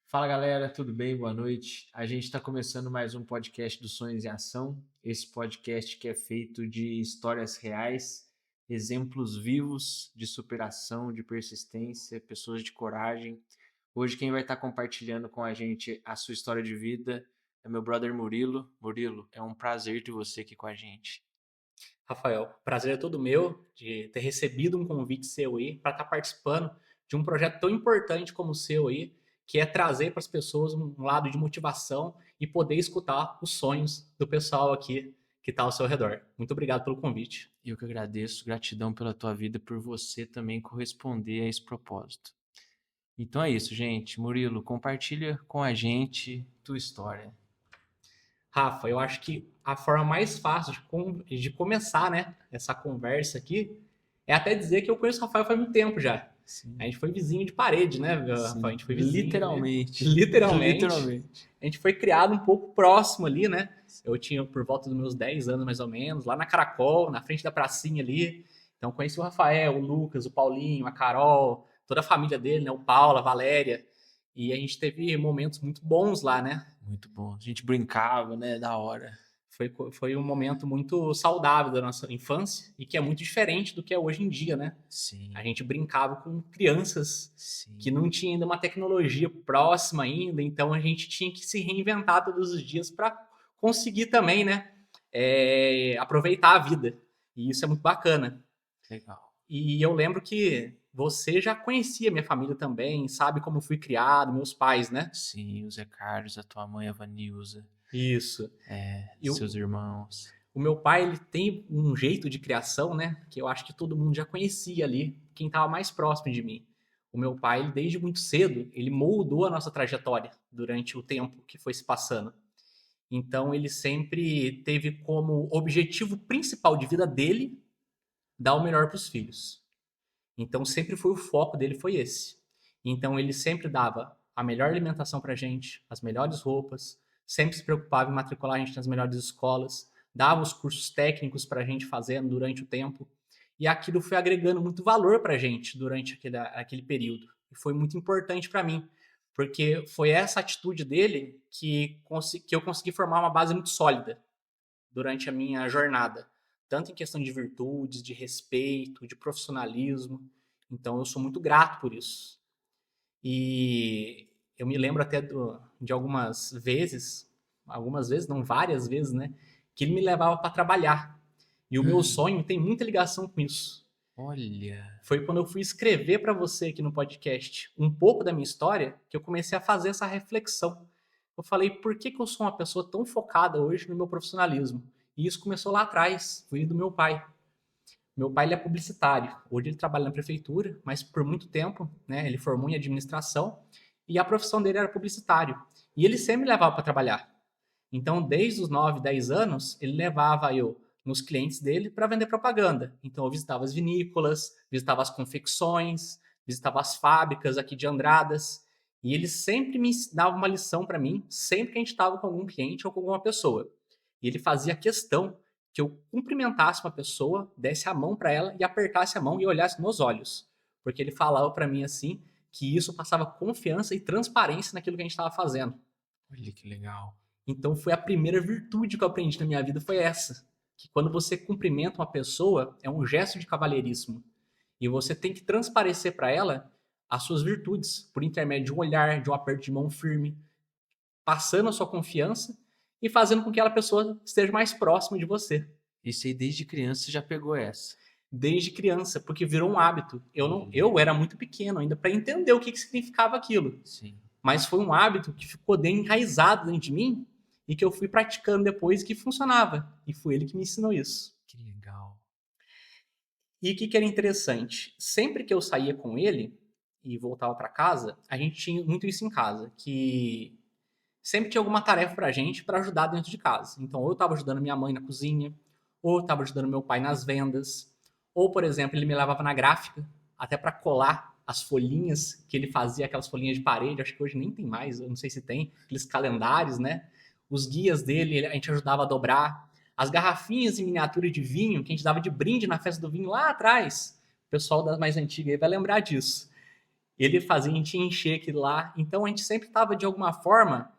Fala galera, tudo bem? Boa noite. A gente está começando mais um podcast do Sonhos em Ação. Esse podcast que é feito de histórias reais, exemplos vivos de superação, de persistência, pessoas de coragem. Hoje quem vai estar compartilhando com a gente a sua história de vida é meu brother Murilo. Murilo, é um prazer ter você aqui com a gente. Rafael, prazer é todo meu de ter recebido um convite seu aí para estar participando de um projeto tão importante como o seu aí, que é trazer para as pessoas um lado de motivação e poder escutar os sonhos do pessoal aqui que está ao seu redor. Muito obrigado pelo convite. Eu que agradeço, gratidão pela tua vida, por você também corresponder a esse propósito. Então é isso, gente. Murilo, compartilha com a gente tua história. Rafa, eu acho que a forma mais fácil de começar, né, essa conversa aqui é até dizer que eu conheço o Rafael faz muito tempo já. A Sim, gente foi vizinho de parede, né, Rafael? A sim. gente foi vizinho ali, Literalmente. literalmente. Literalmente. A gente foi criado um pouco próximo ali, né? Eu tinha por volta dos meus 10 anos, mais ou menos, lá na Caracol, na frente da pracinha ali. Então conheci o Rafael, o Lucas, o Paulinho, a Carol, toda a família dele, né? O Paulo, a Valéria. E a gente teve momentos muito bons lá, né? Muito bom. A gente brincava, né? Da hora. Foi um momento muito saudável da nossa infância e que é muito diferente do que é hoje em dia, né? A Sim, gente brincava com crianças que sim. não tinha ainda uma tecnologia próxima ainda, então a gente tinha que se reinventar todos os dias para conseguir também, né? Aproveitar a vida. E isso é muito bacana. Legal. E eu lembro que você já conhecia minha família também, sabe como fui criado, meus pais, né? Sim, o Zé Carlos, a tua mãe, a Vanilza, Isso. E seus irmãos. o meu pai, ele tem um jeito de criação, né? Que eu acho que todo mundo já conhecia ali, quem estava mais próximo de mim. O meu pai, ele, desde muito cedo, ele moldou a nossa trajetória durante o tempo que foi se passando. Então, ele sempre teve como objetivo principal de vida dele dar o melhor para os filhos. Então, sempre foi o foco dele foi esse. Então, ele sempre dava a melhor alimentação para a gente, as melhores roupas, sempre se preocupava em matricular a gente nas melhores escolas, dava os cursos técnicos para a gente fazendo durante o tempo. E aquilo foi agregando muito valor para a gente durante aquele período. E foi muito importante para mim, porque foi essa atitude dele que eu consegui formar uma base muito sólida durante a minha jornada, tanto em questão de virtudes, de respeito, de profissionalismo. Então eu sou muito grato por isso. E eu me lembro até de algumas vezes, não várias vezes, né, que ele me levava para trabalhar. E o meu sonho tem muita ligação com isso. Olha, Foi quando eu fui escrever para você aqui no podcast um pouco da minha história que eu comecei a fazer essa reflexão. Eu falei, por que, que eu sou uma pessoa tão focada hoje no meu profissionalismo? E isso começou lá atrás, foi do meu pai. Meu pai ele é publicitário. Hoje ele trabalha na prefeitura, mas por muito tempo, né, ele formou em administração e a profissão dele era publicitário. E ele sempre me levava para trabalhar. Então, desde os 9, 10 anos, ele levava eu nos clientes dele para vender propaganda. Então, eu visitava as vinícolas, visitava as confecções, visitava as fábricas aqui de Andradas. E ele sempre me dava uma lição para mim, sempre que a gente estava com algum cliente ou com alguma pessoa. E ele fazia questão que eu cumprimentasse uma pessoa, desse a mão para ela e apertasse a mão e olhasse nos olhos. Porque ele falava para mim assim que isso passava confiança e transparência naquilo que a gente estava fazendo. olha que legal. Então foi a primeira virtude que eu aprendi na minha vida foi essa, que quando você cumprimenta uma pessoa é um gesto de cavalheirismo e você tem que transparecer para ela as suas virtudes por intermédio de um olhar, de um aperto de mão firme, passando a sua confiança e fazendo com que aquela pessoa esteja mais próxima de você. Isso aí desde criança você já pegou essa. Desde criança, porque virou um hábito. Olha, Eu era muito pequeno ainda para entender o que significava aquilo. sim, Mas foi um hábito que ficou bem enraizado dentro de mim e que eu fui praticando depois que funcionava. E foi ele que me ensinou isso. que legal. E o que era interessante? Sempre que eu saía com ele e voltava para casa, a gente tinha muito isso em casa, que sempre tinha alguma tarefa pra gente para ajudar dentro de casa. Então, ou eu estava ajudando minha mãe na cozinha, ou eu estava ajudando meu pai nas vendas, ou, por exemplo, ele me levava na gráfica, até para colar as folhinhas que ele fazia, aquelas folhinhas de parede, acho que hoje nem tem mais, eu não sei se tem, aqueles calendários, né? Os guias dele, a gente ajudava a dobrar. As garrafinhas em miniatura de vinho, que a gente dava de brinde na festa do vinho lá atrás. O pessoal das mais antigas aí vai lembrar disso. Ele fazia a gente encher aquilo lá. Então a gente sempre estava, de alguma forma,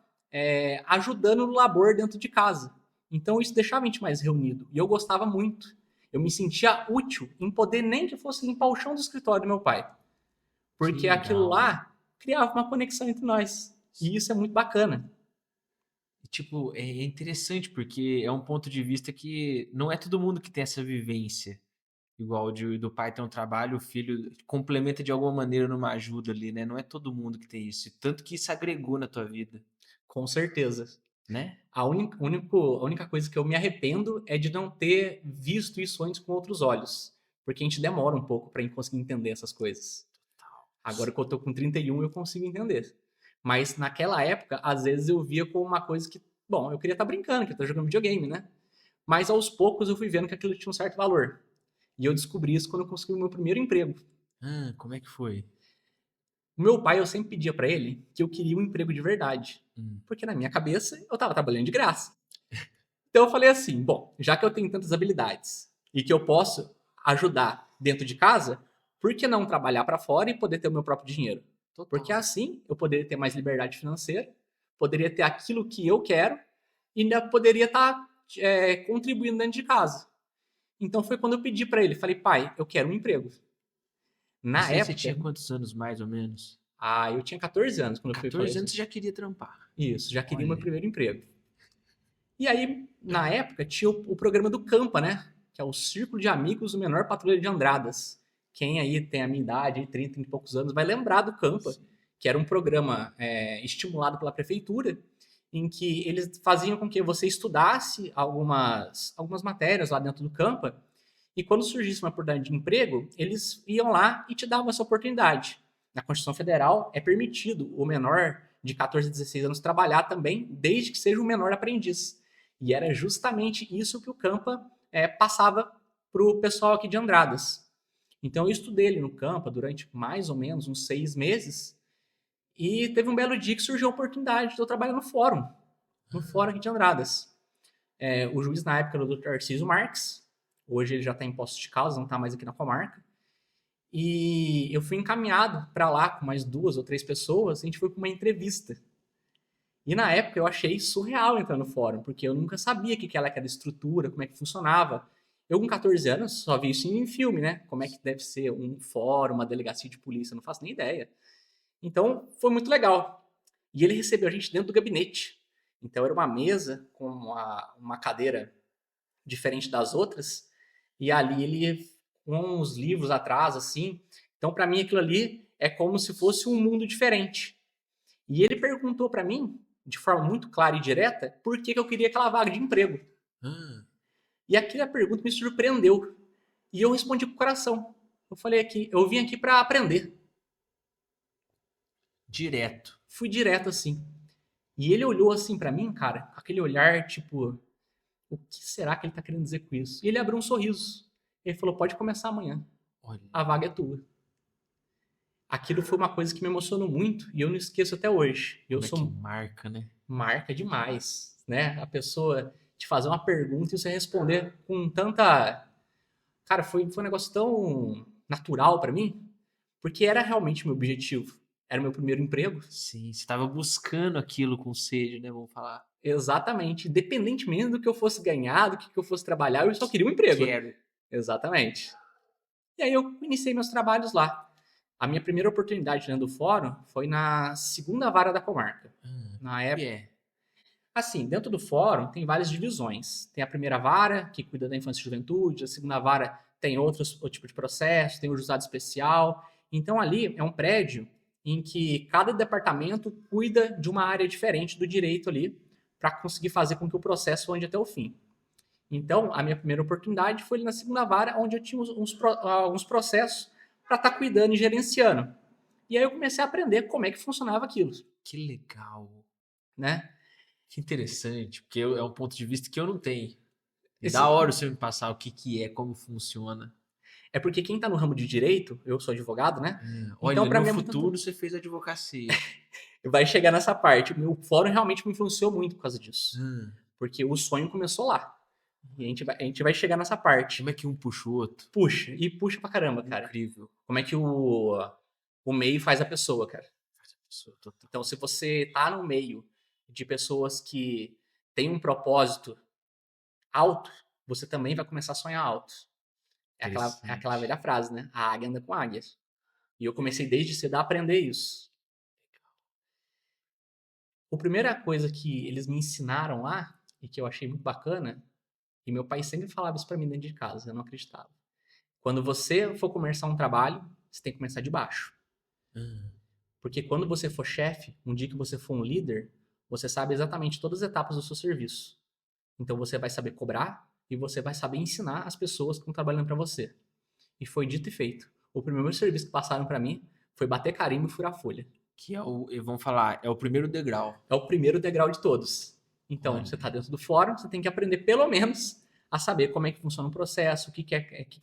ajudando no labor dentro de casa. Então isso deixava a gente mais reunido. E eu gostava muito. Eu me sentia útil em poder nem que fosse limpar o chão do escritório do meu pai. Que Porque aquilo legal, velho. lá criava uma conexão entre nós. E isso é muito bacana. Tipo, é interessante porque é um ponto de vista que não é todo mundo que tem essa vivência. Igual do pai ter um trabalho, o filho complementa de alguma maneira numa ajuda ali, né? Não é todo mundo que tem isso. E tanto que isso agregou na tua vida, Com certeza. né? A única coisa que eu me arrependo é de não ter visto isso antes com outros olhos. Porque a gente demora um pouco para conseguir entender essas coisas. Agora que eu tô com 31, eu consigo entender. Mas naquela época, às vezes eu via como uma coisa que, bom, eu queria estar brincando, que eu tô jogando videogame, né? Mas aos poucos eu fui vendo que aquilo tinha um certo valor. E eu descobri isso quando eu consegui o meu primeiro emprego. Ah, como é que foi? O meu pai, eu sempre pedia para ele que eu queria um emprego de verdade. Hum. Porque na minha cabeça, eu tava trabalhando de graça. Então eu falei assim, bom, já que eu tenho tantas habilidades e que eu posso ajudar dentro de casa, por que não trabalhar para fora e poder ter o meu próprio dinheiro? Porque Total. assim eu poderia ter mais liberdade financeira, poderia ter aquilo que eu quero e ainda poderia estar contribuindo dentro de casa. Então foi quando eu pedi para ele, falei, pai, eu quero um emprego. Na Isso aí você tinha época, quantos anos, mais ou menos? eu tinha 14 anos quando eu fui falar 14 anos isso. você já queria trampar. Isso, já queria o meu Olha. primeiro emprego. E aí, na época, tinha o programa do Campa, né? Que é o Círculo de Amigos do Menor Patrulha de Andradas. Quem aí tem a minha idade, 30 e poucos anos, vai lembrar do Campa, que era um programa estimulado pela prefeitura, em que eles faziam com que você estudasse algumas matérias lá dentro do Campa, e quando surgisse uma oportunidade de emprego, eles iam lá e te davam essa oportunidade. Na Constituição Federal é permitido o menor de 14 a 16 anos trabalhar também, desde que seja um menor aprendiz. E era justamente isso que o Campa passava para o pessoal aqui de Andradas. Então eu estudei ele no Campa durante mais ou menos uns 6 meses, e teve um belo dia que surgiu a oportunidade de eu trabalhar no fórum aqui de Andradas. O juiz na época era o Dr. Tarcísio Marques, hoje ele já está em Poços de Caldas, não está mais aqui na comarca. E eu fui encaminhado para lá com mais 2 ou 3 pessoas, a gente foi para uma entrevista. E na época eu achei surreal entrar no fórum, porque eu nunca sabia o que era aquela estrutura, como é que funcionava. Eu com 14 anos só vi isso em filme, né? Como é que deve ser um fórum, uma delegacia de polícia, não faço nem ideia. Então foi muito legal. E ele recebeu a gente dentro do gabinete. Então era uma mesa com uma cadeira diferente das outras, e ali ele com os livros atrás, assim. Então para mim aquilo ali é como se fosse um mundo diferente. E ele perguntou para mim, de forma muito clara e direta, por que eu queria aquela vaga de emprego. Ah, E aquela pergunta me surpreendeu. E eu respondi com o coração. Eu falei aqui, eu vim aqui para aprender. direto. Fui direto assim. E ele olhou assim para mim, cara, com aquele olhar tipo, o que será que ele tá querendo dizer com isso? E ele abriu um sorriso. Ele falou: "Pode começar amanhã. Olha, A vaga é tua." Aquilo foi uma coisa que me emocionou muito e eu não esqueço até hoje. Eu como é que sou marca, né? marca demais, né? A pessoa te fazer uma pergunta e você responder com tanta. Cara, foi um negócio tão natural para mim, porque era realmente o meu objetivo. Era o meu primeiro emprego. Sim, você estava buscando aquilo com sede, né? Vamos falar. Exatamente. Independentemente do que eu fosse ganhar, do que eu fosse trabalhar, eu só queria um emprego. Quero. Exatamente. E aí eu iniciei meus trabalhos lá. A minha primeira oportunidade dentro do fórum foi na segunda vara da comarca. Na Que época, é? assim, dentro do fórum tem várias divisões. Tem a primeira vara, que cuida da infância e juventude, a segunda vara tem outro tipo de processo, tem o juizado especial. Então ali é um prédio em que cada departamento cuida de uma área diferente do direito ali, para conseguir fazer com que o processo ande até o fim. Então, a minha primeira oportunidade foi ali na segunda vara, onde eu tinha alguns processos para estar cuidando e gerenciando. E aí eu comecei a aprender como é que funcionava aquilo, Que legal. né? Que interessante, porque é um ponto de vista que eu não tenho. E Esse, da hora você me passar o que que é, como funciona. é porque quem está no ramo de direito, eu sou advogado, né? Então, Olha, para no mim é muito. futuro você fez advocacia. Vai chegar nessa parte. O meu fórum realmente me influenciou muito por causa disso. Hum, Porque o sonho começou lá. E a gente vai chegar nessa parte. como é que um puxa o outro? Puxa, e puxa pra caramba, cara. Incrível. Como é que o O meio faz a pessoa, cara. Então, se você tá no meio de pessoas que têm um propósito alto, você também vai começar a sonhar alto. É aquela velha Interessante. frase, né? A águia anda com águias. E eu comecei desde cedo a aprender isso. A primeira coisa que eles me ensinaram lá, e que eu achei muito bacana, e meu pai sempre falava isso pra mim dentro de casa, eu não acreditava. Quando você for começar um trabalho, você tem que começar de baixo. Ah, Porque quando você for chefe, um dia que você for um líder, você sabe exatamente todas as etapas do seu serviço. Então você vai saber cobrar e você vai saber ensinar as pessoas que estão trabalhando para você. E foi dito e feito. O primeiro serviço que passaram para mim foi bater carimbo e furar folha. que é vamos falar, é o primeiro degrau. É o primeiro degrau de todos. Então, você está Olha, dentro do fórum, você tem que aprender pelo menos a saber como é que funciona o processo, o que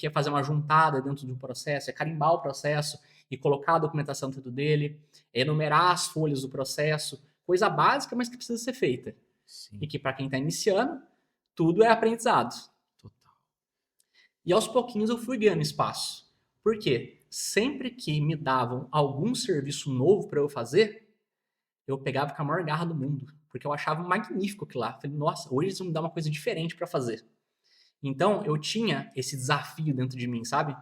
é fazer uma juntada dentro de um processo, é carimbar o processo e colocar a documentação dentro dele, é enumerar as folhas do processo, coisa básica, mas que precisa ser feita. E sim, que para quem está iniciando, tudo é aprendizado. total. E aos pouquinhos eu fui ganhando espaço. Por quê? Sempre que me davam algum serviço novo para eu fazer, eu pegava com a maior garra do mundo, porque eu achava magnífico aquilo lá. Falei, nossa, hoje eles vão me dar uma coisa diferente para fazer. Então, eu tinha esse desafio dentro de mim, sabe?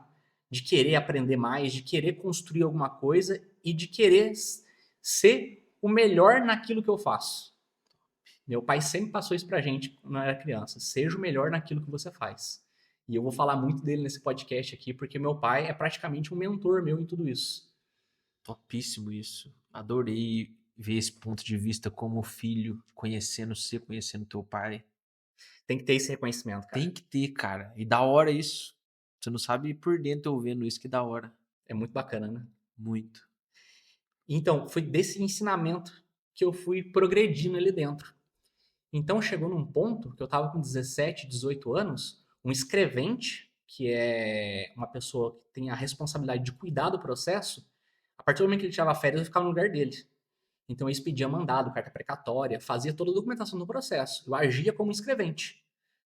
De querer aprender mais, de querer construir alguma coisa e de querer ser o melhor naquilo que eu faço. Meu pai sempre passou isso pra gente quando eu era criança. Seja o melhor naquilo que você faz. E eu vou falar muito dele nesse podcast aqui, porque meu pai é praticamente um mentor meu em tudo isso. Topíssimo isso. Adorei ver esse ponto de vista como filho, conhecendo você, conhecendo teu pai. Tem que ter esse reconhecimento, cara. Tem que ter, cara. E da hora isso. Você não sabe por dentro eu vendo isso, que da hora. É muito bacana, né? Muito. Então, foi desse ensinamento que eu fui progredindo ali dentro. Então, chegou num ponto que eu estava com 17, 18 anos, um escrevente, que é uma pessoa que tem a responsabilidade de cuidar do processo, a partir do momento que ele tirava férias, eu ficava no lugar dele. Então, eu expedia mandado, carta precatória, fazia toda a documentação do processo. Eu agia como escrevente.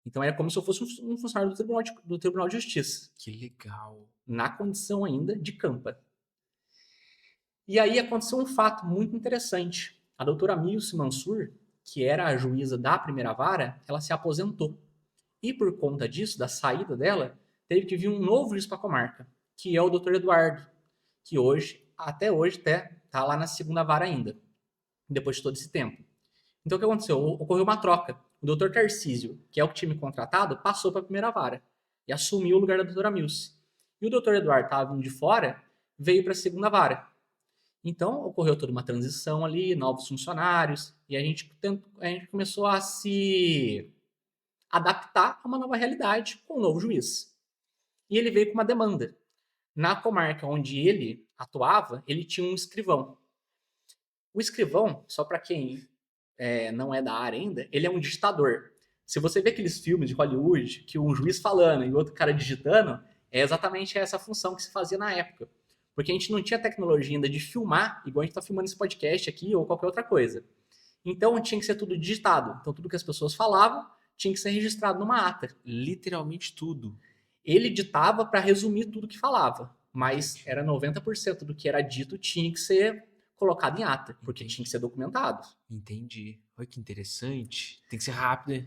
Então, era como se eu fosse um funcionário do Tribunal de Justiça, Que legal. na condição ainda de campa. E aí aconteceu um fato muito interessante. A doutora Milce Mansur, que era a juíza da primeira vara, ela se aposentou. E por conta disso, da saída dela, teve que vir um novo juiz para a comarca, que é o doutor Eduardo, que até hoje, está lá na segunda vara ainda, depois de todo esse tempo. Então o que aconteceu? Ocorreu uma troca. O doutor Tarcísio, que é o time contratado, passou para a primeira vara e assumiu o lugar da doutora Milce. E o doutor Eduardo estava vindo de fora, veio para a segunda vara. Então, ocorreu toda uma transição ali, novos funcionários, e a gente começou a se adaptar a uma nova realidade com um novo juiz. E ele veio com uma demanda. Na comarca onde ele atuava, ele tinha um escrivão. O escrivão, só para quem não é da área ainda, ele é um digitador. Se você vê aqueles filmes de Hollywood, que um juiz falando e o outro cara digitando, é exatamente essa função que se fazia na época. Porque a gente não tinha tecnologia ainda de filmar, igual a gente está filmando esse podcast aqui ou qualquer outra coisa. Então tinha que ser tudo digitado. Então tudo que as pessoas falavam tinha que ser registrado numa ata. Literalmente tudo. Ele ditava para resumir tudo que falava, mas Entendi. era 90% do que era dito tinha que ser colocado em ata, porque tinha que ser documentado. Entendi. Olha que interessante. Tem que ser rápido, né?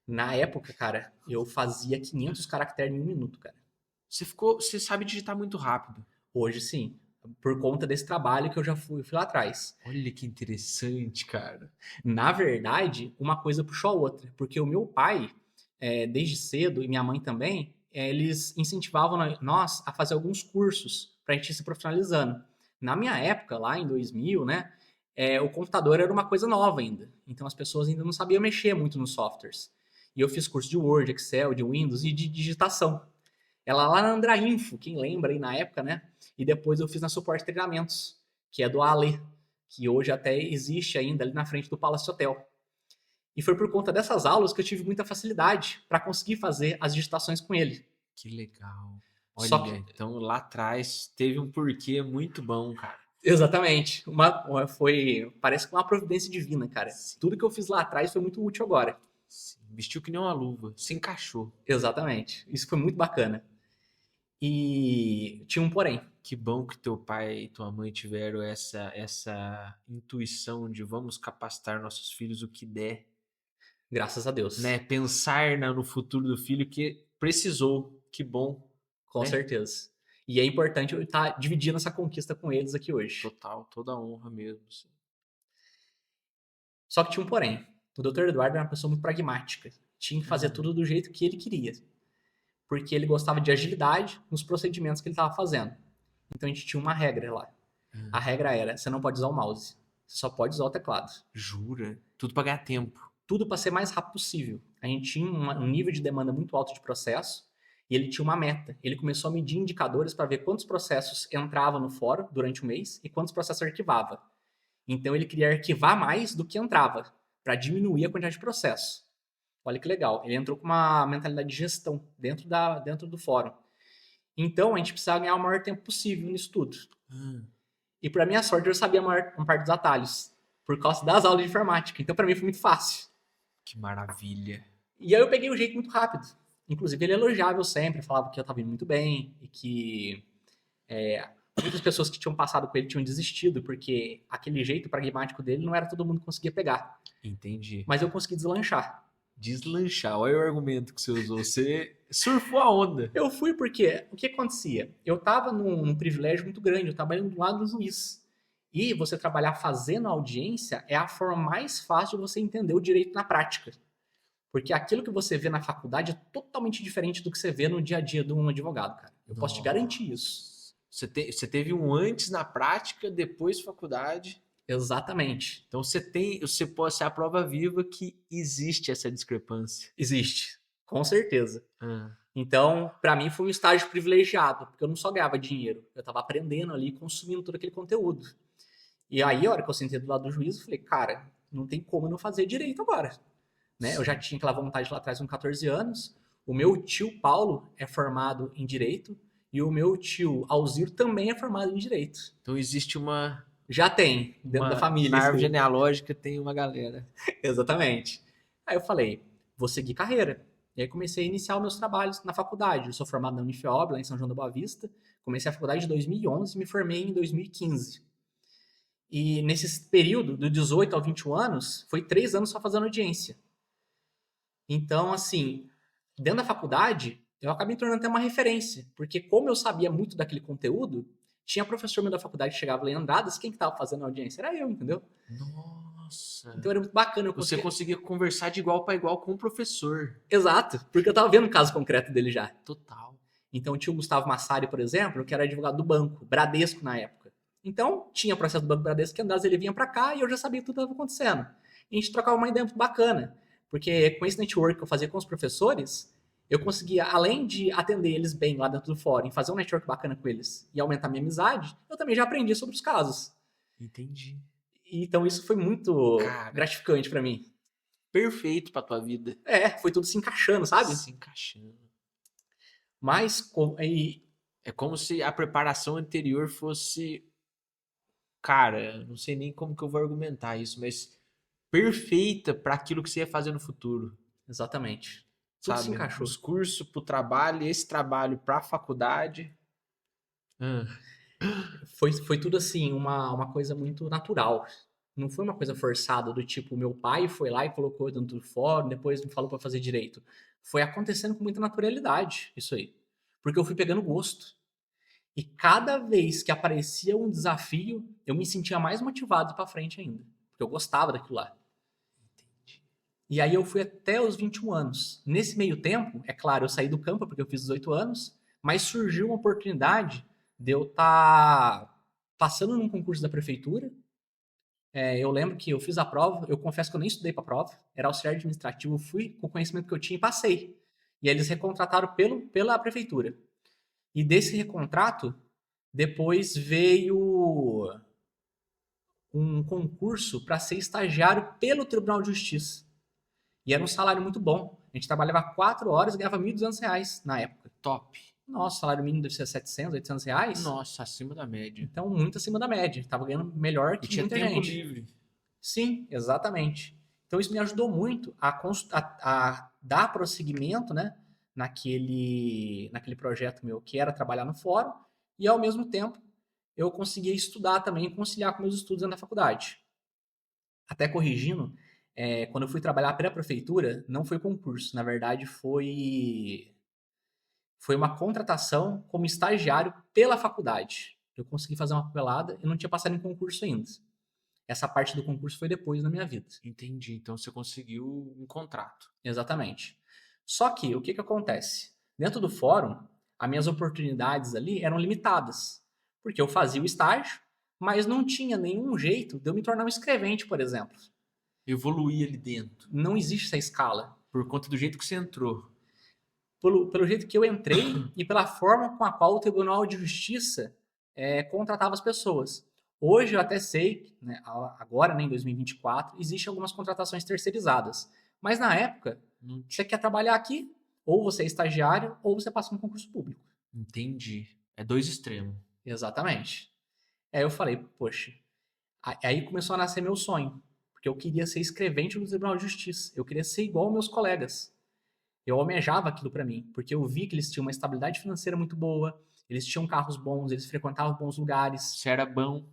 Na época, cara, eu fazia 500 caracteres em um minuto, cara. Você sabe digitar muito rápido. Hoje sim, por conta desse trabalho que eu já fui lá atrás. Olha que interessante, cara. Na verdade, uma coisa puxou a outra, porque o meu pai, desde cedo, e minha mãe também, eles incentivavam nós a fazer alguns cursos para a gente ir se profissionalizando. Na minha época, lá em 2000, né, o computador era uma coisa nova ainda, então as pessoas ainda não sabiam mexer muito nos softwares. E eu fiz curso de Word, Excel, de Windows e de digitação. Ela lá na Andrainfo, quem lembra aí na época, né? E depois eu fiz na Suporte Treinamentos, que é do Ale, que hoje até existe ainda ali na frente do Palace Hotel. E foi por conta dessas aulas que eu tive muita facilidade para conseguir fazer as digitações com ele. Que legal. Só Olha, que, então lá atrás teve um porquê muito bom, cara. exatamente, parece que uma providência divina, cara. Sim, Tudo que eu fiz lá atrás foi muito útil agora. sim. Vestiu que nem uma luva. Se encaixou. Exatamente. Isso foi muito bacana. E tinha um porém. O Que bom que teu pai e tua mãe tiveram essa intuição de vamos capacitar nossos filhos o que der, Graças a né? Deus. Pensar no futuro do filho que precisou. Que bom, Com né? certeza. E é importante eu estar dividindo essa conquista com eles aqui hoje. Total, toda a honra mesmo. Assim. Só que tinha um porém. O Dr. Eduardo era uma pessoa muito pragmática. Tinha que fazer tudo do jeito que ele queria. Porque ele gostava de agilidade nos procedimentos que ele estava fazendo. Então a gente tinha uma regra lá. A regra era, você não pode usar o mouse. Você só pode usar o teclado. Jura? Tudo pra ganhar tempo. Tudo para ser mais rápido possível. A gente tinha um nível de demanda muito alto de processo e ele tinha uma meta. Ele começou a medir indicadores para ver quantos processos entravam no fórum durante o mês e quantos processos arquivava. Então ele queria arquivar mais do que entrava, para diminuir a quantidade de processo. Olha que legal. Ele entrou com uma mentalidade de gestão dentro do fórum. Então a gente precisava ganhar o maior tempo possível nisso tudo. E para minha sorte eu sabia uma parte dos atalhos, por causa das aulas de informática. Então para mim foi muito fácil. Que maravilha. E aí eu peguei o jeito muito rápido. Inclusive, ele elogiava eu sempre, falava que eu estava indo muito bem e que muitas pessoas que tinham passado com ele tinham desistido, porque aquele jeito pragmático dele não era todo mundo que conseguia pegar. Entendi. Mas eu consegui deslanchar. Deslanchar, olha o argumento que você usou. Você surfou a onda. Eu fui porque, o que acontecia? Eu estava num privilégio muito grande, eu trabalhando do lado do juiz. E você trabalhar fazendo audiência é a forma mais fácil de você entender o direito na prática. Porque aquilo que você vê na faculdade é totalmente diferente do que você vê no dia a dia de um advogado, cara. Eu posso te garantir isso. Você teve um antes na prática, depois faculdade. Exatamente. Então você pode ser a prova viva que existe essa discrepância. Existe, com certeza. Então, para mim foi um estágio privilegiado, porque eu não só ganhava dinheiro, eu estava aprendendo ali, consumindo todo aquele conteúdo. E aí, a hora que eu sentei do lado do juiz, eu falei, cara, não tem como eu não fazer direito agora. Né? Eu já tinha aquela vontade lá atrás com 14 anos. O meu tio Paulo é formado em Direito e o meu tio Alziro também é formado em Direito. Então existe uma... Já tem, dentro da família. Na árvore genealógica tem uma galera. Exatamente. Aí eu falei, vou seguir carreira. E aí comecei a iniciar os meus trabalhos na faculdade. Eu sou formado na Unifiob, lá em São João da Boa Vista. Comecei a faculdade em 2011 e me formei em 2015. E nesse período, do 18 ao 21 anos, foi 3 anos só fazendo audiência. Então, assim, dentro da faculdade, eu acabei me tornando até uma referência. Porque como eu sabia muito daquele conteúdo, tinha professor meu da faculdade que chegava lá em Andradas, quem que tava fazendo a audiência? Era eu, entendeu? Nossa. Então era muito bacana. Você conseguia conversar de igual para igual com o professor. Exato, porque eu tava vendo o caso concreto dele já. Total. Então tinha o Gustavo Massari, por exemplo, que era advogado do banco, Bradesco na época. Então tinha processo do Banco Bradesco que Andradas ele vinha para cá e eu já sabia tudo que estava acontecendo. E a gente trocava uma ideia muito bacana, porque com esse network que eu fazia com os professores, eu conseguia, além de atender eles bem lá dentro do fórum, fazer um network bacana com eles e aumentar minha amizade, eu também já aprendi sobre os casos. Entendi. Então isso foi muito gratificante para mim. Perfeito pra tua vida. Foi tudo se encaixando, sabe? Se encaixando. Mas é como se a preparação anterior fosse... Cara, não sei nem como que eu vou argumentar isso, mas perfeita para aquilo que você ia fazer no futuro. Exatamente. Tudo se encaixou. Os cursos pro trabalho, esse trabalho pra faculdade. Foi tudo assim, uma coisa muito natural. Não foi uma coisa forçada, do tipo, meu pai foi lá e colocou dentro do fórum, depois me falou para fazer direito. Foi acontecendo com muita naturalidade, isso aí. Porque eu fui pegando gosto. E cada vez que aparecia um desafio, eu me sentia mais motivado para frente ainda. Porque eu gostava daquilo lá. Entendi. E aí eu fui até os 21 anos. Nesse meio tempo, é claro, eu saí do campo porque eu fiz 18 anos, mas surgiu uma oportunidade de eu estar passando num concurso da prefeitura. Eu lembro que eu fiz a prova, eu confesso que eu nem estudei para a prova, era auxiliar administrativo, fui com o conhecimento que eu tinha e passei. E aí eles recontrataram pela prefeitura. E desse recontrato, depois veio um concurso para ser estagiário pelo Tribunal de Justiça. E era um salário muito bom. A gente trabalhava 4 horas e ganhava R$1.200 na época. Top. Nossa, o salário mínimo deve ser R$700, R$800. Nossa, acima da média. Então, muito acima da média. Tava ganhando melhor que muita gente. E tinha tempo livre. Sim, exatamente. Então, isso me ajudou muito a dar prosseguimento, né, naquele projeto meu, que era trabalhar no fórum, e ao mesmo tempo eu conseguia estudar também e conciliar com meus estudos dentro da faculdade. Até corrigindo, quando eu fui trabalhar para a prefeitura, não foi concurso, na verdade foi uma contratação como estagiário pela faculdade. Eu consegui fazer uma papelada, eu não tinha passado em concurso ainda. Essa parte do concurso foi depois na minha vida. Entendi. Então você conseguiu um contrato. Exatamente. Só que o que que acontece? Dentro do fórum, as minhas oportunidades ali eram limitadas, porque eu fazia o estágio, mas não tinha nenhum jeito de eu me tornar um escrevente, por exemplo. Evoluir ali dentro. Não existe essa escala. Por conta do jeito que você entrou. Pelo jeito que eu entrei e pela forma com a qual o Tribunal de Justiça contratava as pessoas. Hoje eu até sei, né, agora, né, em 2024, existem algumas contratações terceirizadas. Mas na época, Não você quer trabalhar aqui, ou você é estagiário, ou você passa no concurso público. entendi. É dois extremos. Exatamente. Aí eu falei, poxa, aí começou a nascer meu sonho, porque eu queria ser escrevente no Tribunal de Justiça. Eu queria ser igual aos meus colegas. Eu almejava aquilo para mim, porque eu vi que eles tinham uma estabilidade financeira muito boa, eles tinham carros bons, eles frequentavam bons lugares. Você era bom.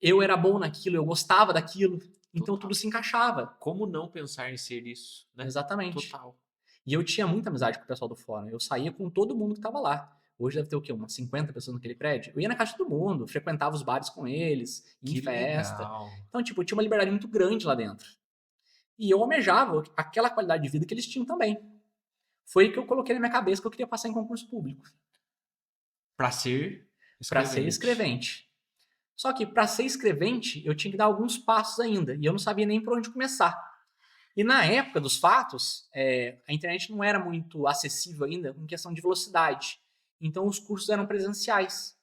Eu era bom naquilo, eu gostava daquilo, então Total. tudo se encaixava. Como não pensar em ser isso, né? Exatamente. Total. E eu tinha muita amizade com o pessoal do fórum. Eu saía com todo mundo que estava lá. Hoje deve ter o quê? Umas 50 pessoas naquele prédio. Eu ia na casa de todo mundo, frequentava os bares com eles, ia em Que festa. legal. Então, tipo, eu tinha uma liberdade muito grande lá dentro. E eu almejava aquela qualidade de vida que eles tinham também. Foi aí que eu coloquei na minha cabeça que eu queria passar em concurso público. Para ser Para ser escrevente. Só que para ser escrevente, eu tinha que dar alguns passos ainda. E eu não sabia nem por onde começar. E na época dos fatos, a internet não era muito acessível ainda em questão de velocidade. Então os cursos eram presenciais.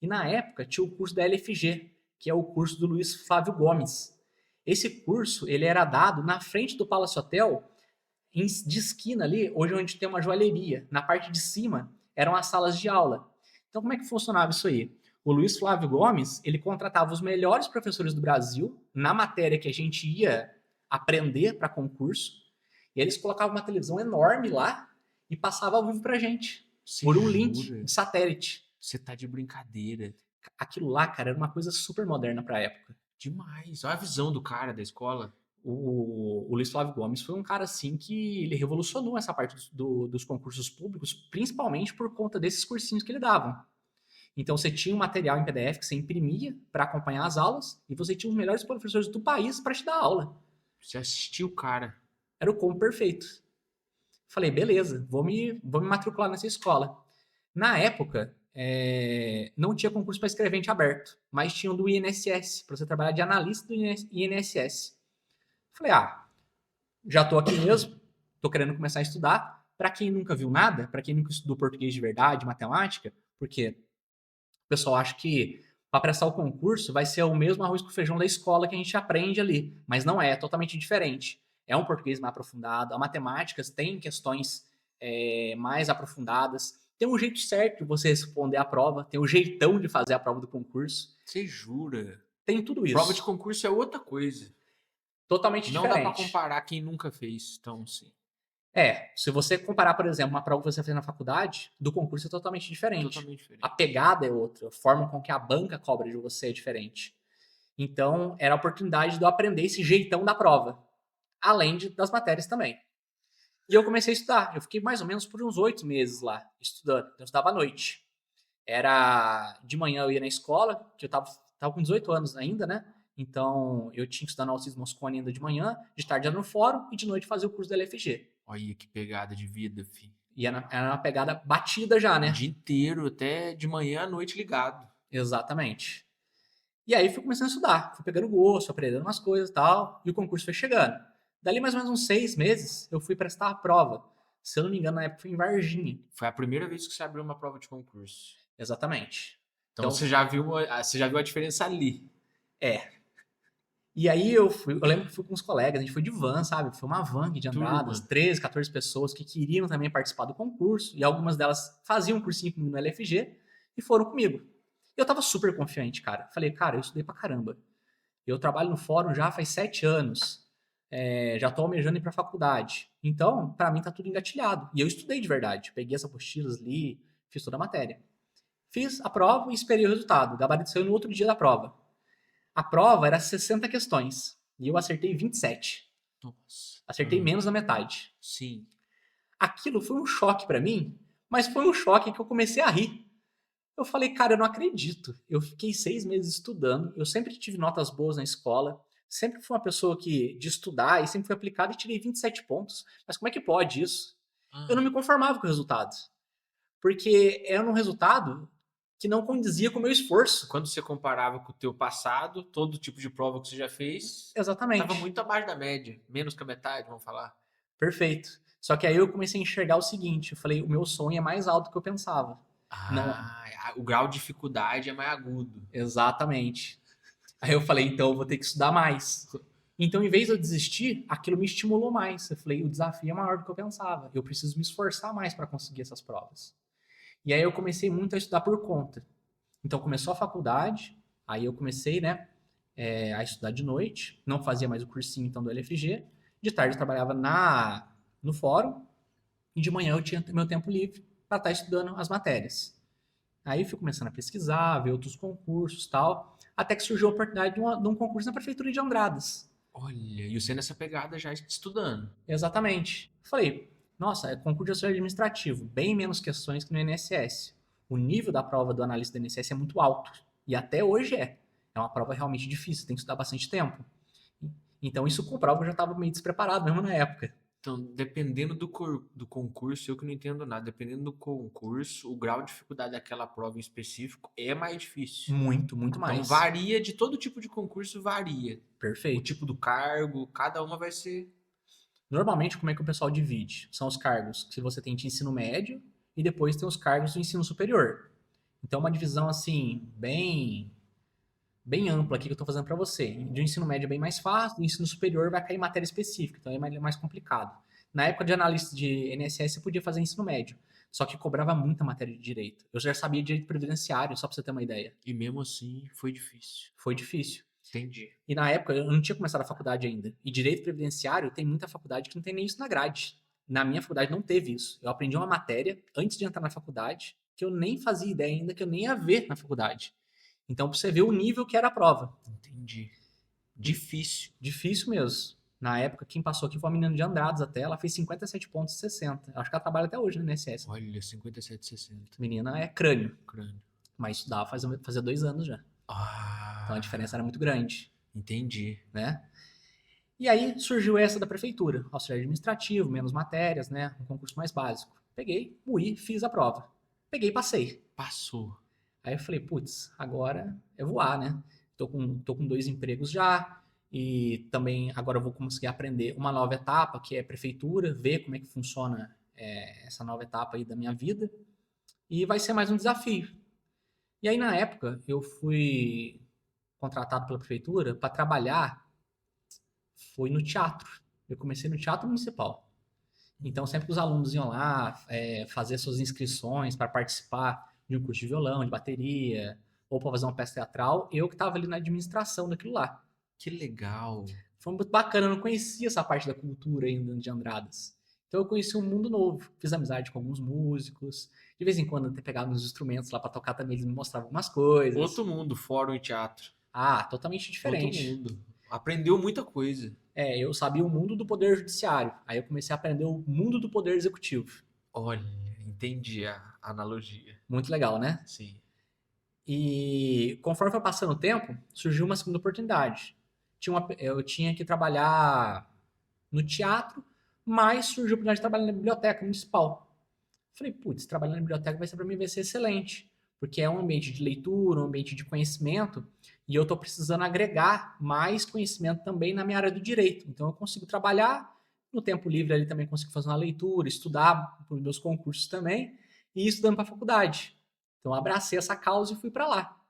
E na época tinha o curso da LFG, que é o curso do Luiz Flávio Gomes. Esse curso ele era dado na frente do Palace Hotel, de esquina ali, hoje onde tem uma joalheria. Na parte de cima eram as salas de aula. Então como é que funcionava isso aí? O Luiz Flávio Gomes ele contratava os melhores professores do Brasil na matéria que a gente ia aprender para concurso. E eles colocavam uma televisão enorme lá e passavam ao vivo pra gente. Você Por um jura? link de satélite. Você tá de brincadeira. Aquilo lá, cara, era uma coisa super moderna pra época. Demais. Olha a visão do cara da escola. O Luiz Flávio Gomes foi um cara assim que ele revolucionou essa parte dos concursos públicos, principalmente por conta desses cursinhos que ele dava. Então você tinha um material em PDF que você imprimia para acompanhar as aulas e você tinha os melhores professores do país para te dar aula. Você assistiu o cara. Era o combo perfeito. Falei, beleza, vou me matricular nessa escola. Na época, não tinha concurso para escrevente aberto, mas tinha o do INSS, para você trabalhar de analista do INSS. Falei, já tô aqui mesmo, tô querendo começar a estudar. Para quem nunca viu nada, para quem nunca estudou português de verdade, matemática, porque o pessoal acha que para prestar o concurso vai ser o mesmo arroz com feijão da escola que a gente aprende ali, mas não é totalmente diferente. É um português mais aprofundado, a matemática tem questões mais aprofundadas, tem um jeito certo de você responder a prova, tem um jeitão de fazer a prova do concurso. Você jura? Tem tudo isso. Prova de concurso é outra coisa. Totalmente Não diferente. dá para comparar quem nunca fez, então sim. Se você comparar, por exemplo, uma prova que você fez na faculdade, do concurso é totalmente diferente. Totalmente diferente. A pegada é outra, a forma com que a banca cobra de você é diferente. Então, era a oportunidade de eu aprender esse jeitão da prova, além das matérias também. E eu comecei a estudar. Eu fiquei mais ou menos por uns 8 meses lá, estudando. Eu estudava à noite. Era de manhã eu ia na escola, que eu tava com 18 anos ainda, né? Então, eu tinha que estudar no Alcides Moscone ainda de manhã, de tarde era no fórum e de noite fazia o curso da LFG. Olha que pegada de vida, filho. E era uma pegada batida já, né? O dia inteiro, até de manhã à noite ligado. Exatamente. E aí fui começando a estudar, fui pegando gosto, aprendendo umas coisas e tal, e o concurso foi chegando. Dali mais ou menos uns 6 meses, eu fui prestar a prova. Se eu não me engano, na época foi em Varginha. Foi a primeira vez que você abriu uma prova de concurso. Exatamente. Então você já viu a diferença ali. E aí eu lembro que fui com uns colegas, a gente foi de van, sabe? Foi uma van de andadas, 13, 14 pessoas que queriam também participar do concurso, e algumas delas faziam um cursinho comigo no LFG e foram comigo. Eu tava super confiante, cara. Falei, cara, eu estudei pra caramba. Eu trabalho no fórum já faz 7 anos. Já tô almejando ir pra faculdade. Então, pra mim tá tudo engatilhado. E eu estudei de verdade. Peguei as apostilas, li, fiz toda a matéria. Fiz a prova e esperei o resultado. O gabarito saiu no outro dia da prova. A prova era 60 questões e eu acertei 27. Nossa. Acertei menos da metade. Sim. Aquilo foi um choque pra mim, mas foi um choque que eu comecei a rir. Eu falei, cara, eu não acredito. Eu fiquei 6 meses estudando, eu sempre tive notas boas na escola, sempre fui uma pessoa de estudar e sempre fui aplicado e tirei 27 pontos. Mas como é que pode isso? Eu não me conformava com o resultado, porque era um resultado que não condizia com o meu esforço. Quando você comparava com o teu passado, todo tipo de prova que você já fez, Exatamente. estava muito abaixo da média, menos que a metade, vamos falar. Perfeito. Só que aí eu comecei a enxergar o seguinte, eu falei, o meu sonho é mais alto do que eu pensava. Não. O grau de dificuldade é mais agudo. Exatamente. Aí eu falei, então eu vou ter que estudar mais. Então, em vez de eu desistir, aquilo me estimulou mais. Eu falei, o desafio é maior do que eu pensava. Eu preciso me esforçar mais para conseguir essas provas. E aí eu comecei muito a estudar por conta. Então, começou a faculdade, aí eu comecei, né, a estudar de noite. Não fazia mais o cursinho, então, do LFG. De tarde eu trabalhava no fórum. E de manhã eu tinha meu tempo livre para estar estudando as matérias. Aí fui começando a pesquisar, ver outros concursos e tal, até que surgiu a oportunidade de um concurso na Prefeitura de Andradas. Olha, e você nessa pegada já estudando. Exatamente. Falei, nossa, é concurso de auxiliar administrativo, bem menos questões que no INSS. O nível da prova do analista do INSS é muito alto, e até hoje é. É uma prova realmente difícil, tem que estudar bastante tempo. Então isso comprova que eu já estava meio despreparado mesmo na época. Então, dependendo do concurso, eu que não entendo nada, dependendo do concurso, o grau de dificuldade daquela prova em específico é mais difícil. Muito, muito Então, mais. varia de todo tipo de concurso, varia. O Perfeito. tipo do cargo, cada uma vai ser. Normalmente, como é que o pessoal divide? São os cargos que você tem de ensino médio e depois tem os cargos do ensino superior. Então, uma divisão assim, bem ampla aqui que eu estou fazendo para você. De um ensino médio é bem mais fácil, do ensino superior vai cair matéria específica, então é mais complicado. Na época de analista de INSS, você podia fazer ensino médio, só que cobrava muita matéria de direito. Eu já sabia direito previdenciário, só para você ter uma ideia. E mesmo assim, foi difícil. Foi difícil. Entendi. E na época, eu não tinha começado a faculdade ainda. E direito previdenciário, tem muita faculdade que não tem nem isso na grade. Na minha faculdade não teve isso. Eu aprendi uma matéria antes de entrar na faculdade que eu nem fazia ideia ainda que eu nem ia ver na faculdade. Então, pra você ver o nível que era a prova. Entendi. Difícil. Difícil mesmo. Na época, quem passou aqui foi uma menina de Andradas até. Ela fez 57 pontos e 60. Acho que ela trabalha até hoje no INSS. Olha, 57,60. Menina é crânio. Crânio. Mas estudava fazia 2 anos já. Então a diferença era muito grande. Entendi. Né? E aí surgiu essa da prefeitura. Auxiliar administrativo, menos matérias, né? Um concurso mais básico. Peguei, moí, fiz a prova. Peguei e passei. Passou. Aí eu falei, putz, agora é voar, né? Tô com 2 empregos já, e também agora eu vou conseguir aprender uma nova etapa, que é prefeitura, ver como é que funciona essa nova etapa aí da minha vida, e vai ser mais um desafio. E aí, na época, eu fui contratado pela prefeitura para trabalhar, foi no teatro. Eu comecei no Teatro Municipal. Então, sempre que os alunos iam lá fazer suas inscrições para participar de um curso de violão, de bateria, ou para fazer uma peça teatral, eu que estava ali na administração daquilo lá. Que legal. Foi muito bacana, eu não conhecia essa parte da cultura ainda de Andradas. Então eu conheci um mundo novo, fiz amizade com alguns músicos, de vez em quando até pegava uns instrumentos lá para tocar também, eles me mostravam algumas coisas. Outro mundo, fórum e teatro. Ah, totalmente diferente. Outro mundo. Aprendeu muita coisa. Eu sabia o mundo do poder judiciário, aí eu comecei a aprender o mundo do poder executivo. Olha, entendi a analogia. Muito legal, né? Sim. E conforme foi passando o tempo, surgiu uma segunda oportunidade. Eu tinha que trabalhar no teatro, mas surgiu a oportunidade de trabalhar na biblioteca municipal. Falei, putz, trabalhar na biblioteca para mim vai ser excelente, porque é um ambiente de leitura, um ambiente de conhecimento, e eu estou precisando agregar mais conhecimento também na minha área do direito. Então eu consigo trabalhar, no tempo livre ali também consigo fazer uma leitura, estudar para os meus concursos também, e ir estudando para a faculdade. Então abracei essa causa e fui para lá.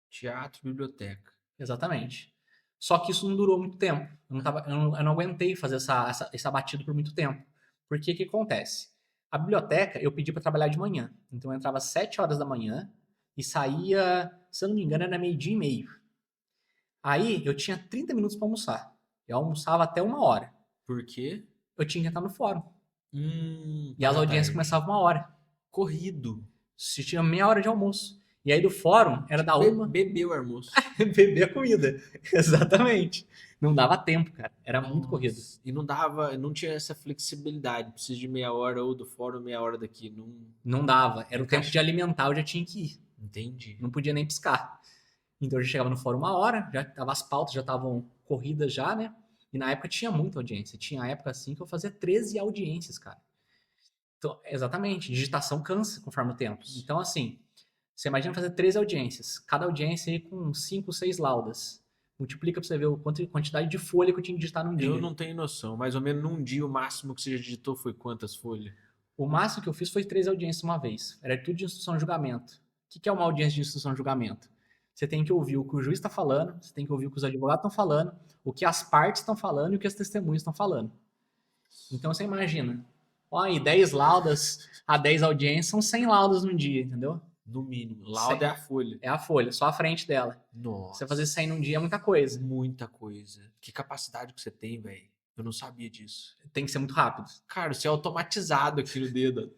Teatro, biblioteca. Exatamente. Só que isso não durou muito tempo. Eu não aguentei fazer esse abatido por muito tempo. Porque o que acontece? A biblioteca eu pedi para trabalhar de manhã. Então eu entrava às 7 horas da manhã e saía, se eu não me engano, era 12:30. Aí eu tinha 30 minutos para almoçar. Eu almoçava até 1 hora. Por quê? Eu tinha que estar no fórum. E as para audiências tarde. começavam 1 hora. Corrido. Se tinha meia hora de almoço. E aí do fórum era da uma. Bebeu o almoço. Beber a comida. Exatamente. Não dava tempo, cara. Era muito corrido. Nossa, e não tinha essa flexibilidade. Preciso de meia hora ou do fórum, meia hora daqui. Não Não dava. Era o tempo Encaixa. de alimentar, eu já tinha que ir. entendi. Não podia nem piscar. Então eu já chegava no fórum uma hora, já tava, as pautas já estavam corridas já, né? E na época tinha muita audiência. Tinha época assim que eu fazia 13 audiências, cara. Então, exatamente, digitação cansa conforme o tempo. Então, assim, você imagina fazer 13 audiências, cada audiência aí com 5, 6 laudas. Multiplica pra você ver a quantidade de folha que eu tinha que digitar num dia. Eu não tenho noção. Mais ou menos num dia, o máximo que você já digitou foi quantas folhas? O máximo que eu fiz foi 13 audiências uma vez. Era tudo de instrução de julgamento. O que é uma audiência de instrução de julgamento? Você tem que ouvir o que o juiz está falando, você tem que ouvir o que os advogados estão falando, o que as partes estão falando e o que as testemunhas estão falando. Então você imagina, ó, aí 10 laudas a 10 audiências são 100 laudas num dia, entendeu? No mínimo. Lauda é a folha. É a folha, só a frente dela. Nossa. Você fazer 100 num dia é muita coisa. Muita coisa. Que capacidade que você tem, velho. Eu não sabia disso. Tem que ser muito rápido. Cara, você é automatizado aqui no dedo.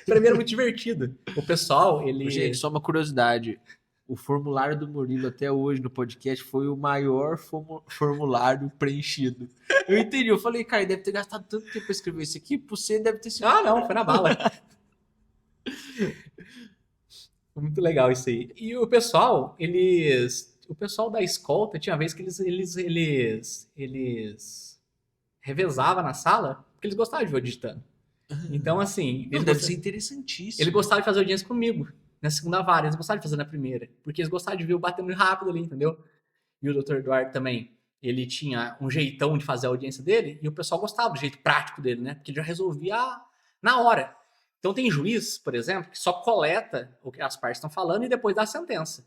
Pra mim era muito divertido. O pessoal, ele... Gente, só uma curiosidade. O formulário do Murilo até hoje no podcast foi o maior formulário preenchido. Eu entendi. Eu falei, cara, ele deve ter gastado tanto tempo pra escrever isso aqui. Por você deve ter sido. Ah, não, foi na bala. Muito legal isso aí. E o pessoal, o pessoal da escolta, tinha vez que eles revezavam na sala, porque eles gostavam de ver eu digitando. Então, assim, Não, deve ser interessantíssimo. ele gostava de fazer audiência comigo na segunda vara, eles gostavam de fazer na primeira, porque eles gostavam de ver eu batendo rápido ali, entendeu? E o Dr. Eduardo também, ele tinha um jeitão de fazer a audiência dele, e o pessoal gostava do jeito prático dele, né? Porque ele já resolvia na hora. Então tem juiz, por exemplo, que só coleta o que as partes estão falando e depois dá a sentença.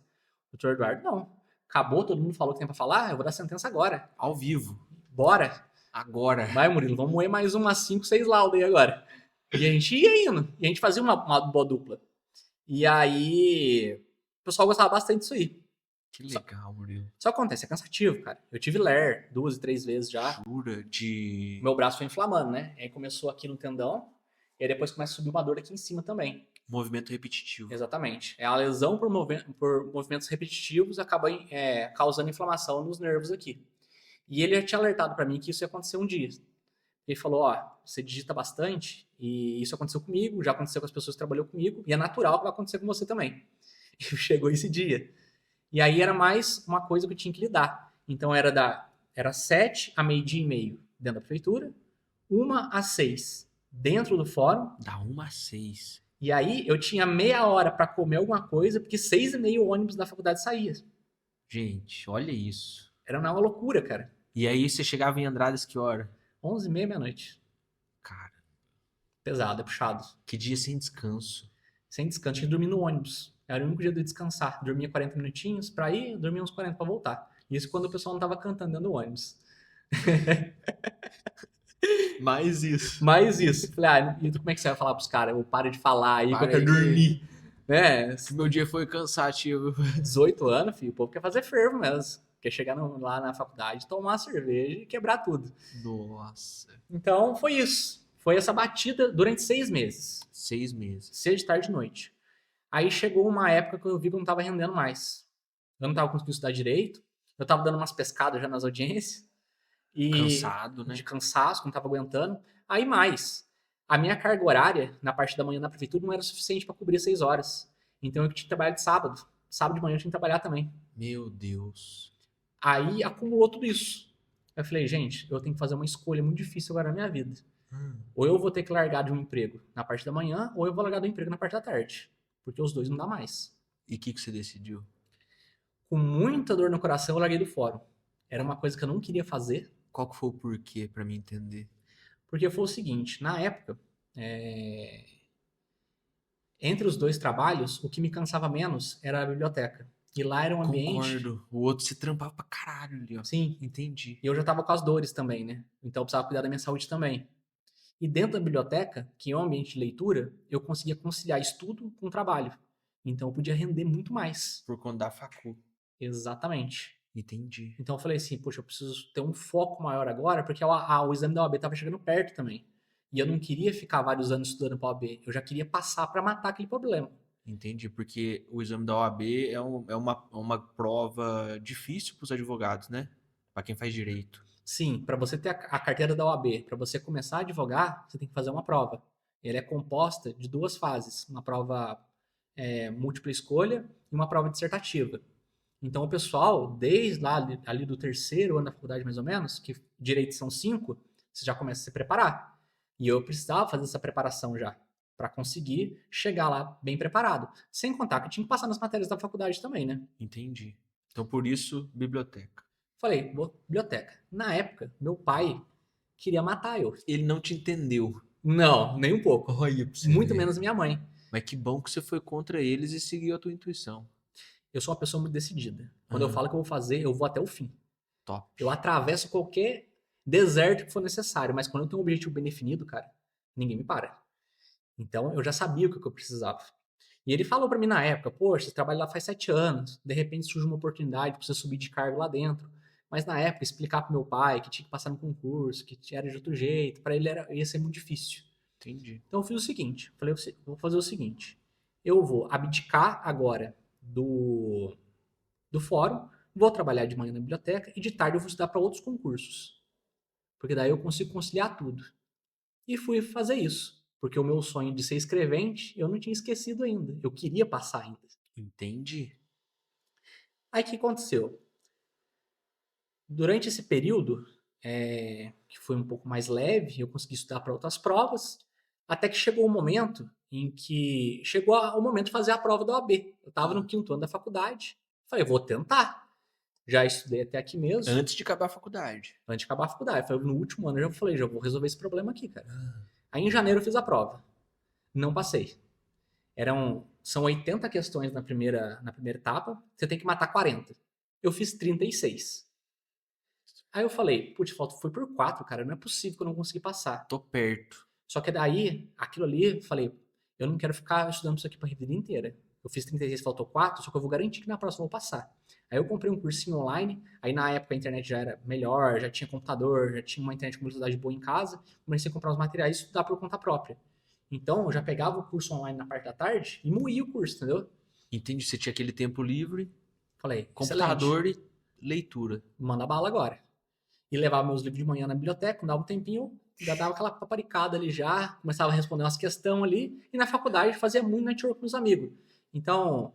O Dr. Eduardo, não. Acabou, todo mundo falou o que tem pra falar, eu vou dar a sentença agora. Ao vivo. Bora. Agora. Vai, Murilo, vamos moer mais umas 5, 6 laudas aí agora. E a gente ia indo. E a gente fazia uma boa dupla. E aí, o pessoal gostava bastante disso aí. Que legal, Murilo. Só acontece, é cansativo, cara. Eu tive LER 2, 3 vezes já. Jura de... Meu braço foi inflamando, né? Aí começou aqui no tendão. E aí depois começa a subir uma dor aqui em cima também. Movimento repetitivo. Exatamente. É a lesão por movimentos repetitivos acaba causando inflamação nos nervos aqui. E ele já tinha alertado para mim que isso ia acontecer um dia. Ele falou, ó, você digita bastante e isso aconteceu comigo, já aconteceu com as pessoas que trabalhou comigo e é natural que vai acontecer com você também. E chegou esse dia. E aí era mais uma coisa que eu tinha que lidar. Então era 7 a meio-dia e meio dentro da prefeitura, 1 às 6 dentro do fórum. Da 1 às 6. E aí eu tinha meia hora para comer alguma coisa, porque 6h30 o ônibus da faculdade saía. Gente, olha isso. Era uma loucura, cara. E aí você chegava em Andradas que hora? 11h30, meia-noite. Cara, Pesado, é puxado. que dia sem descanso. Sem descanso, tinha que dormir no ônibus. Era o único dia de descansar. Dormia 40 minutinhos pra ir, dormia uns 40 pra voltar. Isso quando o pessoal não tava cantando dentro do ônibus. Mais isso. Mas isso. Falei, e como é que você vai falar pros caras? Eu paro de falar aí que eu Para quero aí. dormir. Né? Meu dia foi cansativo. 18 anos, filho, o povo quer fazer fervo mesmo. Quer chegar lá na faculdade, tomar uma cerveja e quebrar tudo. Nossa. Então foi isso. Foi essa batida durante 6 meses. 6 meses. Cedo, de tarde e de noite. Aí chegou uma época que eu vi que eu não tava rendendo mais. Eu não tava conseguindo estudar direito. Eu tava dando umas pescadas já nas audiências. E Cansado, né? de cansaço, que não tava aguentando. Aí mais. A minha carga horária na parte da manhã na prefeitura não era suficiente para cobrir 6 horas. Então eu tinha que trabalhar de sábado. Sábado de manhã eu tinha que trabalhar também. Meu Deus. Aí acumulou tudo isso. Eu falei, gente, eu tenho que fazer uma escolha muito difícil agora na minha vida. Ou eu vou ter que largar de um emprego na parte da manhã, ou eu vou largar do emprego na parte da tarde. Porque os dois não dá mais. E o que você decidiu? Com muita dor no coração, eu larguei do fórum. Era uma coisa que eu não queria fazer. Qual que foi o porquê pra mim entender? Porque foi o seguinte, na época, entre os dois trabalhos, o que me cansava menos era a biblioteca. E lá era um ambiente... Concordo. O outro se trampava pra caralho ali, ó. Sim. Entendi. E eu já tava com as dores também, né? Então eu precisava cuidar da minha saúde também. E dentro da biblioteca, que é um ambiente de leitura, eu conseguia conciliar estudo com trabalho. Então eu podia render muito mais. Por conta da facu. Exatamente. Entendi. Então eu falei assim, poxa, eu preciso ter um foco maior agora, porque o exame da OAB estava chegando perto também. E eu não queria ficar vários anos estudando para OAB. Eu já queria passar para matar aquele problema. Entendi, porque o exame da OAB é uma prova difícil para os advogados, né? Para quem faz direito. Sim, para você ter a carteira da OAB, para você começar a advogar, você tem que fazer uma prova. Ela é composta de 2 fases, uma prova múltipla escolha e uma prova dissertativa. Então o pessoal, desde lá ali do 3º ano da faculdade mais ou menos, que direito são 5, você já começa a se preparar. E eu precisava fazer essa preparação já, para conseguir chegar lá bem preparado. Sem contar que eu tinha que passar nas matérias da faculdade também, né? Entendi. Então, por isso, biblioteca. Falei, biblioteca. Na época, meu pai queria matar eu. Ele não te entendeu. Não, nem um pouco. Olha pra você Muito ver. menos minha mãe. Mas que bom que você foi contra eles e seguiu a tua intuição. Eu sou uma pessoa muito decidida. Quando eu falo que eu vou fazer, eu vou até o fim. Top. Eu atravesso qualquer deserto que for necessário, mas quando eu tenho um objetivo bem definido, cara, ninguém me para. Então eu já sabia o que eu precisava. E ele falou pra mim na época, poxa, você trabalha lá faz 7 anos, de repente surge uma oportunidade pra você subir de cargo lá dentro. Mas na época, explicar pro meu pai que tinha que passar no concurso, que era de outro jeito, pra ele ia ser muito difícil. Entendi. Então eu fiz o seguinte, falei, vou fazer o seguinte, eu vou abdicar agora do fórum, vou trabalhar de manhã na biblioteca e de tarde eu vou estudar para outros concursos. Porque daí eu consigo conciliar tudo. E fui fazer isso. Porque o meu sonho de ser escrevente, eu não tinha esquecido ainda. Eu queria passar ainda. Entendi. Aí o que aconteceu? Durante esse período, que foi um pouco mais leve, eu consegui estudar para outras provas, até que chegou o momento em que chegou o momento de fazer a prova da OAB. Eu estava no 5º ano da faculdade, falei, vou tentar. Já estudei até aqui mesmo. Antes de acabar a faculdade. Antes de acabar a faculdade. Falei, no último ano eu já falei, já vou resolver esse problema aqui, cara. Aí em janeiro eu fiz a prova. Não passei. São 80 questões na primeira etapa, você tem que matar 40. Eu fiz 36. Aí eu falei, putz, foi por 4, cara, não é possível que eu não consegui passar. Tô perto. Só que daí, aquilo ali, falei, eu não quero ficar estudando isso aqui pra vida inteira. Eu fiz 36, faltou 4, só que eu vou garantir que na próxima eu vou passar. Aí eu comprei um cursinho online, aí na época a internet já era melhor, já tinha computador, já tinha uma internet com velocidade boa em casa, comecei a comprar os materiais e estudar por conta própria. Então eu já pegava o curso online na parte da tarde e moía o curso, entendeu? Entendi, você tinha aquele tempo livre, Falei, computador excelente, e leitura. manda bala agora. E levava meus livros de manhã na biblioteca, quando dava um tempinho, já dava aquela paparicada ali já, começava a responder umas questões ali, e na faculdade fazia muito network com os amigos. Então,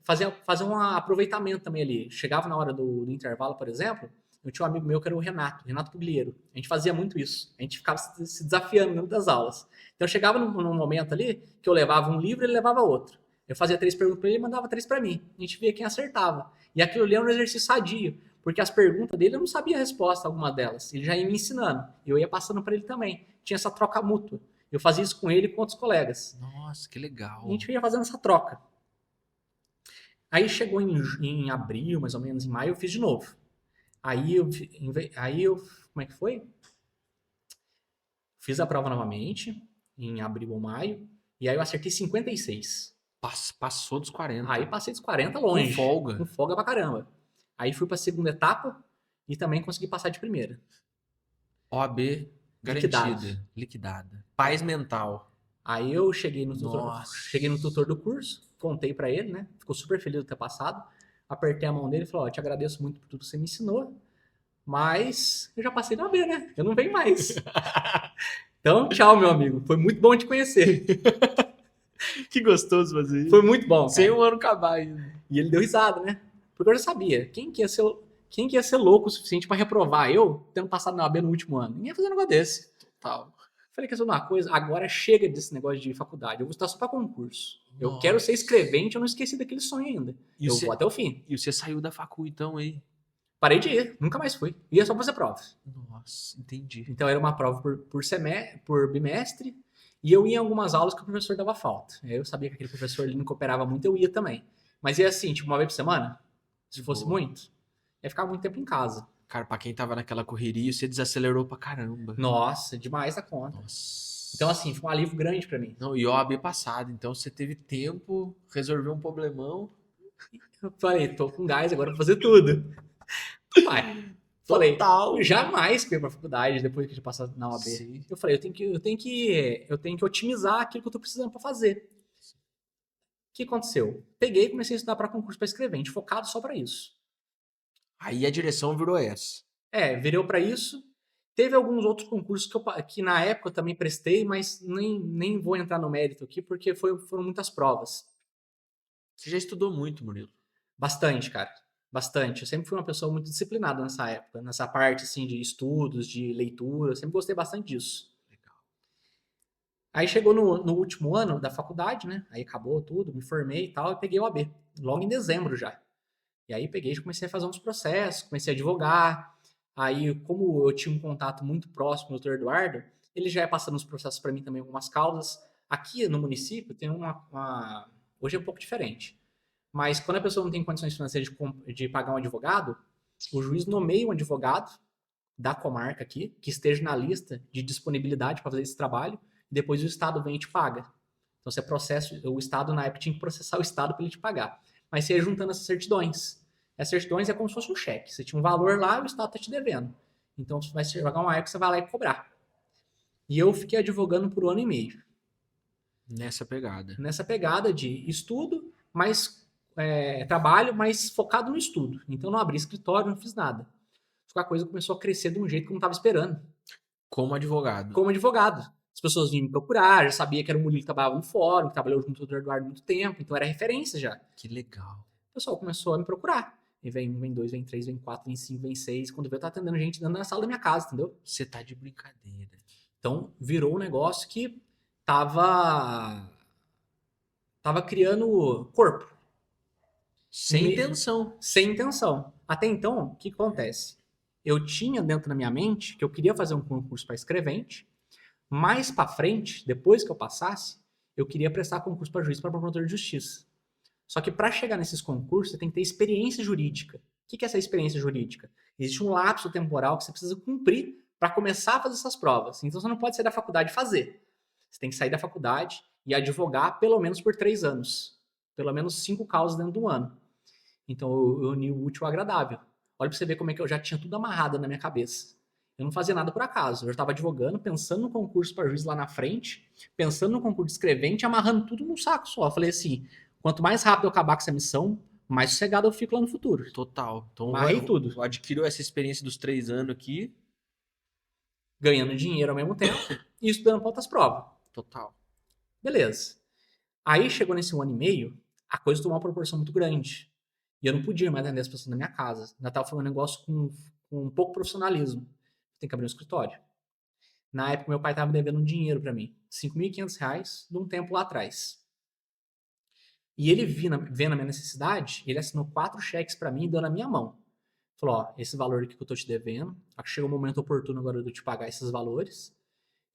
fazer um aproveitamento também ali. Chegava na hora do intervalo, por exemplo, eu tinha um amigo meu que era o Renato Pugliero. A gente fazia muito isso. A gente ficava se desafiando dentro das aulas. Então, eu chegava num momento ali que eu levava um livro e ele levava outro. Eu fazia 3 perguntas para ele e mandava 3 para mim. A gente via quem acertava. E aquilo ali era um exercício sadio, porque as perguntas dele eu não sabia a resposta a alguma delas. Ele já ia me ensinando. E eu ia passando para ele também. Tinha essa troca mútua. Eu fazia isso com ele e com outros colegas. Nossa, que legal. E a gente ia fazendo essa troca. Aí chegou em abril, mais ou menos, em maio, eu fiz de novo. Aí eu como é que foi? Fiz a prova novamente, em abril ou maio, e aí eu acertei 56. Passou dos 40. Aí passei dos 40 longe. Com folga. Com folga pra caramba. Aí fui pra segunda etapa e também consegui passar de primeira. OAB garantida. Liquidada. Paz mental. Aí eu cheguei no tutor do curso, contei pra ele, né? Ficou super feliz de ter passado. Apertei a mão dele e falei, ó, te agradeço muito por tudo que você me ensinou, mas eu já passei na B, né? Eu não venho mais. Então, tchau, meu amigo. Foi muito bom te conhecer. Que gostoso fazer isso. Foi muito bom, cara. Sem um ano acabar ainda. E ele deu risada, né? Porque eu já sabia. Quem que ia ser louco o suficiente pra reprovar eu, tendo passado na AB no último ano? Ninguém ia fazer um negócio desse. Total. Falei que é uma coisa, agora chega desse negócio de faculdade. Eu vou estudar só pra concurso. Nossa. Eu quero ser escrevente, eu não esqueci daquele sonho ainda. Eu vou até o fim. E você saiu da facu então aí? Parei de ir, nunca mais fui. Ia só fazer prova. Nossa, entendi. Então era uma prova por bimestre, e eu ia em algumas aulas que o professor dava falta. Eu sabia que aquele professor ele não cooperava muito, eu ia também. Mas ia assim, tipo, uma vez por semana, se fosse muito, ia ficar muito tempo em casa. Cara, pra quem tava naquela correria, você desacelerou pra caramba. Nossa, demais a conta. Nossa. Então, assim, foi um alívio grande pra mim. Não, e OAB passado, então você teve tempo, resolveu um problemão. Eu falei, tô com gás agora pra fazer tudo. Vai. Falei, Total. eu jamais que eu ia pra faculdade depois que eu tinha passado na OAB. Sim. Eu falei, eu tenho que otimizar aquilo que eu tô precisando pra fazer. O que aconteceu? Peguei e comecei a estudar para concurso para escrevente, focado só para isso. Aí a direção virou essa. Virou para isso. Teve alguns outros concursos que na época eu também prestei, mas nem vou entrar no mérito aqui, porque foram muitas provas. Você já estudou muito, Murilo. Bastante, cara. Bastante. Eu sempre fui uma pessoa muito disciplinada nessa época, nessa parte assim de estudos, de leitura. Eu sempre gostei bastante disso. Legal. Aí chegou no último ano da faculdade, né? Aí acabou tudo, me formei e tal, e peguei o AB. Logo em dezembro já. E aí peguei e comecei a fazer uns processos, comecei a advogar. Aí, como eu tinha um contato muito próximo com o doutor Eduardo, ele já ia passando os processos para mim também, algumas causas. Aqui no município tem Hoje é um pouco diferente. Mas quando a pessoa não tem condições financeiras de pagar um advogado, o juiz nomeia um advogado da comarca aqui, que esteja na lista de disponibilidade para fazer esse trabalho, e depois o Estado vem e te paga. Então você processa, o Estado na época tinha que processar o Estado para ele te pagar. Mas você ia juntando essas certidões. As certidões é como se fosse um cheque. Você tinha um valor lá e o Estado está te devendo. Então você vai jogar uma época, você vai lá e cobrar. E eu fiquei advogando por 1 ano e meio. Nessa pegada. Nessa pegada de estudo, mas trabalho, mas focado no estudo. Então não abri escritório, não fiz nada. A coisa começou a crescer de um jeito que eu não estava esperando. Como advogado. Como advogado. As pessoas vinham me procurar, já sabia que era um Murilo que trabalhava no fórum, que trabalhou junto com o Dr. Eduardo há muito tempo, então era referência já. Que legal. O pessoal começou a me procurar. E vem 1, vem 2, vem 3, vem 4, vem 5, vem 6. Quando eu tava atendendo gente dentro da sala da minha casa, entendeu? Você tá de brincadeira. Então virou um negócio que tava criando corpo. Sem intenção. Sem intenção. Até então, o que acontece? Eu tinha dentro da minha mente que eu queria fazer um concurso para escrevente. Mais para frente, depois que eu passasse, eu queria prestar concurso para juiz, para promotor de justiça. Só que para chegar nesses concursos, você tem que ter experiência jurídica. O que é essa experiência jurídica? Existe um lapso temporal que você precisa cumprir para começar a fazer essas provas. Então você não pode sair da faculdade e fazer. Você tem que sair da faculdade e advogar pelo menos por 3 anos. Pelo menos 5 causas dentro do ano. Então eu uni o útil ao agradável. Olha para você ver como é que eu já tinha tudo amarrado na minha cabeça. Eu não fazia nada por acaso. Eu já estava advogando, pensando no concurso para juiz lá na frente, pensando no concurso de escrevente, amarrando tudo num saco só. Eu falei assim, quanto mais rápido eu acabar com essa missão, mais sossegado eu fico lá no futuro. Total. Então Amarrei tudo. Eu adquiro essa experiência dos 3 anos aqui. Ganhando dinheiro ao mesmo tempo e estudando para outras provas. Total. Beleza. Aí chegou nesse 1 ano e meio, a coisa tomou uma proporção muito grande. E eu não podia mais atender as pessoas na minha casa. Ainda estava falando um negócio com um pouco profissionalismo. Tem que abrir um escritório. Na época, meu pai estava me devendo um dinheiro para mim. R$5.500 de um tempo lá atrás. E ele vendo a minha necessidade, ele assinou 4 cheques para mim e deu na minha mão. Falou, ó, esse valor aqui que eu tô te devendo, acho que chegou o momento oportuno agora de eu te pagar esses valores,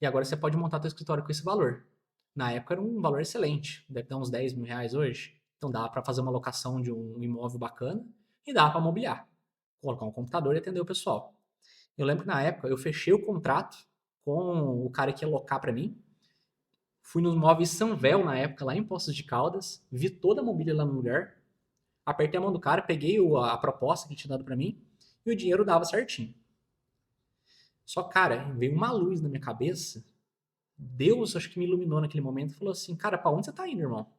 e agora você pode montar teu escritório com esse valor. Na época era um valor excelente, deve dar uns R$10.000 hoje. Então dá para fazer uma locação de um imóvel bacana e dá para mobiliar. Colocar um computador e atender o pessoal. Eu lembro que na época eu fechei o contrato com o cara que ia locar para mim. Fui nos móveis Sanvel na época, lá em Poços de Caldas, vi toda a mobília lá no lugar, apertei a mão do cara, peguei a proposta que tinha dado para mim e o dinheiro dava certinho. Só, cara, veio uma luz na minha cabeça. Deus, acho que me iluminou naquele momento e falou assim, cara, pra onde você tá indo, irmão?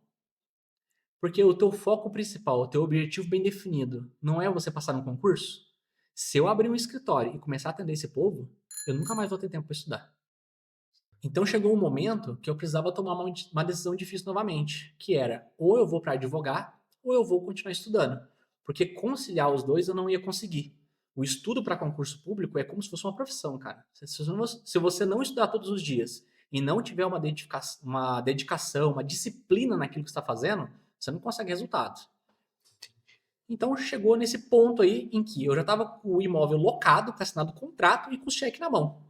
Porque o teu foco principal, o teu objetivo bem definido, não é você passar num concurso? Se eu abrir um escritório e começar a atender esse povo, eu nunca mais vou ter tempo para estudar. Então chegou um momento que eu precisava tomar uma decisão difícil novamente, que era ou eu vou para advogar ou eu vou continuar estudando, porque conciliar os dois eu não ia conseguir. O estudo para concurso público é como se fosse uma profissão, cara. Se você não estudar todos os dias e não tiver uma dedicação, uma disciplina naquilo que está fazendo, você não consegue resultado. Então chegou nesse ponto aí em que eu já estava com o imóvel locado, com assinado o contrato e com o cheque na mão.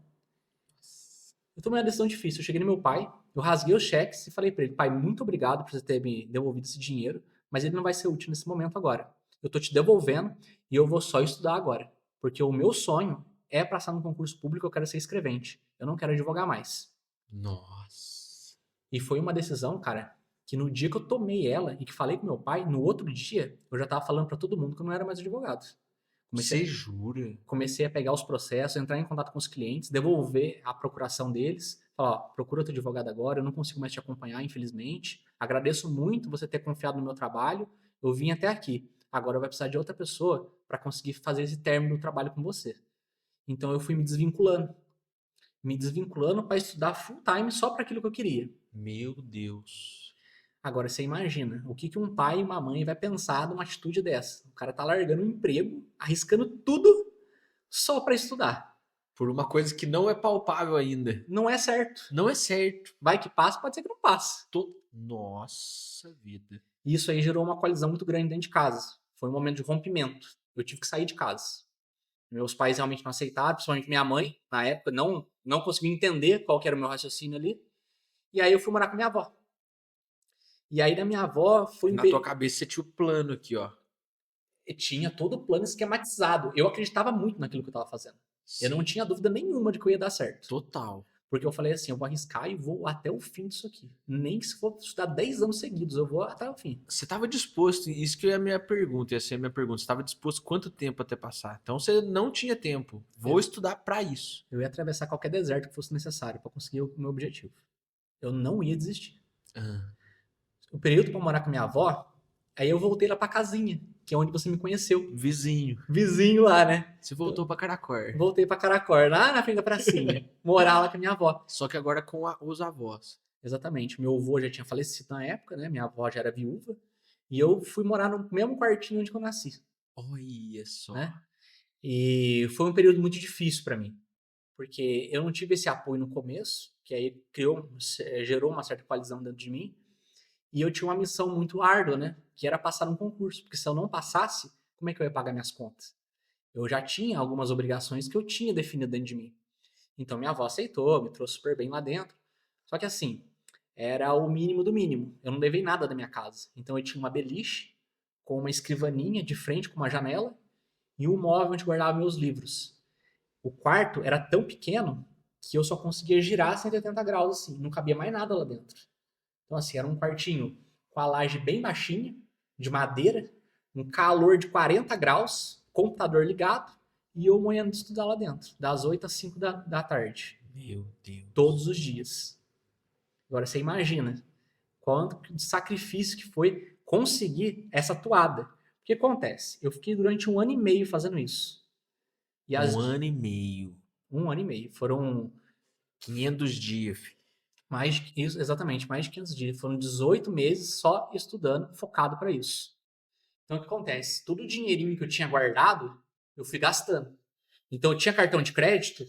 Eu tomei uma decisão difícil. Eu cheguei no meu pai, eu rasguei os cheques e falei para ele, pai, muito obrigado por você ter me devolvido esse dinheiro, mas ele não vai ser útil nesse momento agora. Eu tô te devolvendo e eu vou só estudar agora. Porque o meu sonho é passar no concurso público, eu quero ser escrevente. Eu não quero advogar mais. Nossa. E foi uma decisão, cara, que no dia que eu tomei ela e que falei com meu pai, no outro dia, eu já tava falando para todo mundo que eu não era mais advogado. Você jura? Comecei a pegar os processos, entrar em contato com os clientes, devolver a procuração deles, falar, ó, procura outro advogado agora, eu não consigo mais te acompanhar, infelizmente. Agradeço muito você ter confiado no meu trabalho, eu vim até aqui. Agora vai precisar de outra pessoa para conseguir fazer esse término do trabalho com você. Então eu fui me desvinculando para estudar full time só para aquilo que eu queria. Meu Deus. Agora você imagina, o que um pai e uma mãe vai pensar numa atitude dessa? O cara tá largando um emprego, arriscando tudo só para estudar. Por uma coisa que não é palpável ainda. Não é certo. Não é certo. Vai que passa, pode ser que não passe. Nossa vida. E isso aí gerou uma colisão muito grande dentro de casa. Foi um momento de rompimento. Eu tive que sair de casa. Meus pais realmente não aceitaram, principalmente minha mãe, na época, não conseguiu entender qual que era o meu raciocínio ali. E aí eu fui morar com minha avó. E aí da minha avó foi Na tua cabeça você tinha o plano aqui, ó. Tinha todo o plano esquematizado. Eu acreditava muito naquilo que eu estava fazendo. Sim. Eu não tinha dúvida nenhuma de que eu ia dar certo. Total. Porque eu falei assim, eu vou arriscar e vou até o fim disso aqui. Nem que se for estudar 10 anos seguidos, eu vou até o fim. Você estava disposto, isso que é a minha pergunta, ia ser a minha pergunta. Você estava disposto quanto tempo até passar? Então você não tinha tempo. Vou estudar para isso. Eu ia atravessar qualquer deserto que fosse necessário para conseguir o meu objetivo. Eu não ia desistir. O período para morar com minha avó, aí eu voltei lá para casinha, que é onde você me conheceu. Vizinho. Vizinho lá, né? Você voltou para Caracor. Voltei para Caracor, lá na frente da pracinha, morar lá com a minha avó. Só que agora com os avós. Exatamente. Meu avô já tinha falecido na época, né? Minha avó já era viúva. E eu fui morar no mesmo quartinho onde eu nasci. Olha só. Né? E foi um período muito difícil para mim. Porque eu não tive esse apoio no começo, que aí gerou uma certa coalizão dentro de mim. E eu tinha uma missão muito árdua, né? Que era passar num concurso. Porque se eu não passasse, como é que eu ia pagar minhas contas? Eu já tinha algumas obrigações que eu tinha definido dentro de mim. Então minha avó aceitou, me trouxe super bem lá dentro. Só que assim, era o mínimo do mínimo. Eu não levei nada da minha casa. Então eu tinha uma beliche com uma escrivaninha de frente com uma janela e um móvel onde guardava meus livros. O quarto era tão pequeno que eu só conseguia girar 180 graus assim, não cabia mais nada lá dentro. Então assim, era um quartinho com a laje bem baixinha, de madeira, um calor de 40 graus, computador ligado e eu morrendo de estudar lá dentro, das 8 às 5 da tarde. Meu Deus. Todos os dias. Agora você imagina quanto de sacrifício que foi conseguir essa toada. O que acontece? Eu fiquei durante 1 ano e meio fazendo isso. E Um ano e meio. 1 ano e meio. Foram 500 dias. exatamente, mais de 500 dias. Foram 18 meses só estudando, focado para isso. Então o que acontece? Todo o dinheirinho que eu tinha guardado, eu fui gastando. Então eu tinha cartão de crédito,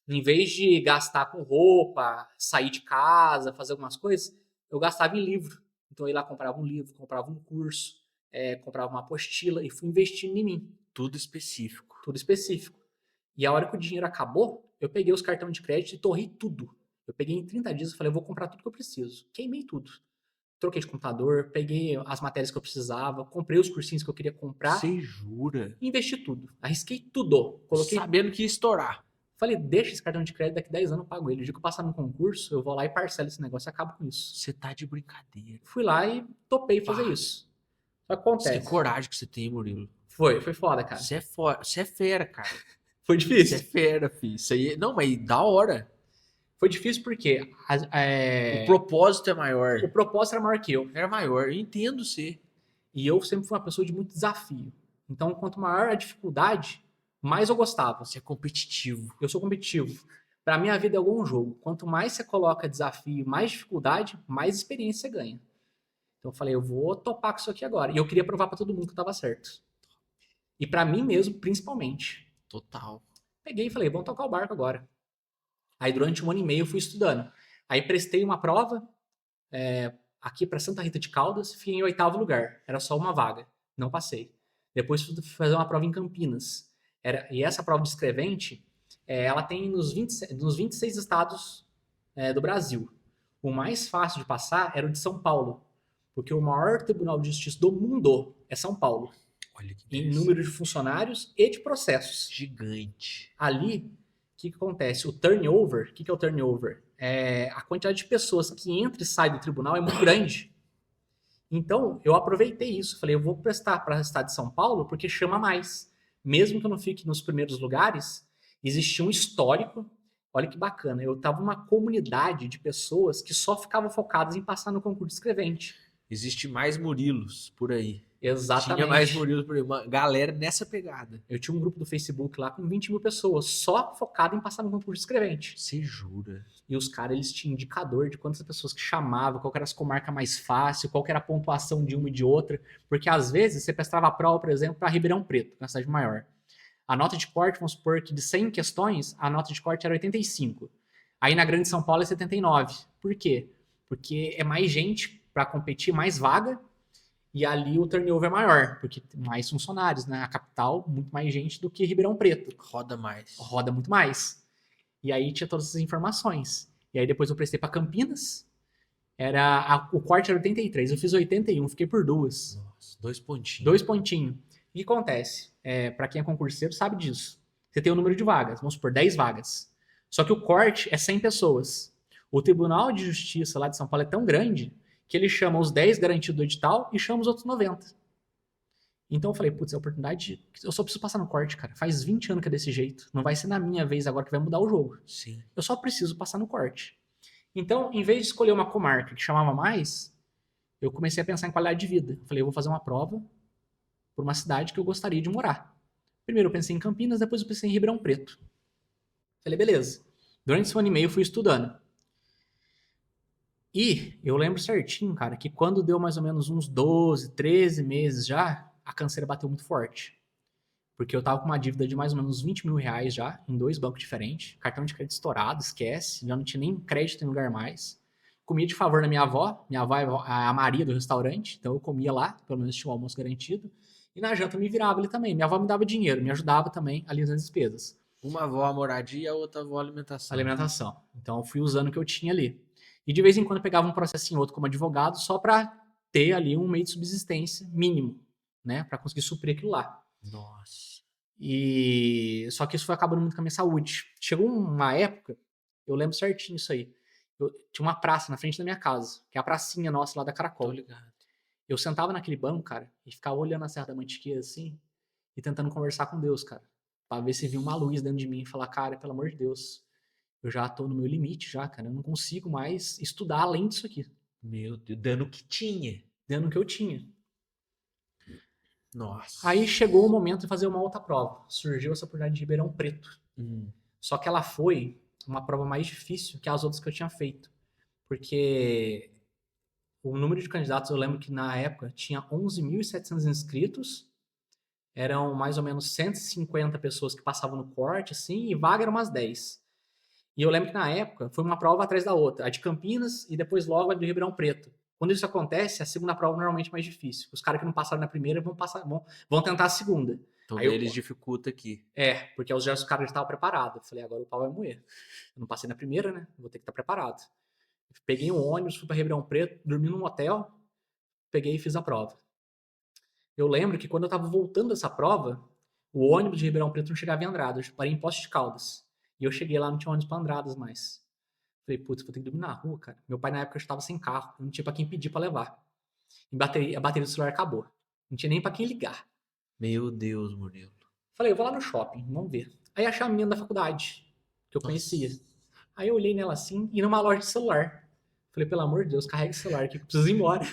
em vez de gastar com roupa, sair de casa, fazer algumas coisas, eu gastava em livro. Então eu ia lá, comprava um livro, comprava um curso, comprava uma apostila e fui investindo em mim. Tudo específico. Tudo específico. E a hora que o dinheiro acabou, eu peguei os cartões de crédito e torrei tudo. Eu peguei em 30 dias e falei, eu vou comprar tudo que eu preciso. Queimei tudo. Troquei de computador, peguei as matérias que eu precisava, comprei os cursinhos que eu queria comprar. Você jura? E investi tudo. Arrisquei tudo. Coloquei... Sabendo que ia estourar. Falei, deixa esse cartão de crédito, daqui 10 anos eu pago ele. O dia que eu passar no concurso, eu vou lá e parcelo esse negócio e acabo com isso. Você tá de brincadeira. Fui lá e topei fazer isso. Só que acontece. Que coragem que você tem, Murilo. Foi foda, cara. Você é fera, cara. Foi difícil. Você é fera, filho. Isso aí... Não, mas da hora. Foi difícil porque... O propósito é maior. O propósito era maior que eu. Era maior, eu entendo você. E eu sempre fui uma pessoa de muito desafio. Então, quanto maior a dificuldade, mais eu gostava. Você é competitivo. Eu sou competitivo. Pra minha vida é algum jogo. Quanto mais você coloca desafio, mais dificuldade, mais experiência você ganha. Então eu falei, eu vou topar com isso aqui agora. E eu queria provar pra todo mundo que eu tava certo. E pra mim mesmo, principalmente. Total. Peguei e falei, vamos tocar o barco agora. Aí durante 1 ano e meio eu fui estudando. Aí prestei uma prova aqui para Santa Rita de Caldas, fiquei em 8º lugar. Era só uma vaga. Não passei. Depois fui fazer uma prova em Campinas. E essa prova de escrevente, ela tem nos 26 estados do Brasil. O mais fácil de passar era o de São Paulo. Porque o maior tribunal de justiça do mundo é São Paulo. Olha que em número de funcionários e de processos. Gigante. Ali, o que acontece? O turnover, o que é o turnover? A quantidade de pessoas que entra e sai do tribunal é muito grande. Então, eu aproveitei isso. Falei, eu vou prestar para o estado de São Paulo porque chama mais. mesmo que eu não fique nos primeiros lugares, existia um histórico. Olha que bacana, eu tava numa comunidade de pessoas que só ficavam focadas em passar no concurso de escrevente. Existe mais Murilos por aí. Exatamente. Tinha mais Murilos por aí. Uma galera nessa pegada. Eu tinha um grupo do Facebook lá com 20 mil pessoas, só focado em passar no concurso de escrevente. Você jura? E os caras, eles tinham indicador de quantas pessoas que chamavam, qual que era as comarcas mais fácil, qual que era a pontuação de uma e de outra. Porque às vezes você prestava a prova, por exemplo, para Ribeirão Preto, que é uma cidade maior. A nota de corte, vamos supor que de 100 questões, a nota de corte era 85. Aí na Grande São Paulo é 79. Por quê? Porque é mais gente para competir, mais vaga, e ali o turnover é maior, porque tem mais funcionários, né? A capital, muito mais gente do que Ribeirão Preto. Roda mais. Roda muito mais. E aí tinha todas essas informações. E aí depois eu prestei para Campinas, o corte era 83, eu fiz 81, fiquei por 2. Nossa, 2 pontinhos. 2 pontinhos. O que acontece? Para quem é concurseiro sabe disso. Você tem o número de vagas, vamos supor, 10 vagas. Só que o corte é 100 pessoas. O Tribunal de Justiça lá de São Paulo é tão grande que ele chama os 10 garantidos do edital e chama os outros 90. Então eu falei, putz, é a oportunidade. Eu só preciso passar no corte, cara. Faz 20 anos que é desse jeito. Não vai ser na minha vez agora que vai mudar o jogo. Sim. Eu só preciso passar no corte. Então, em vez de escolher uma comarca que chamava mais, eu comecei a pensar em qualidade de vida. Eu falei, eu vou fazer uma prova por uma cidade que eu gostaria de morar. Primeiro eu pensei em Campinas, depois eu pensei em Ribeirão Preto. Falei, beleza. Durante esse 1 ano e meio eu fui estudando. E eu lembro certinho, cara, que quando deu mais ou menos uns 12, 13 meses já, a canseira bateu muito forte. Porque eu tava com uma dívida de mais ou menos 20 mil reais já, em 2 bancos diferentes. Cartão de crédito estourado, esquece. Já não tinha nem crédito em lugar mais. Comia de favor na minha avó. Minha avó é a Maria do restaurante. Então eu comia lá, pelo menos tinha o almoço garantido. E na janta eu me virava ali também. Minha avó me dava dinheiro, me ajudava também ali nas despesas. Uma avó a moradia e a outra avó a alimentação. Alimentação. Então eu fui usando o que eu tinha ali. E de vez em quando eu pegava um processinho outro como advogado, só para ter ali um meio de subsistência mínimo, né? Para conseguir suprir aquilo lá. Nossa. E só que isso foi acabando muito com a minha saúde. Chegou uma época, eu lembro certinho isso aí. Eu tinha uma praça na frente da minha casa, que é a pracinha nossa lá da Caracol. Tô ligado. Eu sentava naquele banco, cara, e ficava olhando a Serra da Mantiqueira assim, e tentando conversar com Deus, cara, pra ver se vinha uma luz dentro de mim e falar, cara, pelo amor de Deus, eu já tô no meu limite já, cara, eu não consigo mais estudar além disso aqui. Meu Deus, dando o que tinha. Dando o que eu tinha. Nossa. Aí chegou o momento de fazer uma outra prova. Surgiu essa oportunidade de Ribeirão Preto. Só que ela foi uma prova mais difícil que as outras que eu tinha feito. Porque o número de candidatos, eu lembro que na época tinha 11.700 inscritos, eram mais ou menos 150 pessoas que passavam no corte, assim, e vaga eram umas 10. E eu lembro que na época foi uma prova atrás da outra, a de Campinas e depois logo a de Ribeirão Preto. Quando isso acontece, a segunda prova normalmente é mais difícil. Os caras que não passaram na primeira vão tentar a segunda. Então Aí eles dificultam aqui. porque os caras já estavam preparados. Eu falei, agora o pau vai moer. Eu não passei na primeira, né? Vou ter que estar preparado. Peguei um ônibus, fui para Ribeirão Preto, dormi num hotel, peguei e fiz a prova. Eu lembro que quando eu tava voltando dessa prova, o ônibus de Ribeirão Preto não chegava em Andradas. Eu parei em Poços de Caldas. E eu cheguei lá, não tinha ônibus para Andradas mais. Falei, putz, vou ter que dormir na rua, cara. Meu pai na época estava sem carro, não tinha para quem pedir para levar. E a bateria do celular acabou. Não tinha nem para quem ligar. Meu Deus, Murilo. Falei, eu vou lá no shopping, vamos ver. Aí achei a menina da faculdade, que eu conhecia. Aí eu olhei nela assim, e numa loja de celular. Falei, pelo amor de Deus, carrega o celular aqui que eu preciso ir embora.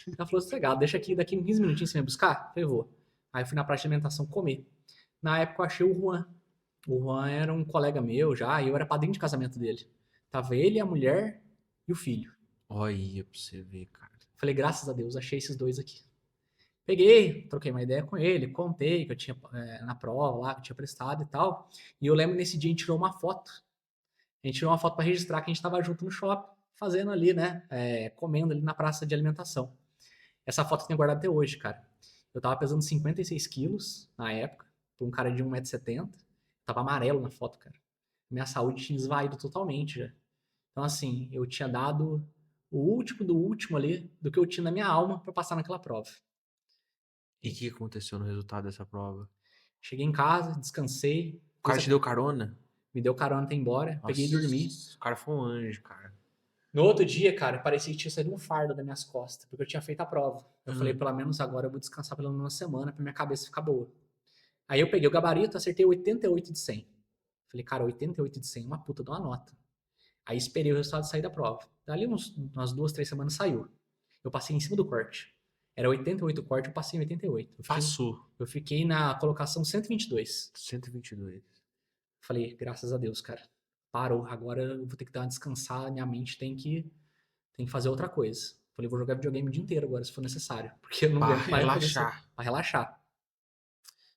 Ela falou, sossegado, deixa aqui, daqui uns 15 minutinhos você vem buscar? Falei, vou. Aí eu fui na praça de alimentação comer. Na época eu achei o Juan. O Juan era um colega meu já, e eu era padrinho de casamento dele. Tava ele, a mulher e o filho. Olha pra você ver, cara. Falei, graças a Deus, achei esses dois aqui. Peguei, troquei uma ideia com ele, contei que eu tinha na prova lá, que eu tinha prestado e tal. E eu lembro nesse dia a gente tirou uma foto. A gente tirou uma foto para registrar que a gente estava junto no shopping, fazendo ali, né? Comendo ali na praça de alimentação. Essa foto eu tenho guardado até hoje, cara. Eu tava pesando 56 quilos na época, por um cara de 1,70 m. Tava amarelo na foto, cara. Minha saúde tinha esvaído totalmente já. Então, assim, eu tinha dado o último do último ali, do que eu tinha na minha alma para passar naquela prova. E o que aconteceu no resultado dessa prova? Cheguei em casa, descansei. O cara te deu carona? Me deu carona até ir embora. Nossa, Peguei e dormi. O cara foi um anjo, cara. No outro dia, cara, parecia que tinha saído um fardo das minhas costas, porque eu tinha feito a prova. Eu falei, pelo menos agora eu vou descansar pelo menos uma semana pra minha cabeça ficar boa. Aí eu peguei o gabarito, acertei 88 de 100. Falei, cara, 88 de 100 é uma puta de uma nota. Aí esperei o resultado sair da prova. Dali umas 2, 3 semanas saiu. Eu passei em cima do corte. Era 88 o corte, eu passei em 88. Passou. Eu fiquei na colocação 122. 122. Falei, graças a Deus, cara. Parou. Agora eu vou ter que dar uma descansada. Minha mente tem que fazer outra coisa. Falei, vou jogar videogame o dia inteiro agora, se for necessário. Porque eu não Pra aguento mais relaxar. pra relaxar.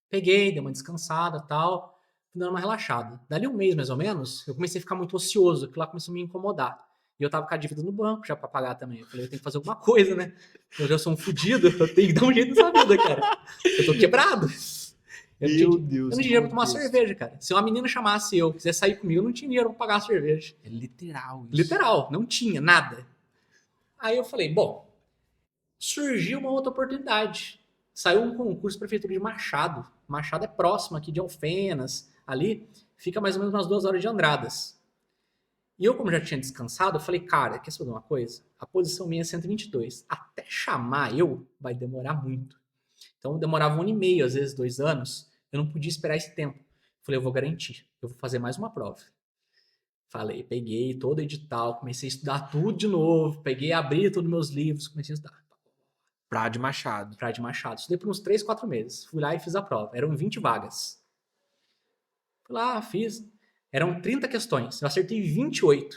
Peguei, dei uma descansada e tal. Fui dando uma relaxada. Dali um mês, mais ou menos, eu comecei a ficar muito ocioso. Aquilo lá começou a me incomodar. E eu tava com a dívida no banco já pra pagar também. Eu falei, eu tenho que fazer alguma coisa, né? Eu já sou um fudido, eu tenho que dar um jeito nessa vida, cara. Eu tô quebrado. Meu Deus. Eu não tinha dinheiro pra tomar cerveja, cara. Se uma menina chamasse eu, quisesse sair comigo, eu não tinha dinheiro pra pagar a cerveja. É literal isso. Literal, não tinha nada. Aí eu falei, bom, surgiu uma outra oportunidade. Saiu um concurso da Prefeitura de Machado. Machado é próximo aqui de Alfenas, ali. Fica mais ou menos umas 2 horas de Andradas. E eu, como já tinha descansado, eu falei, cara, quer saber uma coisa? A posição minha é 122. Até chamar eu, vai demorar muito. Então, demorava 1 ano e meio, às vezes 2 anos. Eu não podia esperar esse tempo. Falei, eu vou garantir. Eu vou fazer mais uma prova. Falei, peguei todo o edital, comecei a estudar tudo de novo. Peguei, abri todos os meus livros, comecei a estudar. Pra de Machado. Pra de Machado. Estudei por uns 3, 4 meses. Fui lá e fiz a prova. Eram 20 vagas. Fui lá, fiz. Eram 30 questões. Eu acertei 28.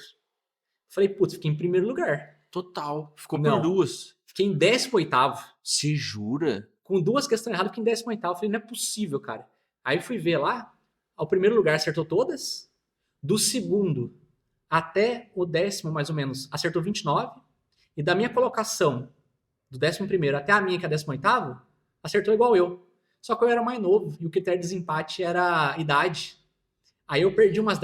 Falei, putz, fiquei em primeiro lugar. Total. Ficou Não. por 2. Fiquei em 18º. Se jura? Com 2 questões erradas, fiquei em 18º. Falei, não é possível, cara. Aí fui ver lá. O primeiro lugar acertou todas. Do segundo até o 10º, mais ou menos, acertou 29. E da minha colocação, do 11º até a minha, que é a 18º, acertou igual eu. Só que eu era mais novo. E o critério de desempate era idade. Aí eu perdi umas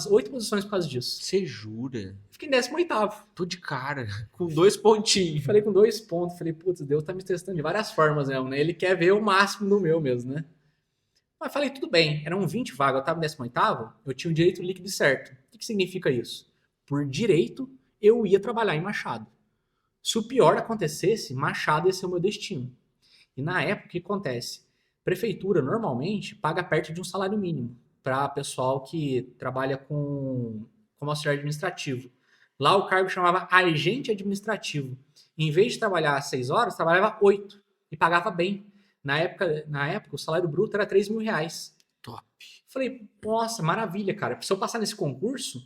8 posições por causa disso. Você jura? Fiquei em 18º. Tô de cara. Com 2 pontinhos. Falei com 2 pontos. Falei, putz, Deus tá me testando de várias formas mesmo, né? Ele quer ver o máximo do meu mesmo, né? Mas falei, tudo bem. Eram 20 vagas. Eu tava em 18º. Eu tinha o direito líquido certo. O que significa isso? Por direito, eu ia trabalhar em Machado. Se o pior acontecesse, Machado ia ser o meu destino. E na época, o que acontece? Prefeitura, normalmente, paga perto de um salário mínimo para pessoal que trabalha como auxiliar administrativo. Lá o cargo chamava agente administrativo. Em vez de trabalhar 6 horas, trabalhava 8 e pagava bem. Na época o salário bruto era 3 mil reais. Top. Falei, nossa, maravilha, cara. Se eu passar nesse concurso,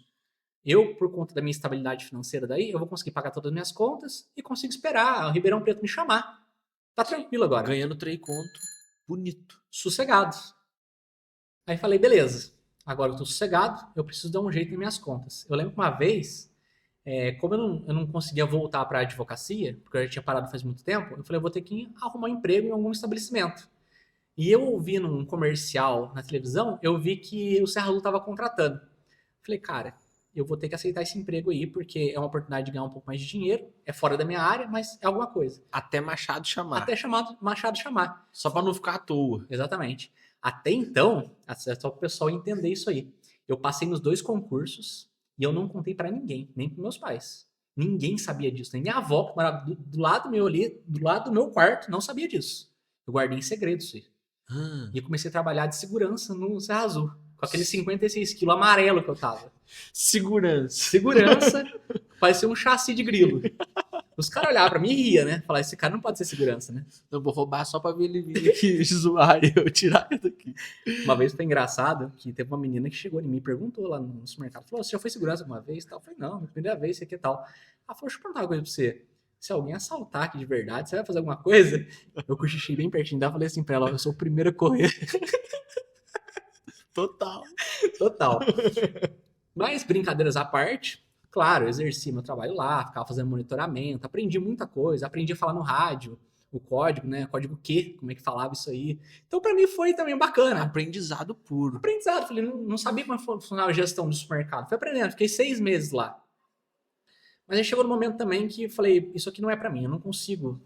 eu, por conta da minha estabilidade financeira daí, eu vou conseguir pagar todas as minhas contas e consigo esperar o Ribeirão Preto me chamar. Tá tranquilo agora. Ganhando 3 conto. Bonito. Sossegado. Aí falei, beleza, agora eu tô sossegado, eu preciso dar um jeito nas minhas contas. Eu lembro que uma vez, como eu não conseguia voltar para a advocacia, porque eu já tinha parado faz muito tempo, eu falei, eu vou ter que arrumar um emprego em algum estabelecimento. E eu ouvi num comercial na televisão, eu vi que o Serra Azul estava contratando. Falei, cara, eu vou ter que aceitar esse emprego aí, porque é uma oportunidade de ganhar um pouco mais de dinheiro, é fora da minha área, mas é alguma coisa. Até Machado chamar. Até Machado chamar. Só pra não ficar à toa. Exatamente. Até então, é só para o pessoal entender isso aí. Eu passei nos 2 concursos e eu não contei para ninguém, nem para meus pais. Ninguém sabia disso, nem minha avó, que morava do lado meu ali, do lado do meu quarto, não sabia disso. Eu guardei em segredo isso aí. E eu comecei a trabalhar de segurança no Serra Azul, com aqueles 56 quilos amarelo que eu tava. Segurança, parecia um chassi de grilo. Os caras olhavam pra mim e riam, né? Falavam, esse cara não pode ser segurança, né? Eu vou roubar só pra ver ele vir aqui zoar e eu tirar ele daqui. Uma vez foi engraçado que teve uma menina que chegou em mim e perguntou lá no supermercado. Falou, você já foi segurança alguma vez? Eu falei, não, minha primeira vez, isso aqui e tal. Ela falou, deixa eu perguntar uma coisa pra você. Se alguém assaltar aqui de verdade, você vai fazer alguma coisa? Eu cochichei bem pertinho dela e falei assim pra ela, eu sou o primeiro a correr. Total. Mas, brincadeiras à parte, claro, eu exerci meu trabalho lá, ficava fazendo monitoramento, aprendi muita coisa, aprendi a falar no rádio, o código, né? Código Q, como é que falava isso aí. Então, pra mim, foi também bacana. Aprendizado puro. Aprendizado, falei, não sabia como funcionava a gestão do supermercado. Fui aprendendo, fiquei 6 meses lá. Mas aí chegou no momento também que falei, isso aqui não é pra mim, eu não consigo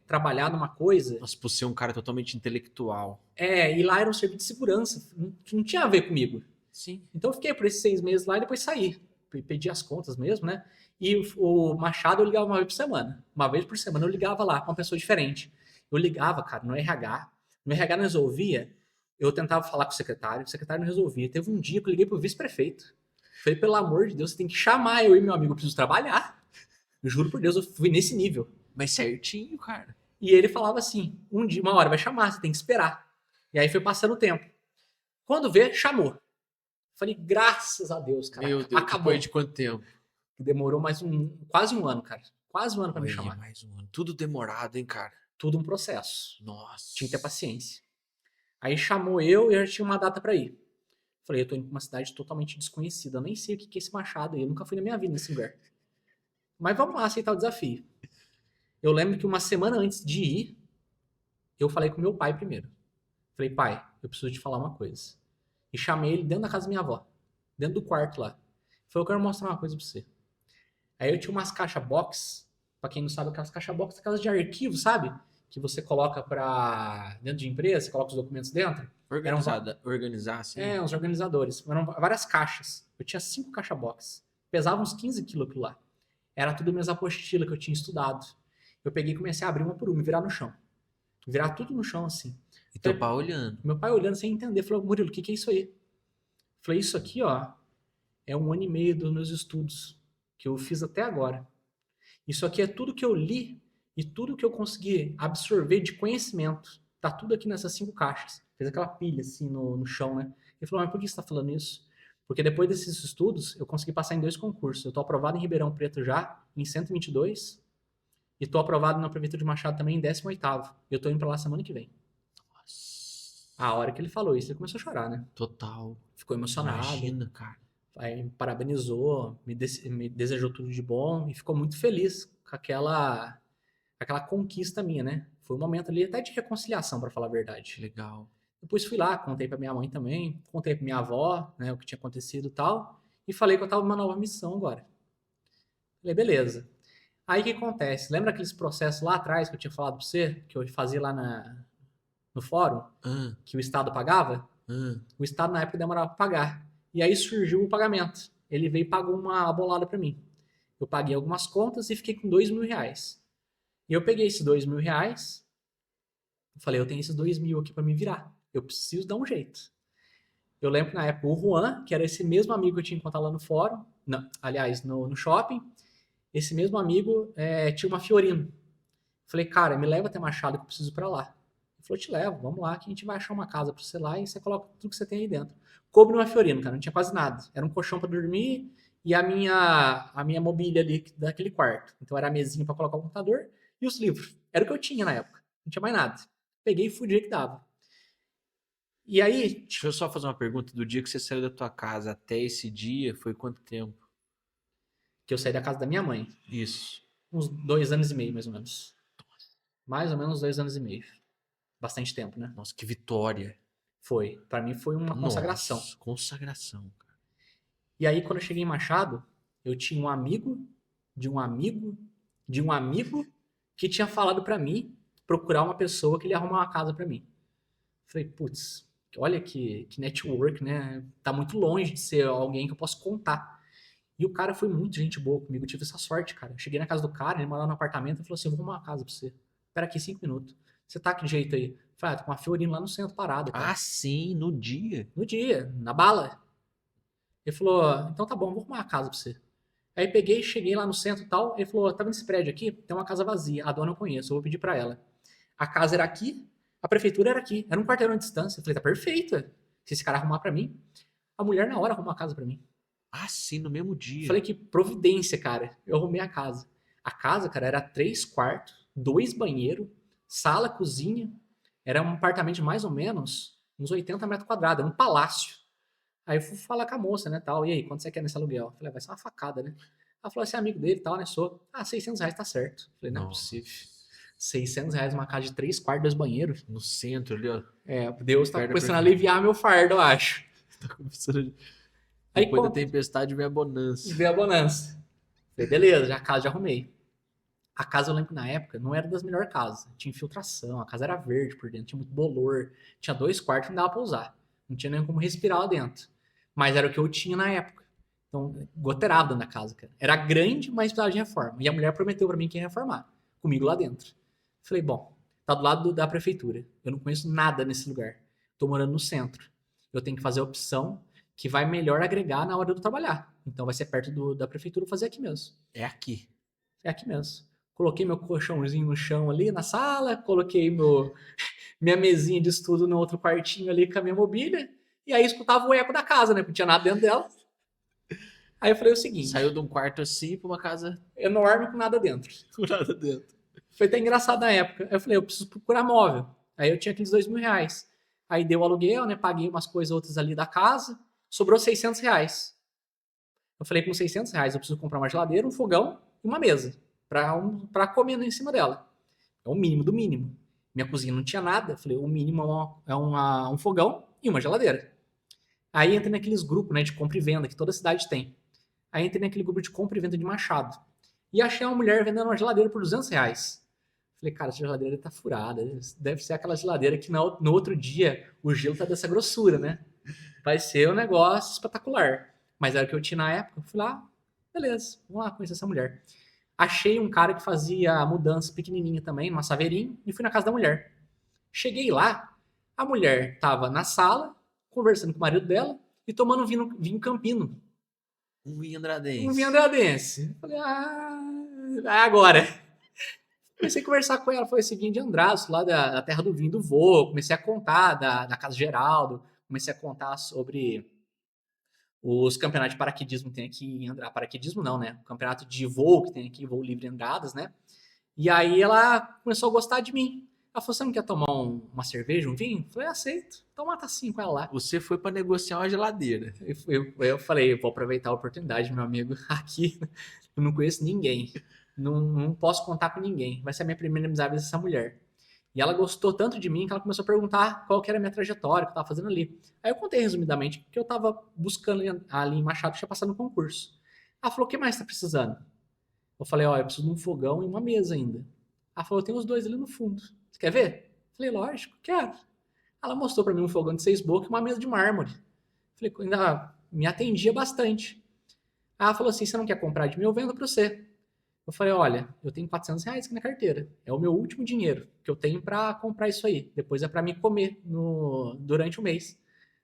trabalhar numa coisa... Nossa, por ser um cara totalmente intelectual. E lá era um serviço de segurança, que não tinha a ver comigo. Sim. Então eu fiquei por esses 6 meses lá e depois saí. Pedi as contas mesmo, né? E o Machado eu ligava uma vez por semana. Uma vez por semana eu ligava lá com uma pessoa diferente. Eu ligava, cara, no RH. No RH nós ouvia Eu tentava falar com o secretário não resolvia. Teve um dia que eu liguei pro vice-prefeito. Falei, pelo amor de Deus, você tem que chamar eu e meu amigo, eu preciso trabalhar. Eu juro por Deus, eu fui nesse nível. Mas certinho, cara. E ele falava assim, um dia, uma hora vai chamar, você tem que esperar. E aí foi passando o tempo. Quando vê, chamou. Falei, graças a Deus, cara. Meu Deus, acabou. depois de quanto tempo? Demorou quase um ano, cara. Quase um ano pra me Olha, chamar. mais um ano. Tudo demorado, hein, cara? Tudo um processo. Nossa. Tinha que ter paciência. Aí chamou eu e eu já tinha uma data pra ir. Falei, eu tô indo pra uma cidade totalmente desconhecida. Eu nem sei o que é esse Machado aí. Eu nunca fui na minha vida nesse lugar. Mas vamos lá aceitar o desafio. Eu lembro que uma semana antes de ir, eu falei com meu pai primeiro. Falei, pai, eu preciso te falar uma coisa. E chamei ele dentro da casa da minha avó. Dentro do quarto lá. Falei, eu quero mostrar uma coisa pra você. Aí eu tinha umas caixa box. Pra quem não sabe, aquelas caixa box, aquelas de arquivo, sabe? Que você coloca pra dentro de empresa, você coloca os documentos dentro. Organizar, assim? Uns organizadores. Eram várias caixas. Eu tinha 5 caixa box. Pesava uns 15 quilos aquilo lá. Era tudo minhas apostilas que eu tinha estudado. Eu peguei e comecei a abrir uma por uma e virar no chão. Virar tudo no chão, assim. E teu pai olhando. Meu pai olhando sem entender. Falou, Murilo, o que é isso aí? Falei, isso aqui, ó, é 1 ano e meio dos meus estudos. Que eu fiz até agora. Isso aqui é tudo que eu li e tudo que eu consegui absorver de conhecimento. Tá tudo aqui nessas 5 caixas. Fez aquela pilha, assim, no chão, né? Ele falou, mas por que você tá falando isso? Porque depois desses estudos, eu consegui passar em 2 concursos. Eu tô aprovado em Ribeirão Preto já, em 122. E tô aprovado na Prefeitura de Machado também em 18º. E eu tô indo pra lá semana que vem. Nossa. A hora que ele falou isso, ele começou a chorar, né? Total. Ficou emocionado. Imagina, cara. Aí me parabenizou, me desejou tudo de bom e ficou muito feliz com aquela conquista minha, né? Foi um momento ali até de reconciliação, pra falar a verdade. Legal. Depois fui lá, contei pra minha mãe também, contei pra minha avó, né, o que tinha acontecido e tal, e falei que eu tava numa nova missão agora. Falei, beleza. Aí o que acontece? Lembra aqueles processos lá atrás que eu tinha falado pra você, que eu fazia lá no fórum, que o Estado pagava? O Estado na época demorava pra pagar. E aí surgiu o pagamento. Ele veio e pagou uma bolada pra mim. Eu paguei algumas contas e fiquei com R$2.000. E eu peguei esses R$2.000, eu falei, eu tenho esses 2.000 aqui pra me virar. Eu preciso dar um jeito. Eu lembro que na época o Juan, que era esse mesmo amigo que eu tinha encontrado lá no fórum, não, aliás, no shopping, esse mesmo amigo tinha uma Fiorino. Falei, cara, me leva até Machado que eu preciso ir pra lá. Ele falou, te levo, vamos lá, que a gente vai achar uma casa pra você lá e você coloca tudo que você tem aí dentro. Coube numa Fiorino, cara, não tinha quase nada. Era um colchão pra dormir e a minha mobília ali daquele quarto. Então era a mesinha pra colocar o computador e os livros. Era o que eu tinha na época, não tinha mais nada. Peguei e fui o dia que dava. E aí... Deixa eu só fazer uma pergunta. Do dia que você saiu da tua casa até esse dia, foi quanto tempo? Que eu saí da casa da minha mãe. Isso. Uns 2 anos e meio, mais ou menos. Mais ou menos 2 anos e meio. Bastante tempo, né? Nossa, que vitória. Foi. Pra mim foi uma consagração. Nossa, consagração, cara. E aí, quando eu cheguei em Machado, eu tinha um amigo de um amigo de um amigo que tinha falado pra mim procurar uma pessoa que ele ia arrumar uma casa pra mim. Falei, putz, olha que network, né? Tá muito longe de ser alguém que eu posso contar. E o cara foi muito gente boa comigo, eu tive essa sorte, cara. Eu cheguei na casa do cara, ele morava no apartamento e falou assim, eu vou arrumar uma casa pra você. Espera aqui 5 minutos. Você tá que jeito aí? Falei, tô com uma Fiorino lá no centro parada, cara. Ah, sim, no dia. No dia, na bala. Ele falou, então tá bom, vou arrumar uma casa pra você. Aí peguei, cheguei lá no centro e tal, ele falou, tá vendo esse prédio aqui? Tem uma casa vazia, a dona eu conheço, eu vou pedir pra ela. A casa era aqui, a prefeitura era aqui, era um quarteirão de distância. Eu falei, tá perfeita. Se esse cara arrumar pra mim, a mulher na hora arrumou a casa pra mim. Ah, sim, no mesmo dia. Falei que providência, cara. Eu arrumei a casa. A casa, cara, era 3 quartos, 2 banheiros, sala, cozinha. Era um apartamento de mais ou menos uns 80 metros quadrados, era um palácio. Aí eu fui falar com a moça, né, tal. E aí, quanto você quer nesse aluguel? Eu falei, vai ser uma facada, né? Ela falou, você é amigo dele e tal, né? Sou. Ah, R$600 tá certo. Eu falei, não é possível. R$600 uma casa de 3 quartos, 2 banheiros. No centro ali, ó. Deus tá começando a aliviar meu fardo, eu acho. Tá começando a... Aí, Depois da tempestade vem a bonança. Veio a bonança. Falei, beleza, já a casa já arrumei. A casa, eu lembro que na época não era das melhores casas. Tinha infiltração, a casa era verde por dentro, tinha muito bolor. Tinha 2 quartos que não dava pra usar. Não tinha nem como respirar lá dentro. Mas era o que eu tinha na época. Então, goteirava dentro da casa, cara. Era grande, mas precisava de reforma. E a mulher prometeu pra mim que ia reformar. Comigo lá dentro. Falei, bom, tá do lado da prefeitura. Eu não conheço nada nesse lugar. Tô morando no centro. Eu tenho que fazer a opção que vai melhor agregar na hora de eu trabalhar. Então vai ser perto da prefeitura, fazer aqui mesmo. É aqui. É aqui mesmo. Coloquei meu colchãozinho no chão ali na sala, coloquei minha mesinha de estudo no outro quartinho ali com a minha mobília, e aí escutava o eco da casa, né? Porque não tinha nada dentro dela. Aí eu falei o seguinte: Saiu de um quarto assim pra uma casa enorme com nada dentro. com nada dentro. Foi até engraçado na época. Aí eu falei, eu preciso procurar móvel. Aí eu tinha aqueles R$ 2.000. Aí deu o aluguel, né? Paguei umas coisas outras ali da casa. Sobrou R$ 600. Eu falei, com R$ 600 eu preciso comprar uma geladeira, um fogão e uma mesa pra comer em cima dela. É o mínimo do mínimo. Minha cozinha não tinha nada. Eu falei, o mínimo um fogão e uma geladeira. Aí entrei naqueles grupos, né, de compra e venda que toda cidade tem. Aí entrei naquele grupo de compra e venda de Machado. E achei uma mulher vendendo uma geladeira por R$ 200. Falei, cara, essa geladeira tá furada. Deve ser aquela geladeira que no outro dia o gelo tá dessa grossura, né? Vai ser um negócio espetacular. Mas era o que eu tinha na época. Eu fui lá, beleza, vamos lá conhecer essa mulher. Achei um cara que fazia mudança pequenininha também, numa saveirinha, e fui na casa da mulher. Cheguei lá, a mulher tava na sala, conversando com o marido dela e tomando vinho campino. Um vinho andradense. Um vinho andradense. Falei, agora. Comecei a conversar com ela, foi esse vinho de Andraço, lá da terra do vinho do vô. Comecei a contar da Casa Geraldo, comecei a contar sobre os campeonatos de paraquedismo que tem aqui em Andradas. Paraquedismo não, né? O campeonato de voo que tem aqui, voo livre em Andradas, né? E aí ela começou a gostar de mim. Ela falou, você não quer tomar uma cerveja, um vinho? Eu falei, aceito. Então mata assim com ela lá. Você foi pra negociar uma geladeira. Eu falei, vou aproveitar a oportunidade, meu amigo. Aqui eu não conheço ninguém. Não posso contar com ninguém. Vai ser a minha primeira amizade com essa mulher. E ela gostou tanto de mim que ela começou a perguntar qual que era a minha trajetória, o que eu estava fazendo ali. Aí eu contei resumidamente que eu estava buscando ali em Machado, tinha passado no concurso. Ela falou, o que mais está precisando? Eu falei, ó, eu preciso de um fogão e uma mesa ainda. Ela falou, tem os dois ali no fundo. Você quer ver? Eu falei, lógico, quero. Ela mostrou para mim um fogão de 6 bocas e uma mesa de mármore. Eu falei, ainda me atendia bastante. Ela falou assim, você não quer comprar de mim? Eu vendo para você. Eu falei, olha, eu tenho R$ 400 aqui na carteira. É o meu último dinheiro que eu tenho para comprar isso aí. Depois é para me comer durante o mês.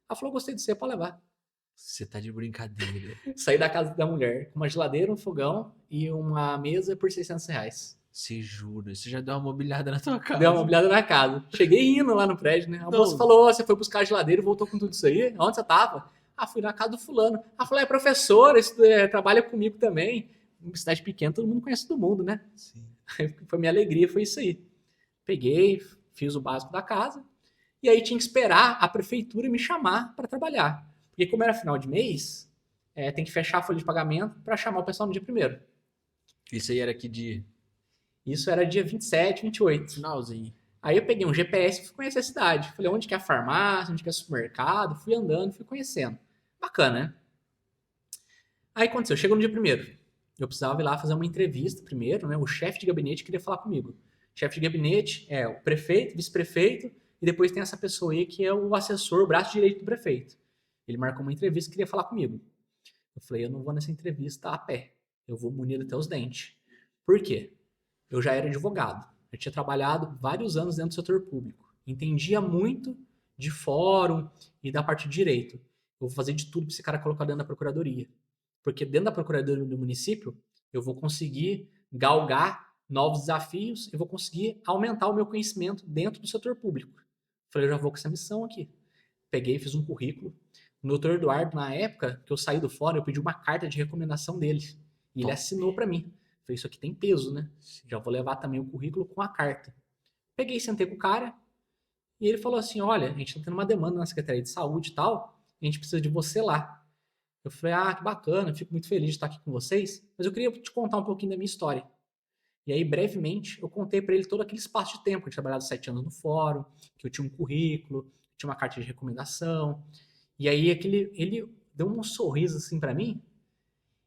Ela falou, gostei de você, pode levar. Você tá de brincadeira. Saí da casa da mulher com uma geladeira, um fogão e uma mesa por R$ 600. Você jura? Você já deu uma mobiliada na tua casa? Deu uma mobiliada na casa. Cheguei indo lá no prédio, né? A moça falou, você foi buscar a geladeira e voltou com tudo isso aí? Onde você tava? Ah, fui na casa do fulano. Ela falou, é professora, trabalha comigo também. Uma cidade pequena, todo mundo conhece todo mundo, né? Sim. Foi minha alegria, foi isso aí. Peguei, fiz o básico da casa, e aí tinha que esperar a prefeitura me chamar para trabalhar. Porque como era final de mês, tem que fechar a folha de pagamento para chamar o pessoal no dia 1º. Isso aí era que dia? Isso era dia 27, 28. Finalzinho. Aí eu peguei um GPS e fui conhecer a cidade. Falei, onde que é a farmácia, onde que é o supermercado. Fui andando, fui conhecendo. Bacana, né? Aí aconteceu, chegou no dia 1º. Eu precisava ir lá fazer uma entrevista primeiro, né? O chefe de gabinete queria falar comigo. O chefe de gabinete é o prefeito, vice-prefeito, e depois tem essa pessoa aí que é o assessor, o braço direito do prefeito. Ele marcou uma entrevista e queria falar comigo. Eu falei, eu não vou nessa entrevista a pé. Eu vou munido até os dentes. Por quê? Eu já era advogado. Eu tinha trabalhado vários anos dentro do setor público. Entendia muito de fórum e da parte de direito. Eu vou fazer de tudo para esse cara colocar dentro da procuradoria. Porque dentro da procuradoria do município, eu vou conseguir galgar novos desafios e vou conseguir aumentar o meu conhecimento dentro do setor público. Falei, eu já vou com essa missão aqui. Peguei, fiz um currículo. O doutor Eduardo, na época que eu saí do fórum, eu pedi uma carta de recomendação dele. E ele assinou para mim. Falei, isso aqui tem peso, né? Já vou levar também o currículo com a carta. Peguei, sentei com o cara e ele falou assim, olha, a gente tá tendo uma demanda na Secretaria de Saúde e tal, a gente precisa de você lá. Eu falei, que bacana, fico muito feliz de estar aqui com vocês, mas eu queria te contar um pouquinho da minha história. E aí, brevemente, eu contei para ele todo aquele espaço de tempo. Eu tinha trabalhado 7 anos no fórum, que eu tinha um currículo, tinha uma carta de recomendação. E aí, ele deu um sorriso assim para mim,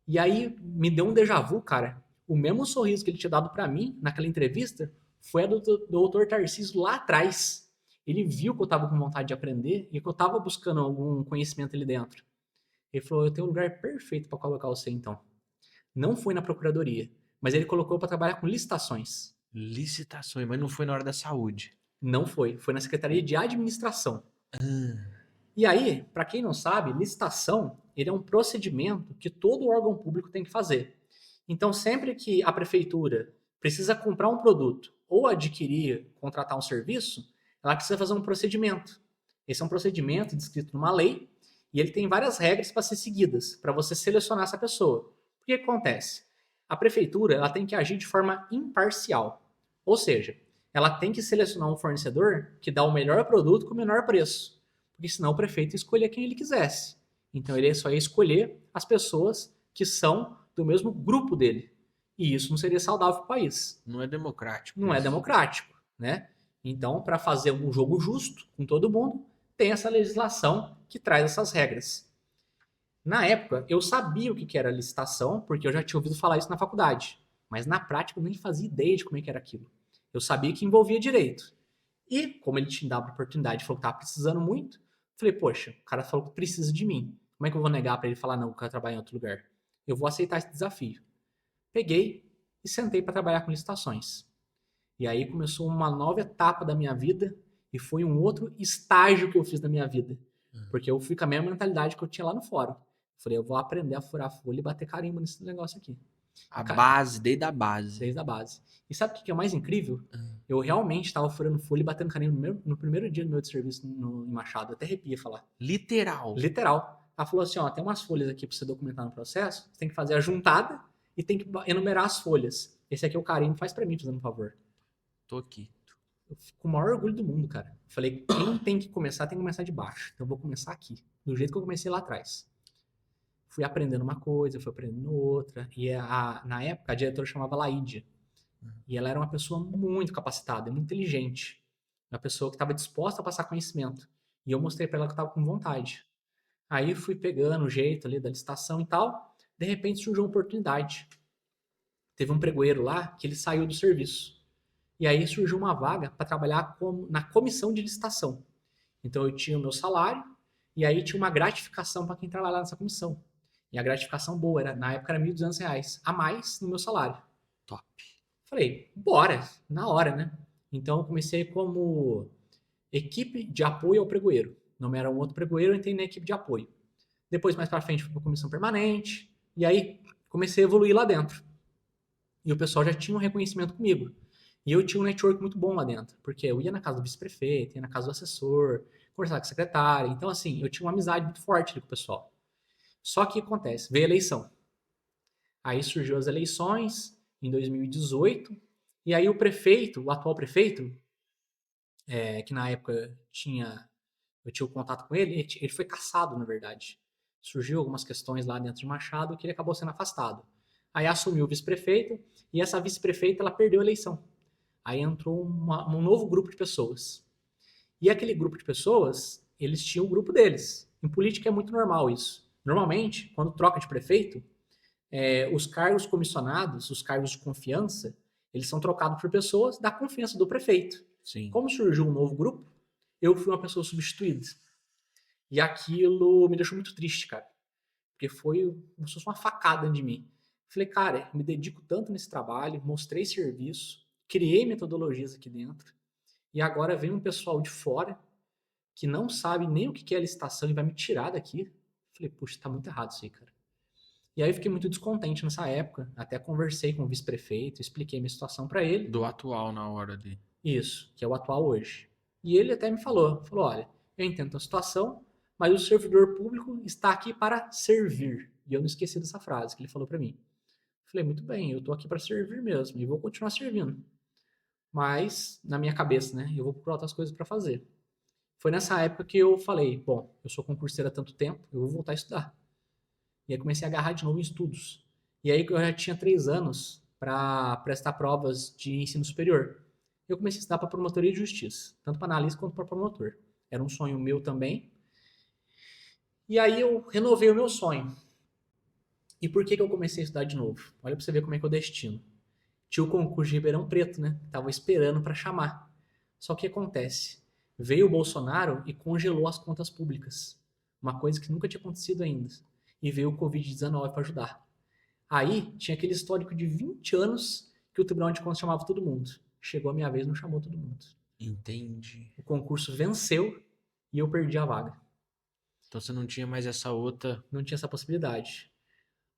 e aí me deu um déjà vu, cara. O mesmo sorriso que ele tinha dado para mim naquela entrevista foi a do Dr. Tarcísio lá atrás. Ele viu que eu estava com vontade de aprender e que eu estava buscando algum conhecimento ali dentro. Ele falou, eu tenho um lugar perfeito para colocar você então. Não foi na procuradoria, mas ele colocou para trabalhar com Licitações, mas não foi na hora da saúde. Não foi, foi na Secretaria de Administração. E aí, para quem não sabe, licitação, ele é um procedimento que todo órgão público tem que fazer. Então, sempre que a prefeitura precisa comprar um produto ou adquirir, contratar um serviço, ela precisa fazer um procedimento. Esse é um procedimento descrito numa lei e ele tem várias regras para ser seguidas, para você selecionar essa pessoa. O que acontece? A prefeitura ela tem que agir de forma imparcial. Ou seja, ela tem que selecionar um fornecedor que dá o melhor produto com o menor preço. Porque senão o prefeito ia escolher quem ele quisesse. Então ele só ia escolher as pessoas que são do mesmo grupo dele. E isso não seria saudável para o país. Não é democrático. Não é isso. democrático, né? Então, para fazer um jogo justo com todo mundo, tem essa legislação que traz essas regras. Na época, eu sabia o que era licitação, porque eu já tinha ouvido falar isso na faculdade. Mas na prática, eu nem fazia ideia de como é que era aquilo. Eu sabia que envolvia direito. E, como ele tinha dado a oportunidade, falou que estava precisando muito, falei, poxa, o cara falou que precisa de mim. Como é que eu vou negar para ele falar, não, eu quero trabalhar em outro lugar? Eu vou aceitar esse desafio. Peguei e sentei para trabalhar com licitações. E aí começou uma nova etapa da minha vida e foi um outro estágio que eu fiz na minha vida. Porque eu fui com a mesma mentalidade que eu tinha lá no fórum. Falei, eu vou aprender a furar folha e bater carimbo nesse negócio aqui. A Cara, base, desde a base. desde a base. E sabe o que é mais incrível? Eu realmente estava furando folha e batendo carimbo no primeiro dia do meu serviço em Machado. Eu até arrepia falar. Literal. Literal. Ela falou assim, ó, tem umas folhas aqui para você documentar no processo, você tem que fazer a juntada e tem que enumerar as folhas. Esse aqui é o carimbo, faz para mim, fazendo um favor. Tô aqui. Eu fico com o maior orgulho do mundo, cara. Eu falei, quem tem que começar de baixo. Então eu vou começar aqui, do jeito que eu comecei lá atrás. Fui aprendendo uma coisa, fui aprendendo outra. E na época, a diretora chamava Laídia. E ela era uma pessoa muito capacitada, muito inteligente. Uma pessoa que estava disposta a passar conhecimento. E eu mostrei para ela que eu estava com vontade. Aí fui pegando o jeito ali da licitação e tal. De repente surgiu uma oportunidade. Teve um pregoeiro lá que ele saiu do serviço. E aí surgiu uma vaga para trabalhar na comissão de licitação. Então eu tinha o meu salário e aí tinha uma gratificação para quem trabalhava nessa comissão. E a gratificação boa, na época era R$ 1.200 a mais no meu salário. Top. Falei, bora, na hora, né? Então eu comecei como equipe de apoio ao pregoeiro. Não era um outro pregoeiro, eu entrei na equipe de apoio. Depois, mais para frente, fui para a comissão permanente. E aí comecei a evoluir lá dentro. E o pessoal já tinha um reconhecimento comigo. E eu tinha um network muito bom lá dentro, porque eu ia na casa do vice-prefeito, ia na casa do assessor, conversava com a secretária. Então, assim, eu tinha uma amizade muito forte ali com o pessoal. Só que o que acontece? Veio a eleição. Aí surgiu as eleições em 2018, e aí o prefeito, o atual prefeito, que na época eu tinha o contato com ele foi cassado, na verdade. Surgiu algumas questões lá dentro de Machado que ele acabou sendo afastado. Aí assumiu o vice-prefeito, e essa vice-prefeita ela perdeu a eleição. Aí entrou um novo grupo de pessoas. E aquele grupo de pessoas, eles tinham o grupo deles. Em política é muito normal isso. Normalmente, quando troca de prefeito, os cargos comissionados, os cargos de confiança, eles são trocados por pessoas da confiança do prefeito. Sim. Como surgiu um novo grupo, eu fui uma pessoa substituída. E aquilo me deixou muito triste, cara. Porque foi como se fosse uma facada de mim. Falei, cara, me dedico tanto nesse trabalho, mostrei serviço, criei metodologias aqui dentro, e agora vem um pessoal de fora que não sabe nem o que é licitação e vai me tirar daqui. Falei, puxa, tá muito errado isso aí, cara. E aí eu fiquei muito descontente nessa época, até conversei com o vice-prefeito, expliquei minha situação para ele. Do atual na hora ali. Isso, que é o atual hoje. E ele até me falou, olha, eu entendo a situação, mas o servidor público está aqui para servir. E eu não esqueci dessa frase que ele falou para mim. Falei, muito bem, eu tô aqui para servir mesmo e vou continuar servindo. Mas, na minha cabeça, né, eu vou procurar outras coisas para fazer. Foi nessa época que eu falei, bom, eu sou concurseiro há tanto tempo, eu vou voltar a estudar. E aí comecei a agarrar de novo em estudos. E aí eu já tinha 3 anos para prestar provas de ensino superior. Eu comecei a estudar para promotoria de justiça, tanto para analista quanto para promotor. Era um sonho meu também. E aí eu renovei o meu sonho. E por que eu comecei a estudar de novo? Olha para você ver como é que é o destino. Tinha o concurso de Ribeirão Preto, né? Tava esperando para chamar. Só que acontece? Veio o Bolsonaro e congelou as contas públicas. Uma coisa que nunca tinha acontecido ainda. E veio o Covid-19 para ajudar. Aí tinha aquele histórico de 20 anos que o Tribunal de Contas chamava todo mundo. Chegou a minha vez, não chamou todo mundo. Entendi. O concurso venceu e eu perdi a vaga. Então você não tinha mais essa outra. Não tinha essa possibilidade.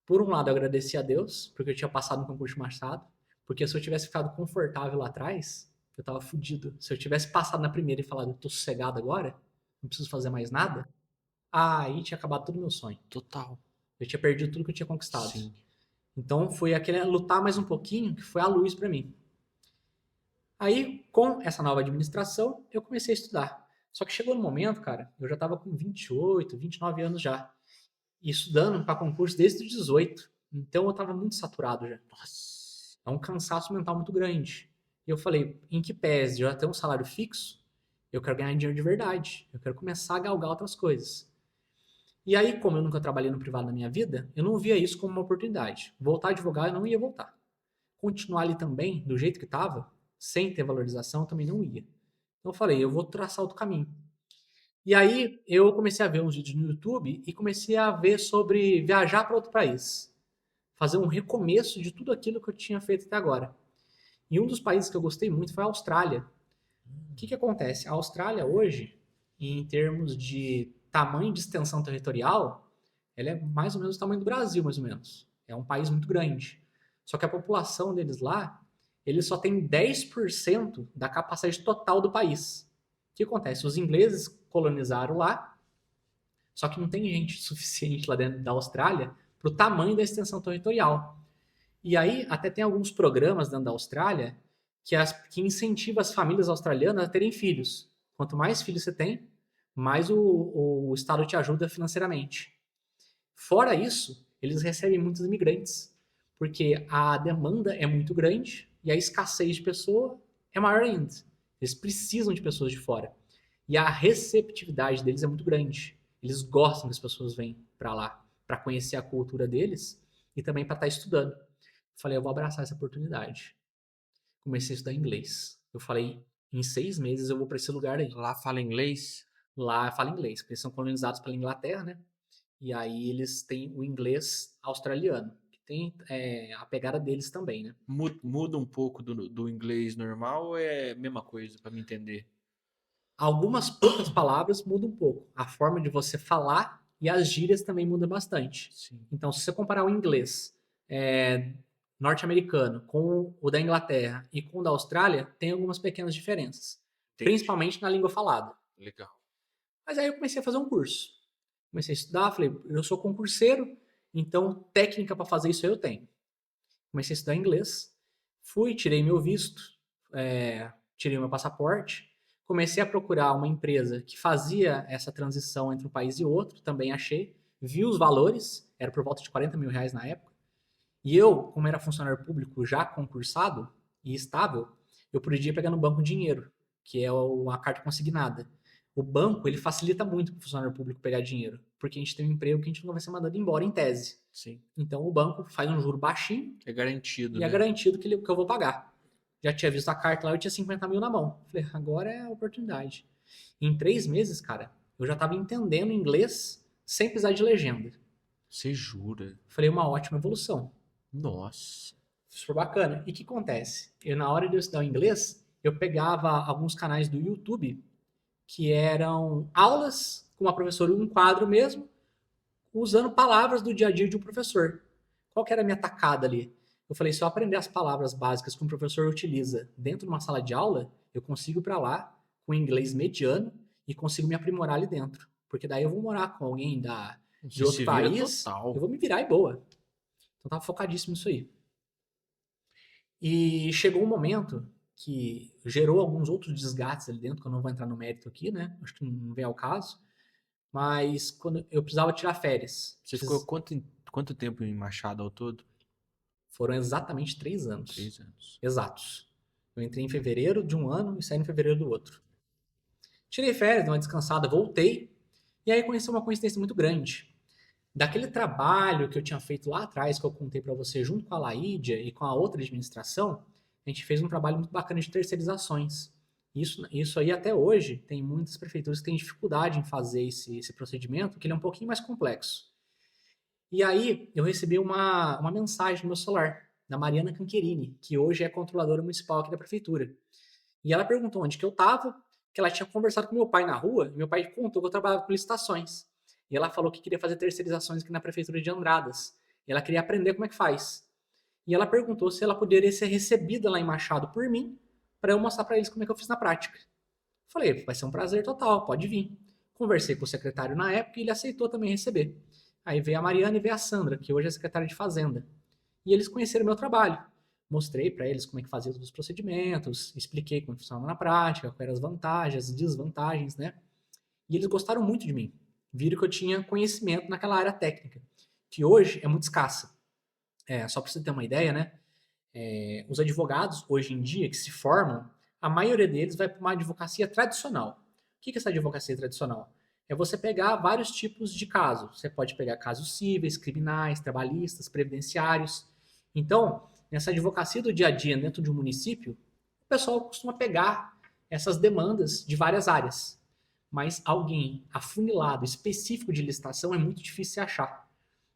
Por um lado, eu agradeci a Deus, porque eu tinha passado no concurso de Machado, porque se eu tivesse ficado confortável lá atrás, eu tava fudido. Se eu tivesse passado na primeira e falado, tô sossegado agora, não preciso fazer mais nada, aí tinha acabado todo o meu sonho. Total. Eu tinha perdido tudo que eu tinha conquistado. Sim. Então foi aquele lutar mais um pouquinho que foi a luz para mim. Aí, com essa nova administração, eu comecei a estudar. Só que chegou no momento, cara, eu já tava com 28, 29 anos já. E estudando para concurso desde os 18. Então eu tava muito saturado já. Nossa. É um cansaço mental muito grande. E eu falei, em que pese de eu já ter um salário fixo, eu quero ganhar dinheiro de verdade. Eu quero começar a galgar outras coisas. E aí, como eu nunca trabalhei no privado na minha vida, eu não via isso como uma oportunidade. Voltar a advogar, eu não ia voltar. Continuar ali também, do jeito que estava, sem ter valorização, eu também não ia. Então eu falei, eu vou traçar outro caminho. E aí eu comecei a ver uns vídeos no YouTube e comecei a ver sobre viajar para outro país. Fazer um recomeço de tudo aquilo que eu tinha feito até agora. E um dos países que eu gostei muito foi a Austrália. O que acontece? A Austrália hoje, em termos de tamanho de extensão territorial, ela é mais ou menos o tamanho do Brasil, mais ou menos. É um país muito grande. Só que a população deles lá, eles só tem 10% da capacidade total do país. O que acontece? Os ingleses colonizaram lá, só que não tem gente suficiente lá dentro da Austrália para o tamanho da extensão territorial. E aí até tem alguns programas dentro da Austrália que incentivam as famílias australianas a terem filhos. Quanto mais filhos você tem, mais o Estado te ajuda financeiramente. Fora isso, eles recebem muitos imigrantes, porque a demanda é muito grande e a escassez de pessoa é maior ainda. Eles precisam de pessoas de fora. E a receptividade deles é muito grande. Eles gostam que as pessoas venham para lá, para conhecer a cultura deles e também para estar estudando. Falei, eu vou abraçar essa oportunidade. Comecei a estudar inglês. Eu falei, em 6 meses eu vou para esse lugar aí. Lá fala inglês? Lá fala inglês, porque eles são colonizados pela Inglaterra, né? E aí eles têm o inglês australiano, que tem a pegada deles também, né? Muda um pouco do inglês normal ou é a mesma coisa para me entender? Algumas poucas palavras mudam um pouco. A forma de você falar e as gírias também mudam bastante. Sim. Então, se você comparar o inglês norte-americano com o da Inglaterra e com o da Austrália, tem algumas pequenas diferenças. Entendi. Principalmente na língua falada. Legal. Mas aí eu comecei a fazer um curso. Comecei a estudar, falei, eu sou concurseiro, então técnica para fazer isso eu tenho. Comecei a estudar inglês, fui, tirei meu visto, tirei meu passaporte, comecei a procurar uma empresa que fazia essa transição entre um país e outro, também achei, vi os valores, era por volta de 40 mil reais na época, e eu, como era funcionário público já concursado e estável, eu podia pegar no banco dinheiro, que é a carta consignada. O banco, ele facilita muito para o funcionário público pegar dinheiro, porque a gente tem um emprego que a gente não vai ser mandado embora em tese. Sim. Então o banco faz um juro baixinho. É garantido, e né? é garantido que eu vou pagar. Já tinha visto a carta lá, eu tinha 50 mil na mão. Falei, agora é a oportunidade. Em 3 meses, cara, eu já estava entendendo inglês sem precisar de legenda. Você jura? Falei, uma ótima evolução. Nossa. Super bacana. E o que acontece? Na hora de eu estudar o inglês, eu pegava alguns canais do YouTube que eram aulas com uma professora, um quadro mesmo, usando palavras do dia a dia de um professor. Qual que era a minha tacada ali? Eu falei, se eu aprender as palavras básicas que um professor utiliza dentro de uma sala de aula, eu consigo ir para lá com inglês mediano e consigo me aprimorar ali dentro. Porque daí eu vou morar com alguém de outro país, total. eu vou me virar e boa. Então eu tava focadíssimo nisso aí. E chegou um momento que gerou alguns outros desgastes ali dentro, que eu não vou entrar no mérito aqui, né? Acho que não vem ao caso. Mas quando eu precisava tirar férias. Você ficou quanto tempo em Machado ao todo? Foram exatamente 3 anos. 3 anos. Exatos. Eu entrei em fevereiro de um ano e saí em fevereiro do outro. Tirei férias, dei uma descansada, voltei. E aí conheci uma coincidência muito grande. Daquele trabalho que eu tinha feito lá atrás, que eu contei para você, junto com a Laídia e com a outra administração, a gente fez um trabalho muito bacana de terceirizações. Isso aí até hoje tem muitas prefeituras que têm dificuldade em fazer esse procedimento, porque ele é um pouquinho mais complexo. E aí eu recebi uma mensagem no meu celular, da Mariana Cancherini, que hoje é controladora municipal aqui da prefeitura. E ela perguntou onde que eu estava, que ela tinha conversado com meu pai na rua, e meu pai contou que eu trabalhava com licitações. E ela falou que queria fazer terceirizações aqui na prefeitura de Andradas. E ela queria aprender como é que faz. E ela perguntou se ela poderia ser recebida lá em Machado por mim, para eu mostrar para eles como é que eu fiz na prática. Falei, vai ser um prazer total, pode vir. Conversei com o secretário na época e ele aceitou também receber. Aí veio a Mariana e veio a Sandra, que hoje é secretária de Fazenda. E eles conheceram meu trabalho. Mostrei para eles como é que fazia todos os procedimentos, expliquei como funcionava na prática, quais eram as vantagens, as desvantagens, né? E eles gostaram muito de mim. Viram que eu tinha conhecimento naquela área técnica, que hoje é muito escassa. Só para você ter uma ideia, né? Os advogados, hoje em dia, que se formam, a maioria deles vai para uma advocacia tradicional. O que é essa advocacia tradicional? É você pegar vários tipos de casos. Você pode pegar casos cíveis, criminais, trabalhistas, previdenciários. Então, nessa advocacia do dia a dia dentro de um município, o pessoal costuma pegar essas demandas de várias áreas. Mas alguém afunilado, específico de licitação, é muito difícil de achar.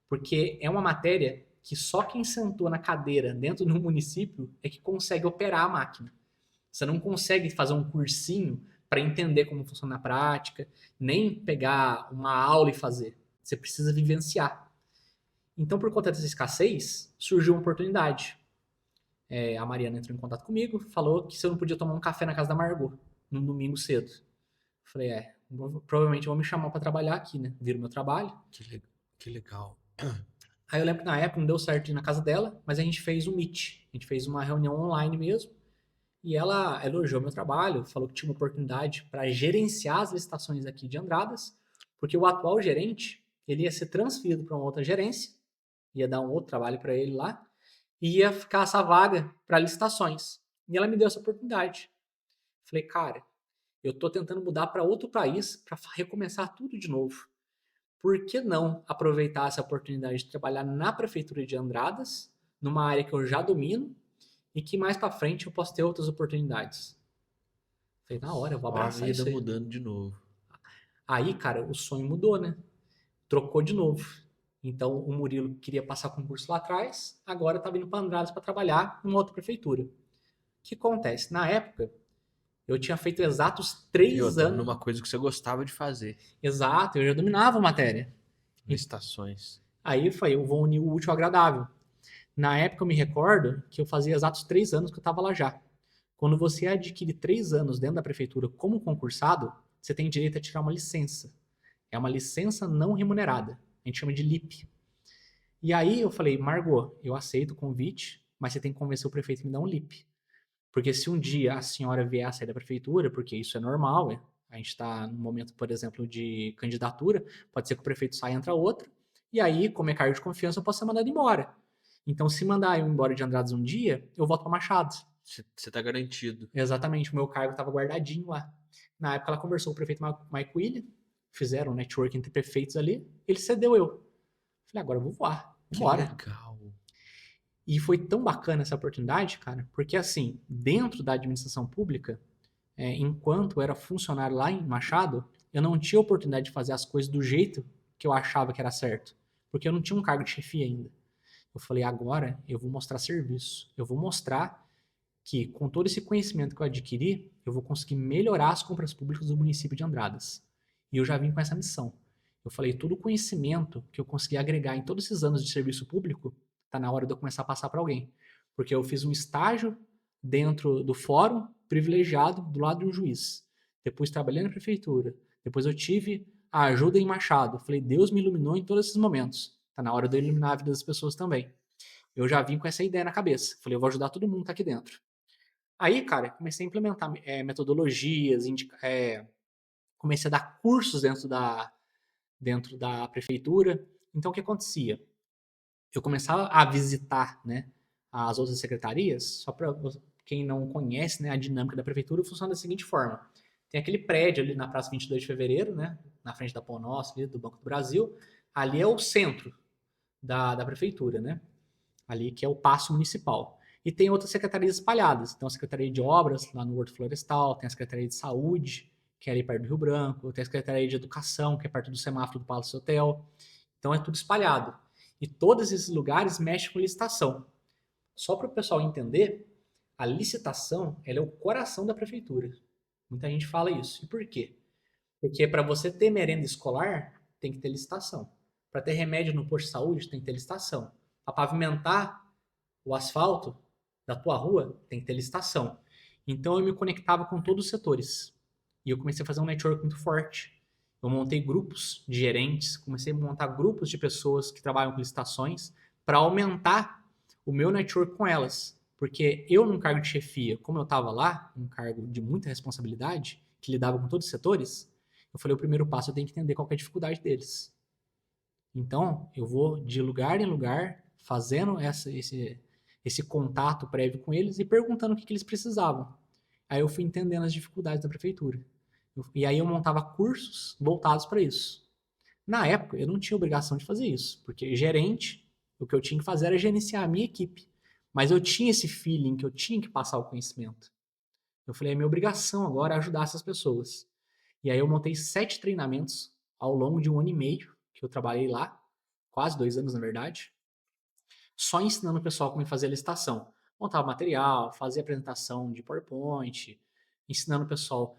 Porque é uma matéria que só quem sentou na cadeira dentro do município é que consegue operar a máquina. Você não consegue fazer um cursinho para entender como funciona na prática, nem pegar uma aula e fazer. Você precisa vivenciar. Então, por conta dessa escassez, surgiu uma oportunidade. A Mariana entrou em contato comigo, falou que se eu não podia tomar um café na casa da Margot, num domingo cedo. Falei, provavelmente vão me chamar para trabalhar aqui, né? Vira o meu trabalho. Que legal. Aí eu lembro que na época não deu certo ir na casa dela, mas a gente fez um meet. A gente fez uma reunião online mesmo. E ela elogiou meu trabalho, falou que tinha uma oportunidade para gerenciar as licitações aqui de Andradas, porque o atual gerente, ele ia ser transferido para uma outra gerência, ia dar um outro trabalho para ele lá, e ia ficar essa vaga para licitações. E ela me deu essa oportunidade. Falei, cara, eu estou tentando mudar para outro país para recomeçar tudo de novo. Por que não aproveitar essa oportunidade de trabalhar na prefeitura de Andradas, numa área que eu já domino, e que mais para frente eu posso ter outras oportunidades? Falei, na hora, eu vou Ó a abraçar vida isso aí. mudando de novo. Aí, cara, o sonho mudou, né? Trocou de novo. Então, o Murilo queria passar concurso lá atrás, agora tá vindo para Andradas para trabalhar numa outra prefeitura. O que acontece? Na época, eu tinha feito exatos E 3 outra, anos. numa coisa que você gostava de fazer. Exato, eu já dominava a matéria. Licitações. Aí foi, eu vou unir o útil ao agradável. Na época eu me recordo que eu fazia exatos 3 anos que eu estava lá já. Quando você adquire 3 anos dentro da prefeitura como concursado, você tem direito a tirar uma licença. É uma licença não remunerada. A gente chama de LIP. E aí eu falei, Margot, eu aceito o convite, mas você tem que convencer o prefeito a me dar um LIP. Porque se um dia a senhora vier a sair da prefeitura, porque isso é normal, a gente está no momento, por exemplo, de candidatura, pode ser que o prefeito saia e entra outro, e aí, como é cargo de confiança, eu posso ser mandado embora. Então, se mandar eu embora de Andradas um dia, eu volto para Machado. Você tá garantido. Exatamente, o meu cargo estava guardadinho lá. Na época, ela conversou com o prefeito Mike William, fizeram um network entre prefeitos ali, ele cedeu eu. Falei, agora eu vou voar, bora. Que legal. E foi tão bacana essa oportunidade, cara, porque assim, dentro da administração pública, enquanto eu era funcionário lá em Machado, eu não tinha oportunidade de fazer as coisas do jeito que eu achava que era certo, porque eu não tinha um cargo de chefia ainda. Eu falei, agora eu vou mostrar serviço, eu vou mostrar que com todo esse conhecimento que eu adquiri, eu vou conseguir melhorar as compras públicas do município de Andradas. E eu já vim com essa missão. Eu falei, todo o conhecimento que eu consegui agregar em todos esses anos de serviço público, tá na hora de eu começar a passar para alguém. Porque eu fiz um estágio dentro do fórum privilegiado do lado de um juiz. Depois trabalhei na prefeitura. Depois eu tive a ajuda em Machado. Falei, Deus me iluminou em todos esses momentos. Tá na hora de eu iluminar a vida das pessoas também. Eu já vim com essa ideia na cabeça. Falei, eu vou ajudar todo mundo que tá aqui dentro. Aí, cara, comecei a implementar metodologias, comecei a dar cursos dentro da prefeitura. Então, o que acontecia? Eu começava a visitar, né, as outras secretarias, só para quem não conhece, né, a dinâmica da prefeitura funciona da seguinte forma. Tem aquele prédio ali na Praça 22 de Fevereiro, né, na frente da Pão Nosso, ali, do Banco do Brasil. Ali é o centro da prefeitura, né? Ali que é o Paço Municipal. E tem outras secretarias espalhadas. Então, a Secretaria de Obras, lá no Horto Florestal, tem a Secretaria de Saúde, que é ali perto do Rio Branco, tem a Secretaria de Educação, que é perto do semáforo do Palace Hotel. Então, é tudo espalhado. E todos esses lugares mexem com licitação. Só para o pessoal entender, a licitação ela é o coração da prefeitura. Muita gente fala isso. E por quê? Porque para você ter merenda escolar, tem que ter licitação. Para ter remédio no posto de saúde, tem que ter licitação. Para pavimentar o asfalto da tua rua, tem que ter licitação. Então eu me conectava com todos os setores. E eu comecei a fazer um network muito forte. Eu montei grupos de gerentes, comecei a montar grupos de pessoas que trabalham com licitações para aumentar o meu network com elas. Porque eu, num cargo de chefia, como eu estava lá, um cargo de muita responsabilidade, que lidava com todos os setores, eu falei, o primeiro passo eu tenho que entender qual que é a dificuldade deles. Então, eu vou de lugar em lugar, fazendo esse contato prévio com eles e perguntando o que eles precisavam. Aí eu fui entendendo as dificuldades da prefeitura. E aí eu montava cursos voltados para isso. Na época, eu não tinha obrigação de fazer isso, porque gerente, o que eu tinha que fazer era gerenciar a minha equipe. Mas eu tinha esse feeling que eu tinha que passar o conhecimento. Eu falei, é minha obrigação agora ajudar essas pessoas. E aí eu montei 7 treinamentos ao longo de 1 ano e meio, que eu trabalhei lá, quase 2 anos na verdade, só ensinando o pessoal como fazer a licitação. Montava material, fazia apresentação de PowerPoint, ensinando o pessoal,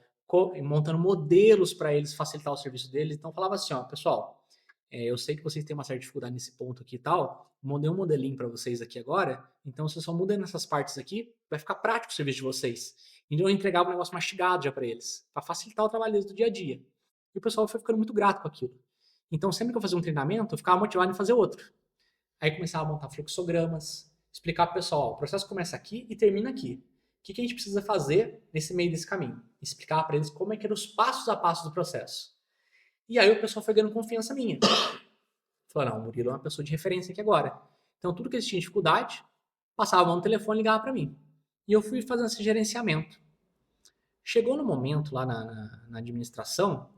montando modelos para eles facilitar o serviço deles. Então falava assim, ó, pessoal, eu sei que vocês têm uma certa dificuldade nesse ponto aqui e tal, mandei um modelinho para vocês aqui agora, então vocês só mudam nessas partes aqui, vai ficar prático o serviço de vocês. Então eu entregava um negócio mastigado já para eles, para facilitar o trabalho deles do dia a dia. E o pessoal foi ficando muito grato com aquilo. Então sempre que eu fazia um treinamento, eu ficava motivado em fazer outro. Aí começava a montar fluxogramas, explicar para o pessoal, ó, o processo começa aqui e termina aqui. O que a gente precisa fazer nesse meio desse caminho? Explicar para eles como é que eram os passos a passo do processo. E aí o pessoal foi ganhando confiança minha. Falou, não, o Murilo é uma pessoa de referência aqui agora. Então tudo que eles tinham dificuldade, passava a mão no telefone e ligava para mim. E eu fui fazendo esse gerenciamento. Chegou no momento lá na administração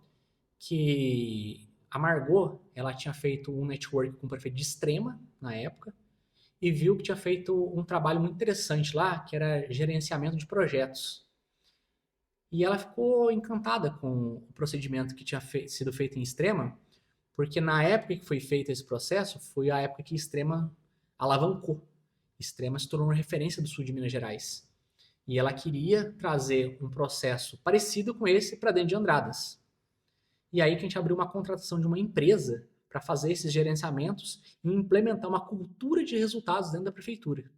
que a Margot, ela tinha feito um network com o prefeito de Extrema, na época, e viu que tinha feito um trabalho muito interessante lá, que era gerenciamento de projetos. E ela ficou encantada com o procedimento que tinha sido feito em Extrema, porque na época que foi feito esse processo, foi a época que Extrema alavancou. Extrema se tornou uma referência do sul de Minas Gerais. E ela queria trazer um processo parecido com esse para dentro de Andradas. E aí que a gente abriu uma contratação de uma empresa para fazer esses gerenciamentos e implementar uma cultura de resultados dentro da prefeitura.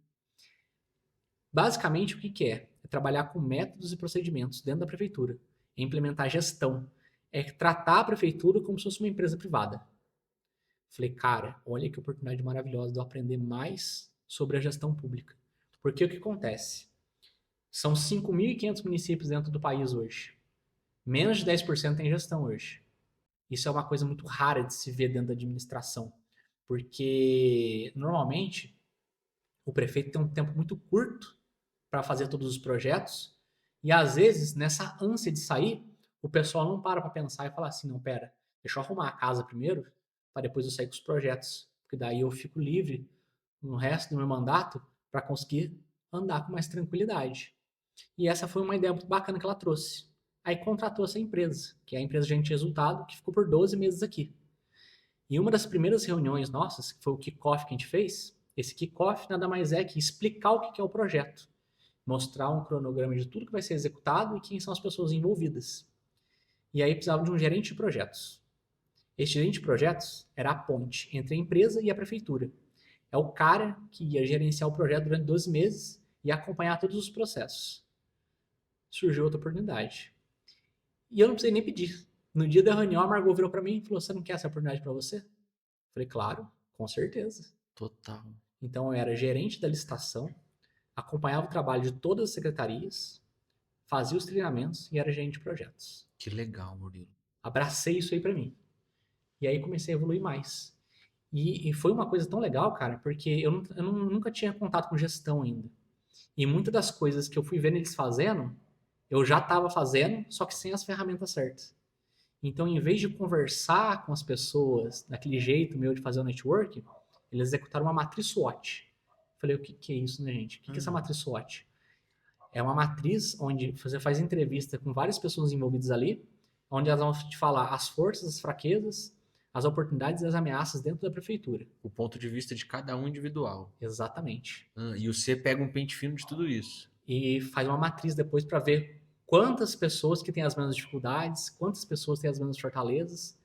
Basicamente, o que é? É trabalhar com métodos e procedimentos dentro da prefeitura. É implementar gestão. É tratar a prefeitura como se fosse uma empresa privada. Falei, cara, olha que oportunidade maravilhosa de eu aprender mais sobre a gestão pública. Porque o que acontece? São 5.500 municípios dentro do país hoje. Menos de 10% tem gestão hoje. Isso é uma coisa muito rara de se ver dentro da administração. Porque, normalmente, o prefeito tem um tempo muito curto para fazer todos os projetos. E, às vezes, nessa ânsia de sair, o pessoal não para pensar e falar assim, não, pera, deixa eu arrumar a casa primeiro, para depois eu sair com os projetos. Porque daí eu fico livre no resto do meu mandato para conseguir andar com mais tranquilidade. E essa foi uma ideia muito bacana que ela trouxe. Aí contratou essa empresa, que é a empresa Gente Resultado, que ficou por 12 meses aqui. E uma das primeiras reuniões nossas, que foi o kickoff que a gente fez, esse kickoff nada mais é que explicar o que é o projeto. Mostrar um cronograma de tudo que vai ser executado e quem são as pessoas envolvidas. E aí precisava de um gerente de projetos. Esse gerente de projetos era a ponte entre a empresa e a prefeitura. É o cara que ia gerenciar o projeto durante 12 meses e acompanhar todos os processos. Surgiu outra oportunidade. E eu não precisei nem pedir. No dia da reunião, a Margot virou para mim e falou, você não quer essa oportunidade para você? Falei, claro, com certeza. Total. Então, eu era gerente da licitação, acompanhava o trabalho de todas as secretarias, fazia os treinamentos e era gerente de projetos. Que legal, Murilo. Abracei isso aí para mim. E aí comecei a evoluir mais. E foi uma coisa tão legal, cara, porque eu nunca tinha contato com gestão ainda. E muitas das coisas que eu fui vendo eles fazendo, eu já estava fazendo, só que sem as ferramentas certas. Então, em vez de conversar com as pessoas daquele jeito meu de fazer o network, eles executaram uma matriz SWOT. Falei, o que é isso, né, gente? O que é essa matriz SWOT? É uma matriz onde você faz entrevista com várias pessoas envolvidas ali, onde elas vão te falar as forças, as fraquezas, as oportunidades e as ameaças dentro da prefeitura. O ponto de vista de cada um individual. Exatamente. E você pega um pente fino de tudo isso. E faz uma matriz depois para ver quantas pessoas que têm as mesmas dificuldades, quantas pessoas têm as mesmas fortalezas,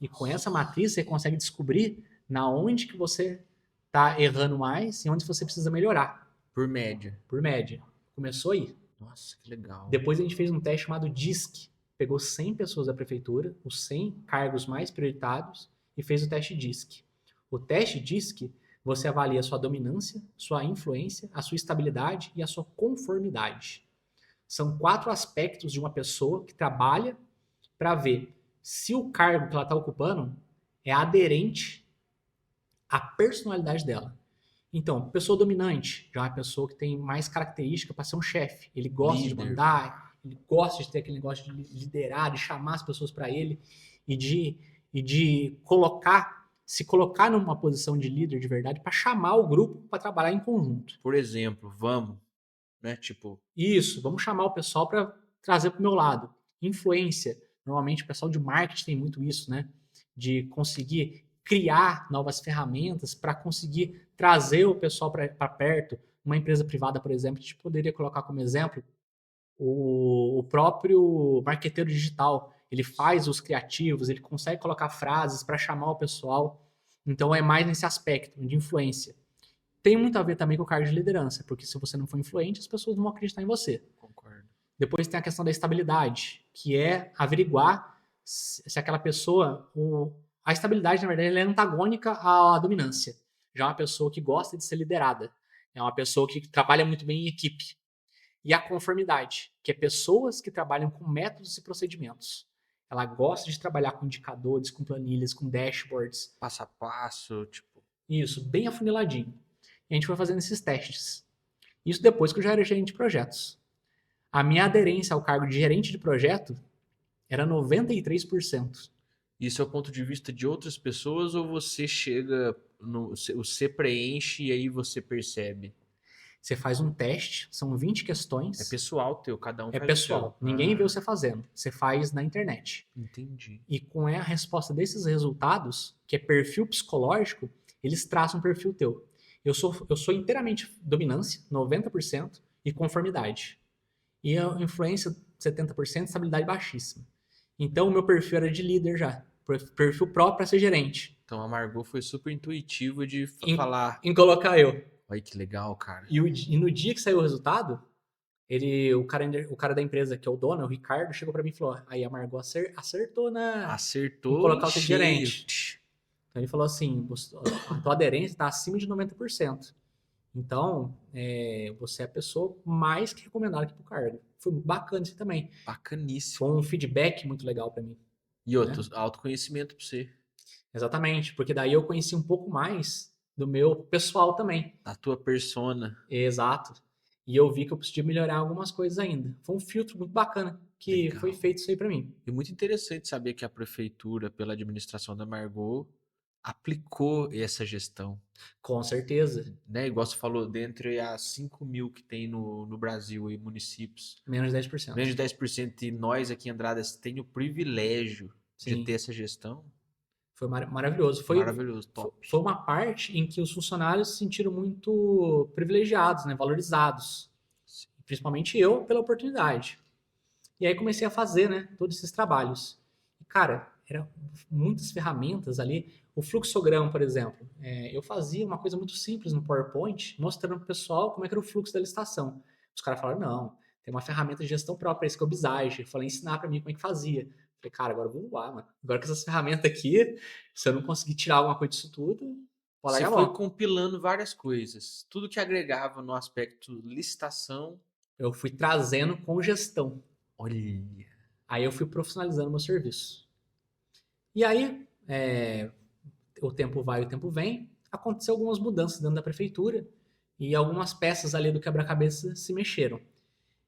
e com essa matriz você consegue descobrir na onde que você está errando mais e onde você precisa melhorar, Por média. por média. Começou aí. Nossa, que legal. Depois a gente fez um teste chamado DISC, pegou 100 pessoas da prefeitura, os 100 cargos mais prioritários, e fez o teste DISC. O teste DISC, você avalia a sua dominância, sua influência, a sua estabilidade e a sua conformidade. São 4 aspectos de uma pessoa que trabalha para ver se o cargo que ela está ocupando é aderente à personalidade dela. Então, pessoa dominante, já é uma pessoa que tem mais característica para ser um chefe. Ele gosta de Líder. mandar, ele gosta de ter aquele negócio de liderar, de chamar as pessoas para ele e de se colocar numa posição de líder de verdade para chamar o grupo para trabalhar em conjunto. Por exemplo, vamos, né? Tipo, Isso, vamos chamar o pessoal para trazer para o meu lado. Influência. Normalmente o pessoal de marketing tem muito isso, né? De conseguir criar novas ferramentas para conseguir trazer o pessoal para perto. Uma empresa privada, por exemplo, a gente poderia colocar como exemplo o próprio marqueteiro digital. Ele faz os criativos, ele consegue colocar frases para chamar o pessoal. Então é mais nesse aspecto de influência. Tem muito a ver também com o cargo de liderança, porque se você não for influente, as pessoas não vão acreditar em você. concordo. Depois tem a questão da estabilidade, que é averiguar se aquela pessoa... A estabilidade, na verdade, ela é antagônica à dominância. Já é uma pessoa que gosta de ser liderada. É uma pessoa que trabalha muito bem em equipe. E a conformidade, que é pessoas que trabalham com métodos e procedimentos. Ela gosta de trabalhar com indicadores, com planilhas, com dashboards. Passo a passo, tipo. Isso, bem afuniladinho. E a gente foi fazendo esses testes. Isso depois que eu já era gerente de projetos. A minha aderência ao cargo de gerente de projeto era 93%. Isso é o ponto de vista de outras pessoas ou você chega, você preenche e aí você percebe? Você faz um teste, são 20 questões. É pessoal teu, cada um É faz pessoal. o seu. Ninguém vê você fazendo. Você faz na internet. Entendi. E com a resposta desses resultados, que é perfil psicológico, eles traçam um perfil teu. Eu sou inteiramente dominância, 90%, e conformidade. E a influência, 70%, estabilidade baixíssima. Então, o meu perfil era de líder já. Perfil próprio para ser gerente. Então a Margot foi super intuitiva de falar. Em colocar eu. Olha que legal, cara. E no dia que saiu o resultado, o cara da empresa, que é o dono, o Ricardo, chegou para mim e falou: aí a Margot acertou Acertou em colocar em você de cheio. gerente. Então ele falou assim: a tua aderência está acima de 90%. Então, você é a pessoa mais que recomendada aqui pro cargo. Foi bacana isso também. Bacaníssimo. Foi um feedback muito legal para mim. E outro, autoconhecimento pra você. Exatamente, porque daí eu conheci um pouco mais do meu pessoal também. Da tua persona. Exato. E eu vi que eu podia melhorar algumas coisas ainda. Foi um filtro muito bacana que Legal. foi feito isso aí para mim. E muito interessante saber que a prefeitura, pela administração da Margot, aplicou essa gestão. Com certeza. Né? Igual você falou, dentre as 5 mil que tem no Brasil e municípios, Menos de 10%. menos de 10%, e nós aqui em Andradas tem o privilégio de Sim. ter essa gestão. Foi maravilhoso. Maravilhoso, top. Foi uma parte em que os funcionários se sentiram muito privilegiados, né, valorizados. Principalmente eu, pela oportunidade. E aí comecei a fazer, né, todos esses trabalhos. E, cara, eram muitas ferramentas ali. O fluxograma, por exemplo. Eu fazia uma coisa muito simples no PowerPoint, mostrando para o pessoal como é que era o fluxo da licitação. Os caras falaram, não, tem uma ferramenta de gestão própria, isso que é o Bizage. Eu falei, ensinar para mim como é que fazia. Falei, cara, agora eu vou voar, mano. Agora com essas ferramentas aqui, se eu não conseguir tirar alguma coisa disso tudo, pode Você largar a foi mão. compilando várias coisas. Tudo que agregava no aspecto licitação. Eu fui trazendo com gestão. Olha. Aí eu fui profissionalizando meu serviço. E aí, o tempo vai, o tempo vem. Aconteceu algumas mudanças dentro da prefeitura e algumas peças ali do quebra-cabeça se mexeram.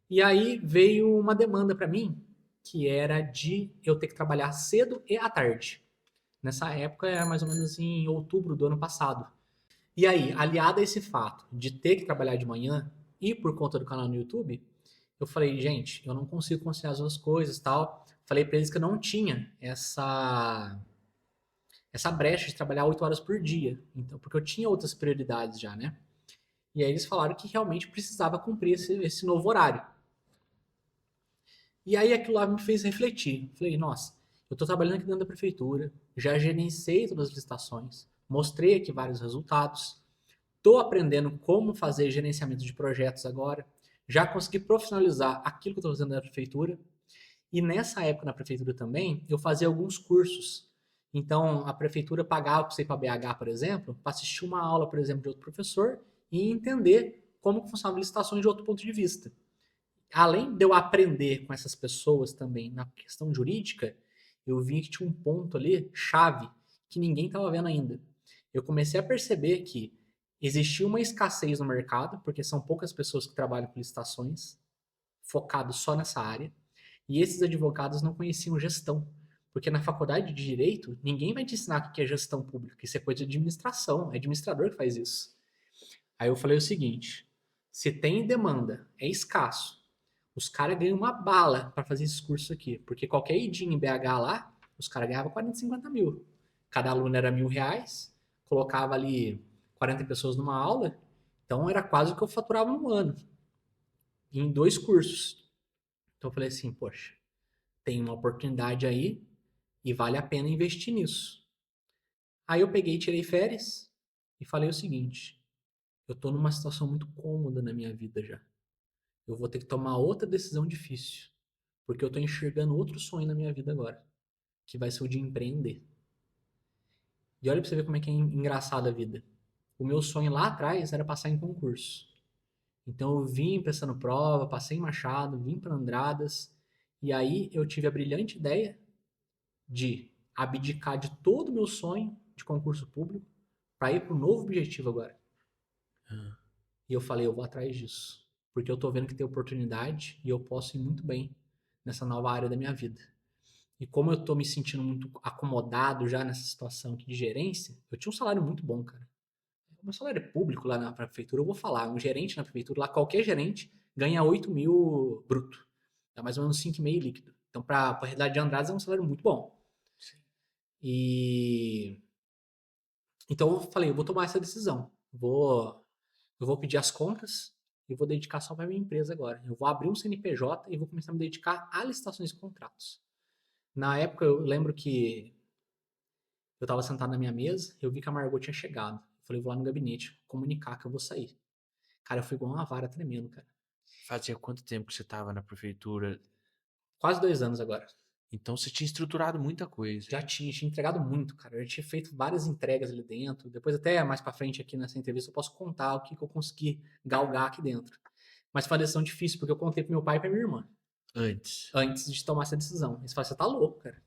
E aí veio uma demanda para mim, que era de eu ter que trabalhar cedo e à tarde. Nessa época era mais ou menos em outubro do ano passado. E aí, aliado a esse fato de ter que trabalhar de manhã e por conta do canal no YouTube, eu falei, gente, eu não consigo conciliar as duas coisas e tal. Falei para eles que eu não tinha essa brecha de trabalhar 8 horas por dia. Então, porque eu tinha outras prioridades já, né? E aí eles falaram que realmente precisava cumprir esse novo horário. E aí aquilo lá me fez refletir. Falei, nossa, eu estou trabalhando aqui dentro da prefeitura, já gerenciei todas as licitações, mostrei aqui vários resultados, estou aprendendo como fazer gerenciamento de projetos agora, já consegui profissionalizar aquilo que eu estou fazendo na prefeitura. E nessa época na prefeitura também, eu fazia alguns cursos. Então, a prefeitura pagava para você ir para BH, por exemplo, para assistir uma aula, por exemplo, de outro professor e entender como funcionam licitações de outro ponto de vista. Além de eu aprender com essas pessoas também na questão jurídica, eu vi que tinha um ponto ali, chave, que ninguém estava vendo ainda. Eu comecei a perceber que existia uma escassez no mercado, porque são poucas pessoas que trabalham com licitações, focados só nessa área, e esses advogados não conheciam gestão. Porque na faculdade de Direito, ninguém vai te ensinar o que é gestão pública, isso é coisa de administração, é administrador que faz isso. Aí eu falei o seguinte, se tem demanda, é escasso, os caras ganham uma bala para fazer esse curso aqui. Porque qualquer idinha em BH lá, os caras ganhavam 40, 50 mil. Cada aluno era R$ 1.000, colocava ali 40 pessoas numa aula, então era quase o que eu faturava no ano, em 2 cursos. Então eu falei assim, poxa, tem uma oportunidade aí e vale a pena investir nisso. Aí eu peguei, tirei férias e falei o seguinte, eu tô numa situação muito cômoda na minha vida já. Eu vou ter que tomar outra decisão difícil, porque eu tô enxergando outro sonho na minha vida agora, que vai ser o de empreender. E olha pra você ver como é que é engraçada a vida. O meu sonho lá atrás era passar em concurso. Então eu vim prestando prova, passei em Machado, vim para Andradas, e aí eu tive a brilhante ideia de abdicar de todo o meu sonho de concurso público para ir para um novo objetivo agora. E eu falei, eu vou atrás disso, porque eu tô vendo que tem oportunidade e eu posso ir muito bem nessa nova área da minha vida. E como eu tô me sentindo muito acomodado já nessa situação aqui de gerência, eu tinha um salário muito bom, cara. O meu salário é público lá na prefeitura, eu vou falar, um gerente na prefeitura, lá qualquer gerente ganha 8 mil bruto. Dá mais ou menos 5,5 líquido. Então, para a realidade de Andradas é um salário muito bom. E então eu falei, eu vou tomar essa decisão. Eu vou pedir as contas e vou dedicar só para minha empresa agora. Eu vou abrir um CNPJ e vou começar a me dedicar a licitações e contratos. Na época, eu lembro que eu estava sentado na minha mesa, eu vi que a Margot tinha chegado. Eu falei, vou lá no gabinete comunicar que eu vou sair. Cara, eu fui igual uma vara tremendo, cara. Fazia quanto tempo que você tava na prefeitura? Quase 2 anos agora. Então você tinha estruturado muita coisa. Já tinha entregado muito, cara. Eu já tinha feito várias entregas ali dentro. Depois, até mais pra frente aqui nessa entrevista, eu posso contar o que eu consegui galgar aqui dentro. Mas foi uma decisão difícil, porque eu contei pro meu pai e pra minha irmã. Antes. Antes de tomar essa decisão. Eles falaram, você tá louco, cara.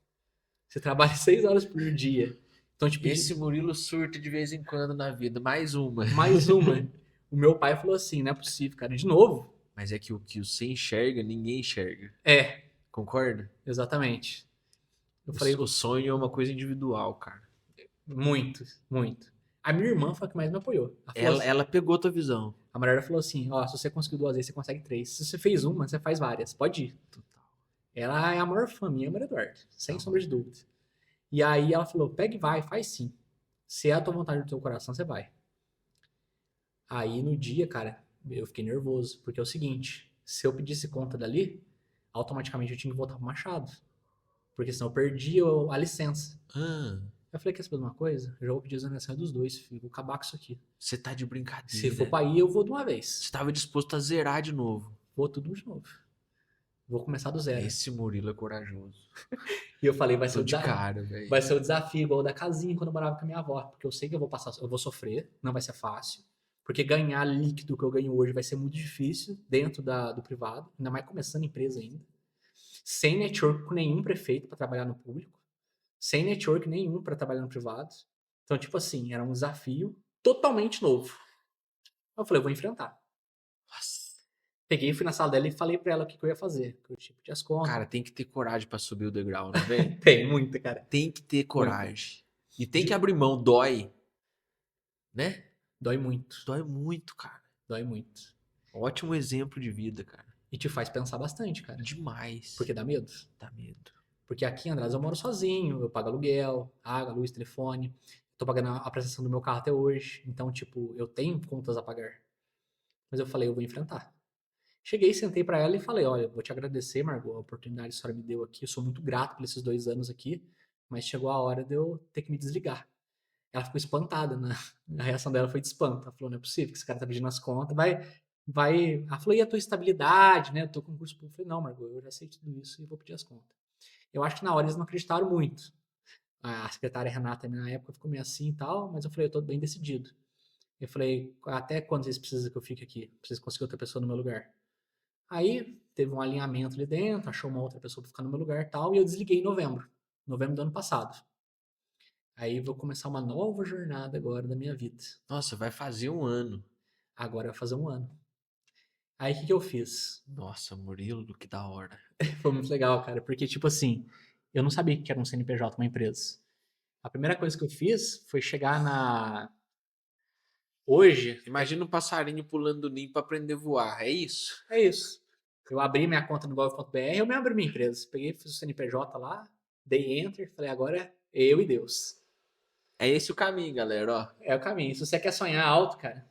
Você trabalha 6 horas por dia. Então, tipo, Esse Murilo surta de vez em quando na vida. Mais uma. mais uma. O meu pai falou assim, não é possível, cara. De novo? Mas é que o que você enxerga, ninguém enxerga. É, Concorda? exatamente. Eu O, falei, o sonho é uma coisa individual, cara. muito, muito. A minha irmã foi a que mais me apoiou. Ela pegou tua visão. A mulher falou assim, ó, se você conseguiu 2 vezes, você consegue 3. Se você fez uma, você faz várias. Pode ir. Total. Ela é a maior fã minha, Maria Eduardo. Sem sombra de dúvida. E aí ela falou, pega e vai, faz sim. Se é a tua vontade do teu coração, você vai. Aí no dia, cara, eu fiquei nervoso. Porque é o seguinte, se eu pedisse conta dali, automaticamente eu tinha que voltar pro Machado. Porque senão eu perdia a licença. Ah, Eu falei, quer saber de uma coisa? Eu já vou pedir exoneração dos dois, filho. Vou acabar com isso aqui. você tá de Se brincadeira. for pra ir, eu vou de uma Você vez. estava disposto a zerar de novo. Vou tudo de novo. Vou começar do zero. Esse Murilo é corajoso. E eu falei, vai ser Tô o de desafio. cara, velho. Vai ser o desafio igual o da casinha quando eu morava com a minha avó. Porque eu sei que eu vou passar, eu vou sofrer, não vai ser fácil. Porque ganhar líquido que eu ganho hoje vai ser muito difícil dentro do privado, ainda mais começando empresa ainda. Sem network com nenhum prefeito para trabalhar no público. Sem network nenhum para trabalhar no privado. Então, tipo assim, era um desafio totalmente novo. Eu falei, eu vou enfrentar. Nossa. Peguei, fui na sala dela e falei pra ela o que eu ia fazer. Que eu tinha que pedir as contas. Cara, tem que ter coragem pra subir o degrau, né, velho? Tem muita, cara. Tem que ter coragem. E tem que abrir mão, dói. Né? Dói muito. Dói muito, cara. Dói muito. Ótimo exemplo de vida, cara. E te faz pensar bastante, cara. Demais. Porque dá medo. Dá medo. Porque aqui em Andradas eu moro sozinho, eu pago aluguel, água, luz, telefone. Tô pagando a prestação do meu carro até hoje. Então, tipo, eu tenho contas a pagar. Mas eu falei, eu vou enfrentar. Cheguei, sentei pra ela e falei, olha, vou te agradecer, Margot, a oportunidade que a senhora me deu aqui. Eu sou muito grato por esses 2 anos aqui, mas chegou a hora de eu ter que me desligar. Ela ficou espantada, né? A reação dela foi de espanto. Ela falou, não é possível que esse cara tá pedindo as contas, vai... Ela falou, e a tua estabilidade, né? Eu tô com concurso público. Eu falei, não, Margot, eu já sei tudo isso e vou pedir as contas. Eu acho que na hora eles não acreditaram muito. A secretária Renata, na época, ficou meio assim e tal, mas eu falei, eu tô bem decidido. Eu falei, até quando vocês precisam que eu fique aqui? Pra vocês conseguirem outra pessoa no meu lugar? Aí teve um alinhamento ali dentro, achou uma outra pessoa pra ficar no meu lugar e tal, e eu desliguei em novembro do ano passado. Aí vou começar uma nova jornada agora da minha vida. Nossa, vai fazer um ano. Agora vai fazer um ano. Aí o que eu fiz? Nossa, Murilo, que da hora. Foi muito legal, cara, porque tipo assim, eu não sabia que era um CNPJ, uma empresa. A primeira coisa que eu fiz foi chegar na... Hoje, Imagina um passarinho pulando do ninho pra aprender a voar, é isso? é isso. Eu abri minha conta no gov.br, eu mesmo abri minha empresa. Peguei, fiz o CNPJ lá, dei enter, falei, agora é eu e Deus. É esse o caminho, galera, ó. É o caminho. Se você quer sonhar alto, cara,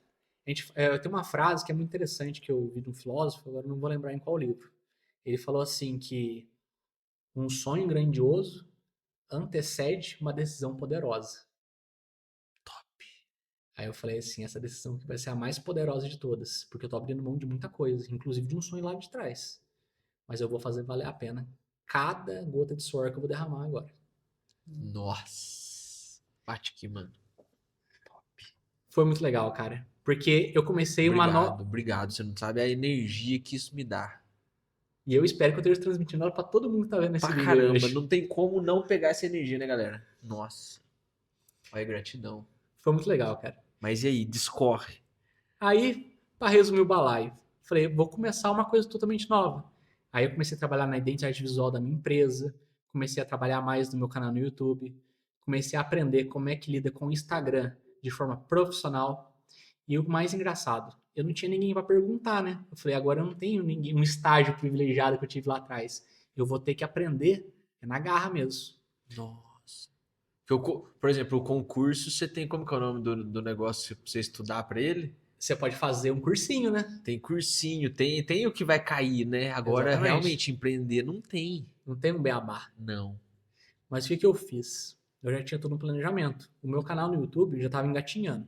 eu tenho uma frase que é muito interessante que eu ouvi de um filósofo, agora não vou lembrar em qual livro. Ele falou assim que um sonho grandioso antecede uma decisão poderosa. Aí eu falei assim, essa decisão que vai ser a mais poderosa de todas, porque eu tô abrindo mão de muita coisa, inclusive de um sonho lá de trás. Mas eu vou fazer valer a pena cada gota de suor que eu vou derramar agora. Nossa. Bate aqui, mano. Foi muito legal, cara. Porque eu comecei uma nova... Obrigado. Você não sabe a energia que isso me dá. E eu espero que eu esteja transmitindo ela pra todo mundo que tá vendo esse Pra vídeo caramba, hoje. não tem como não pegar essa energia, né, galera? Nossa. Olha, gratidão. Foi muito legal, cara. Mas e aí, discorre. Aí, pra resumir o balaio, falei, vou começar uma coisa totalmente nova. Aí eu comecei a trabalhar na identidade visual da minha empresa, comecei a trabalhar mais no meu canal no YouTube, comecei a aprender como é que lida com o Instagram de forma profissional. E o mais engraçado, eu não tinha ninguém para perguntar, né? Eu falei, agora eu não tenho ninguém, um estágio privilegiado que eu tive lá atrás. Eu vou ter que aprender na garra mesmo. Nossa. Por exemplo, o concurso, você tem como que é o nome do negócio pra você estudar pra ele? Você pode fazer um cursinho, né? Tem cursinho, tem o que vai cair, né? Agora, Exatamente. realmente, empreender não tem. Não tem um beabá. Não. Mas o que eu fiz? Eu já tinha todo um planejamento. O meu canal no YouTube já estava engatinhando.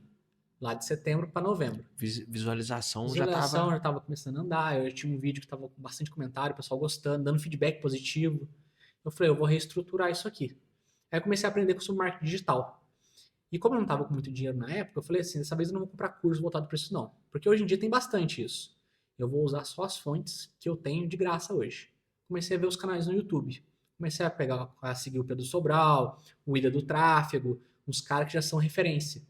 Lá de setembro para novembro. Visualização já Visualização tava... já estava começando a andar. Eu já tinha um vídeo que estava com bastante comentário, o pessoal gostando, dando feedback positivo. Eu falei, eu vou reestruturar isso aqui. Aí eu comecei a aprender sobre marketing digital. E como eu não estava com muito dinheiro na época, eu falei assim, dessa vez eu não vou comprar curso voltado para isso não. Porque hoje em dia tem bastante isso. Eu vou usar só as fontes que eu tenho de graça hoje. Comecei a ver os canais no YouTube. Comecei a seguir o Pedro Sobral, o Ilha do Tráfego, uns caras que já são referência.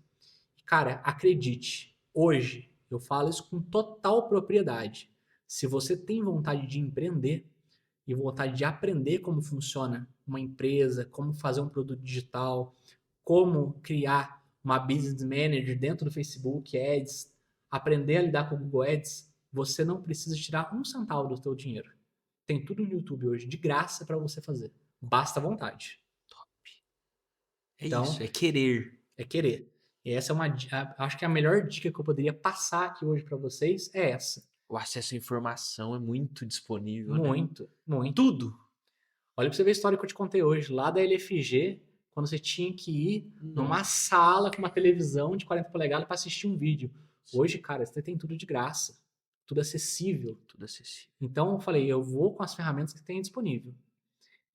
Cara, acredite, hoje eu falo isso com total propriedade. Se você tem vontade de empreender e vontade de aprender como funciona uma empresa, como fazer um produto digital, como criar uma business manager dentro do Facebook Ads, aprender a lidar com o Google Ads, você não precisa tirar um centavo do seu dinheiro. Tem tudo no YouTube hoje, de graça para você fazer. Basta vontade. É Então, isso, é querer. é querer. E essa é acho que a melhor dica que eu poderia passar aqui hoje para vocês é essa. O acesso à informação é muito disponível, né? Muito, muito. Tudo. Olha pra você ver a história que eu te contei hoje, lá da LFG, quando você tinha que ir numa sala com uma televisão de 40 polegadas para assistir um vídeo. Hoje, cara, você tem tudo de graça. Tudo acessível. Tudo acessível. Então eu falei, eu vou com as ferramentas que tem disponível.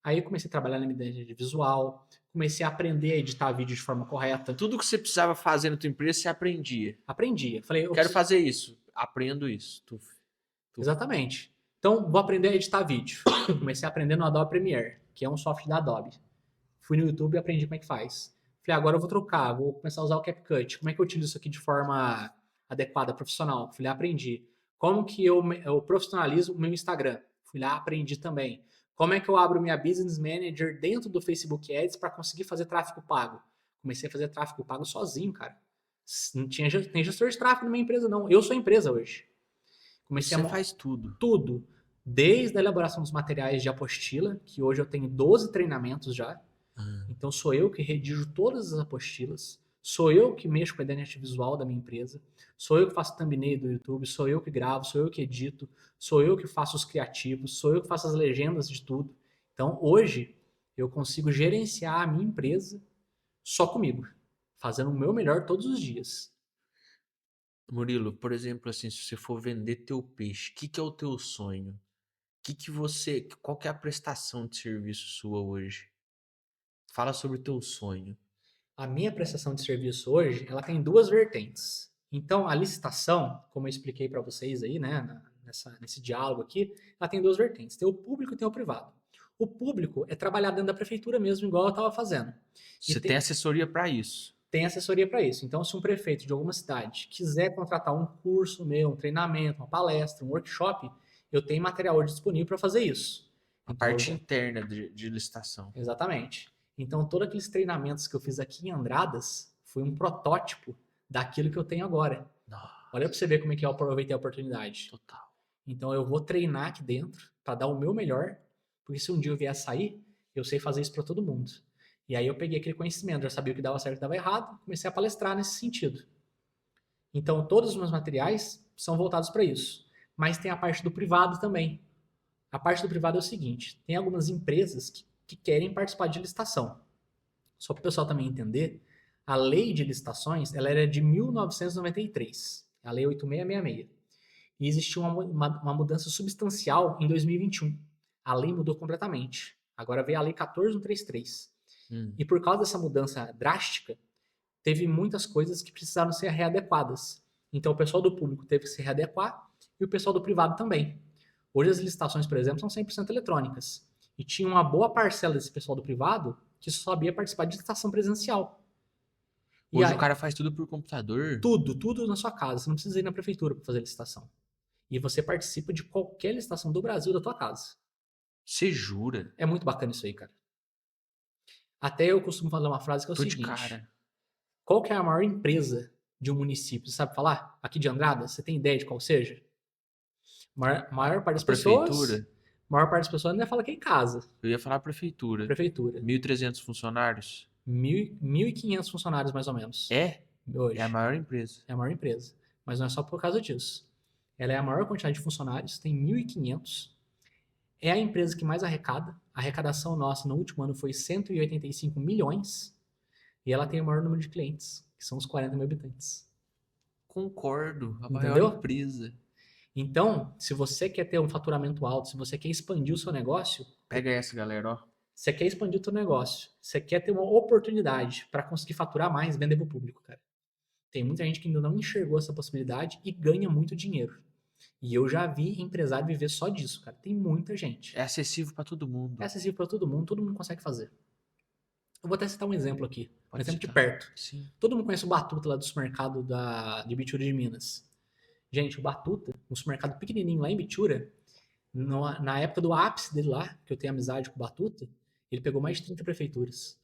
Aí eu comecei a trabalhar na minha identidade visual, comecei a aprender a editar vídeo de forma correta. Tudo que você precisava fazer na tua empresa, você aprendia. Aprendia. Falei, Quero fazer isso. Aprendo isso. Exatamente. Então, vou aprender a editar vídeo. Comecei a aprender no Adobe Premiere, que é um software da Adobe. Fui no YouTube e aprendi como é que faz. Falei, agora eu vou trocar, vou começar a usar o CapCut. Como é que eu utilizo isso aqui de forma adequada, profissional? Fui lá, aprendi. Como que eu profissionalizo o meu Instagram? Fui lá, aprendi também. Como é que eu abro minha Business Manager dentro do Facebook Ads para conseguir fazer tráfego pago? Comecei a fazer tráfego pago sozinho, cara. Não tinha nem gestor de tráfego na minha empresa, não. Eu sou a empresa hoje. Comecei Você faz tudo. Tudo. Desde a elaboração dos materiais de apostila, que hoje eu tenho 12 treinamentos já. Então sou eu que redijo todas as apostilas. Sou eu que mexo com a identidade visual da minha empresa, sou eu que faço thumbnail do YouTube, sou eu que gravo, sou eu que edito, sou eu que faço os criativos, sou eu que faço as legendas de tudo. Então, hoje, eu consigo gerenciar a minha empresa só comigo, fazendo o meu melhor todos os dias. Murilo, por exemplo, assim, se você for vender teu peixe, o que é o teu sonho? Qual que é a prestação de serviço sua hoje? Fala sobre o teu sonho. A minha prestação de serviço hoje, ela tem duas vertentes. Então, a licitação, como eu expliquei para vocês aí, né, nesse diálogo aqui, ela tem duas vertentes. Tem o público e tem o privado. O público é trabalhar dentro da prefeitura mesmo, igual eu estava fazendo. E Você tem assessoria para isso. tem assessoria para isso. Então, se um prefeito de alguma cidade quiser contratar um curso meu, um treinamento, uma palestra, um workshop, eu tenho material hoje disponível para fazer isso. A Então, parte interna de licitação. exatamente. Então, todos aqueles treinamentos que eu fiz aqui em Andradas foi um protótipo daquilo que eu tenho agora. Nossa, Olha para você ver como é que eu aproveitei a oportunidade. total. Então, eu vou treinar aqui dentro para dar o meu melhor, porque se um dia eu vier a sair, eu sei fazer isso para todo mundo. E aí eu peguei aquele conhecimento, já sabia o que dava certo e o que dava errado, comecei a palestrar nesse sentido. Então, todos os meus materiais são voltados para isso. Mas tem a parte do privado também. A parte do privado é o seguinte: tem algumas empresas que querem participar de licitação. Só para o pessoal também entender, a lei de licitações ela era de 1993, a lei 8666. E existiu uma mudança substancial em 2021. A lei mudou completamente. Agora veio a lei 14133. E por causa dessa mudança drástica, teve muitas coisas que precisaram ser readequadas. Então o pessoal do público teve que se readequar e o pessoal do privado também. Hoje as licitações, por exemplo, são 100% eletrônicas. E tinha uma boa parcela desse pessoal do privado que só sabia participar de licitação presencial. E Hoje aí, o cara faz tudo por computador. tudo na sua casa. Você não precisa ir na prefeitura para fazer licitação. E você participa de qualquer licitação do Brasil da tua casa. Você jura? É muito bacana isso aí, cara. Até eu costumo falar uma frase que é o Tô de seguinte: cara. qual que é a maior empresa de um município? Você sabe falar? Aqui de Andrada? Você tem ideia de qual seja? Maior parte das Prefeitura? maior parte das pessoas ainda fala que é em casa. Eu ia falar prefeitura. Prefeitura. 1.300 funcionários. 1.500 funcionários, mais ou menos. Hoje. É a maior empresa. É a maior empresa. Mas não é só por causa disso. Ela é a maior quantidade de funcionários, tem 1.500. É a empresa que mais arrecada. A arrecadação nossa no último ano foi 185 milhões. E ela tem o maior número de clientes, que são os 40 mil habitantes. Concordo. A Entendeu? maior empresa. Então, se você quer ter um faturamento alto, se você quer expandir o seu negócio, Pega essa, galera, ó. você quer expandir o seu negócio, você quer ter uma oportunidade para conseguir faturar mais, vender para o público, cara. Tem muita gente que ainda não enxergou essa possibilidade e ganha muito dinheiro. E eu já vi empresário viver só disso, cara. Tem muita gente. É acessível pra todo mundo. É acessível para todo mundo consegue fazer. Eu vou até citar um exemplo aqui, um Pode exemplo de citar. perto. Sim. Todo mundo conhece o Batuta lá do supermercado de Bitura de Minas. Gente, o Batuta, um supermercado pequenininho lá em Bitura, na época do ápice dele lá, que eu tenho amizade com o Batuta, ele pegou mais de 30 prefeituras.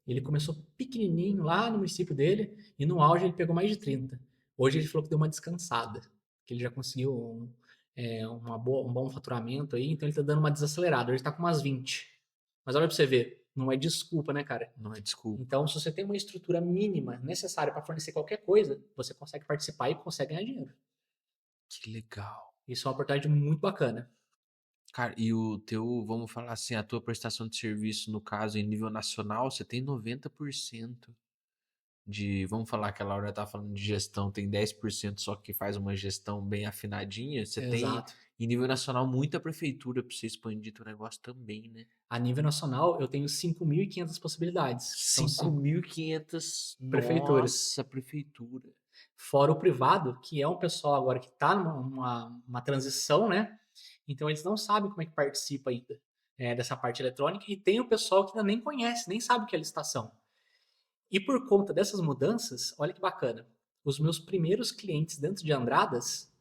Ele começou pequenininho lá no município dele e no auge ele pegou mais de 30. Hoje ele falou que deu uma descansada, que ele já conseguiu um bom faturamento aí, então ele tá dando uma desacelerada. Hoje tá com umas 20. Mas olha pra você ver, não é desculpa, né, cara? Não é desculpa. Então, se você tem uma estrutura mínima necessária para fornecer qualquer coisa, você consegue participar e consegue ganhar dinheiro. Que legal. Isso é uma oportunidade muito bacana. Cara, e o teu, vamos falar assim, a tua prestação de serviço, no caso, em nível nacional, você tem 90% de, vamos falar que a Laura tá falando de gestão, tem 10% só que faz uma gestão bem afinadinha, você tem, Exato. em nível nacional, muita prefeitura pra você expandir teu negócio também, né? A nível nacional, eu tenho 5.500 possibilidades. São 5.500 prefeituras. Nossa, prefeitura. Fora o privado, que é um pessoal agora que está numa transição, né? Então eles não sabem como é que participa ainda dessa parte eletrônica, e tem o pessoal que ainda nem conhece, nem sabe o que é licitação. E por conta dessas mudanças, olha que bacana, os meus primeiros clientes dentro de Andradas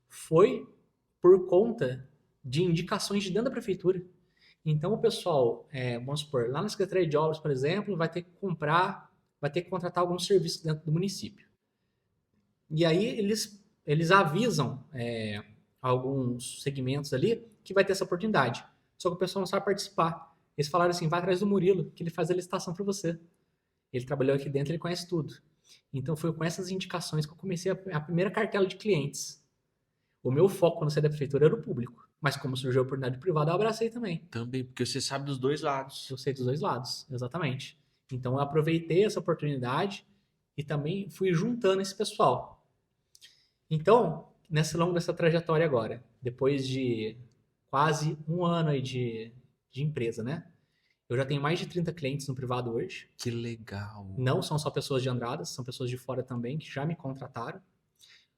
foi por conta de indicações de dentro da prefeitura. Então o pessoal, vamos supor, lá na Secretaria de Obras, por exemplo, vai ter que contratar alguns serviços dentro do município. E aí eles avisam alguns segmentos ali que vai ter essa oportunidade. Só que o pessoal não sabe participar. Eles falaram assim, vai atrás do Murilo, que ele faz a licitação para você. Ele trabalhou aqui dentro, ele conhece tudo. Então foi com essas indicações que eu comecei a primeira cartela de clientes. O meu foco quando eu saí da prefeitura era o público. Mas como surgiu a oportunidade privada, eu abracei também. Também, porque você sabe dos dois lados. Eu sei dos dois lados, exatamente. Então eu aproveitei essa oportunidade e também fui juntando esse pessoal. Então, longo dessa trajetória agora, depois de quase um ano aí de empresa, né? Eu já tenho mais de 30 clientes no privado hoje. Que legal. Não são só pessoas de Andradas, são pessoas de fora também que já me contrataram.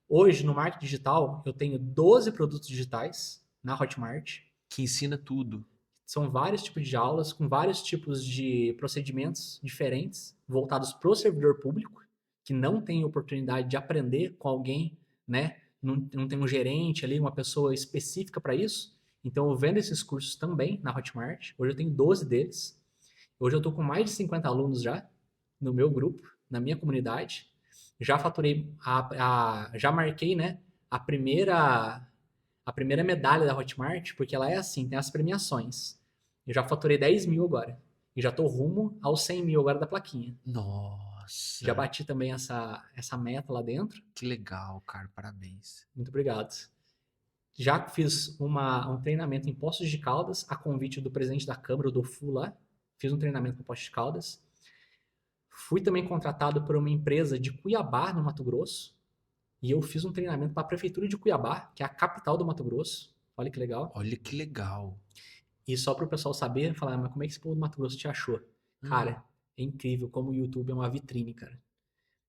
Hoje, no marketing digital, eu tenho 12 produtos digitais na Hotmart. Que ensina tudo. São vários tipos de aulas, com vários tipos de procedimentos diferentes, voltados para o servidor público, que não tem oportunidade de aprender com alguém, né? Não tem um gerente ali, uma pessoa específica para isso. Então, eu vendo esses cursos também na Hotmart. Hoje eu tenho 12 deles. Hoje eu estou com mais de 50 alunos já no meu grupo, na minha comunidade. Já faturei, já marquei, né, a primeira medalha da Hotmart, porque ela é assim, tem as premiações. Eu já faturei 10 mil agora. E já tô rumo aos 100 mil agora da plaquinha. Nossa. Já bati também essa meta lá dentro. Que legal, cara. Parabéns. Muito obrigado. Já fiz um treinamento em Poços de Caldas, a convite do presidente da Câmara, o Dofu lá. Fiz um treinamento em Poços de Caldas. Fui também contratado por uma empresa de Cuiabá, no Mato Grosso. E eu fiz um treinamento para a Prefeitura de Cuiabá, que é a capital do Mato Grosso. Olha que legal. Olha que legal. E só para o pessoal saber, falar, mas como é que esse povo do Mato Grosso te achou? Cara, é incrível como o YouTube é uma vitrine, cara.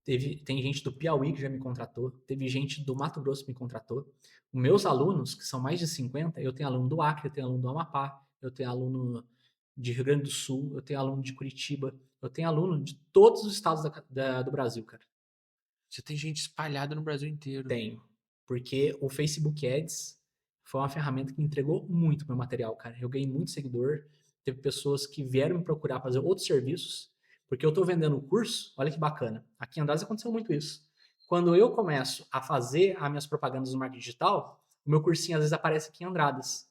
Tem gente do Piauí que já me contratou, teve gente do Mato Grosso que me contratou. Os meus alunos, que são mais de 50, eu tenho aluno do Acre, eu tenho aluno do Amapá, eu tenho aluno de Rio Grande do Sul, eu tenho aluno de Curitiba, eu tenho aluno de todos os estados do Brasil, cara. Você tem gente espalhada no Brasil inteiro. Tenho. Porque o Facebook Ads foi uma ferramenta que me entregou muito meu material, cara. Eu ganhei muito seguidor. Teve pessoas que vieram me procurar fazer outros serviços. Porque eu tô vendendo o curso, olha que bacana. Aqui em Andradas aconteceu muito isso. Quando eu começo a fazer as minhas propagandas no marketing digital, o meu cursinho às vezes aparece aqui em Andradas.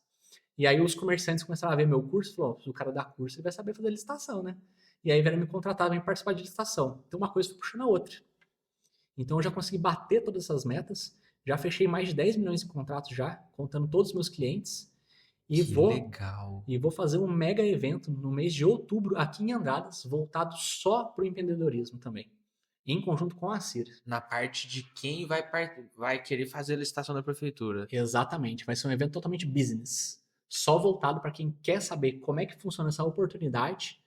E aí os comerciantes começaram a ver meu curso e falaram, se o cara dá curso, ele vai saber fazer licitação, né? E aí vieram me contratar para participar de licitação. Então uma coisa foi puxando a outra. Então eu já consegui bater todas essas metas, já fechei mais de 10 milhões em contratos já, contando todos os meus clientes. E legal. vou fazer um mega evento no mês de outubro aqui em Andradas, voltado só para o empreendedorismo também, em conjunto com a CIR. Na parte de quem vai querer fazer a licitação da prefeitura. Exatamente, vai ser um evento totalmente business, só voltado para quem quer saber como é que funciona essa oportunidade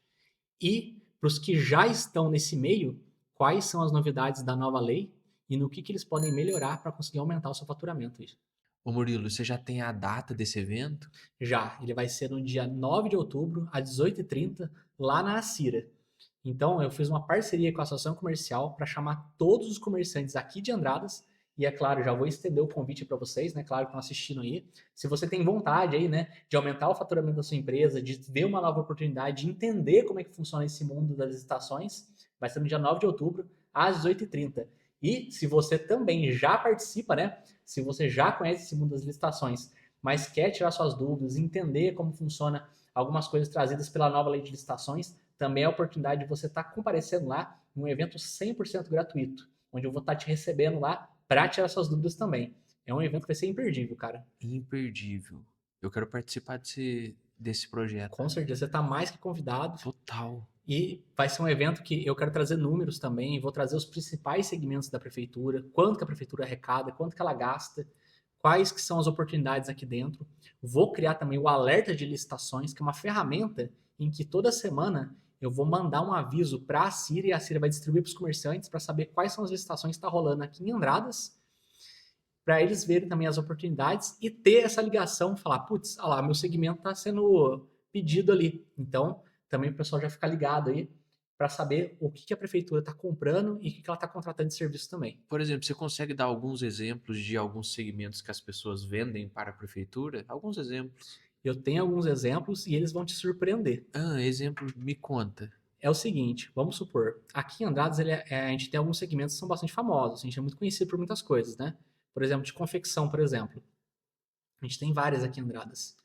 e para os que já estão nesse meio, quais são as novidades da nova lei e no que eles podem melhorar para conseguir aumentar o seu faturamento. Ô Murilo, você já tem a data desse evento? Já, ele vai ser no dia 9 de outubro, às 18h30, lá na Acira. Então, eu fiz uma parceria com a Associação Comercial para chamar todos os comerciantes aqui de Andradas. E é claro, já vou estender o convite para vocês, né? Claro que estão assistindo aí. Se você tem vontade aí, né, de aumentar o faturamento da sua empresa, de ver uma nova oportunidade, de entender como é que funciona esse mundo das licitações, vai ser no dia 9 de outubro, às 18h30. E se você também já participa, né? Se você já conhece esse mundo das licitações, mas quer tirar suas dúvidas, entender como funciona algumas coisas trazidas pela nova lei de licitações, também é a oportunidade de você estar comparecendo lá num evento 100% gratuito, onde eu vou estar te recebendo lá para tirar suas dúvidas também. É um evento que vai ser imperdível, cara. Imperdível. Eu quero participar desse projeto. Com certeza, você está mais que convidado. Total. E vai ser um evento que eu quero trazer números também, vou trazer os principais segmentos da prefeitura, quanto que a prefeitura arrecada, quanto que ela gasta, quais que são as oportunidades aqui dentro. Vou criar também o alerta de licitações, que é uma ferramenta em que toda semana eu vou mandar um aviso para a CIR e a CIR vai distribuir para os comerciantes para saber quais são as licitações que estão rolando aqui em Andradas, para eles verem também as oportunidades e ter essa ligação, falar, putz, olha lá, meu segmento está sendo pedido ali. Então, também o pessoal já fica ligado aí para saber o que a prefeitura está comprando e o que ela está contratando de serviço também. Por exemplo, você consegue dar alguns exemplos de alguns segmentos que as pessoas vendem para a prefeitura? Alguns exemplos. Eu tenho alguns exemplos e eles vão te surpreender. Exemplo, me conta. É o seguinte, vamos supor, aqui em Andradas a gente tem alguns segmentos que são bastante famosos, a gente é muito conhecido por muitas coisas, né? Por exemplo, de confecção, por exemplo. A gente tem várias aqui em Andradas.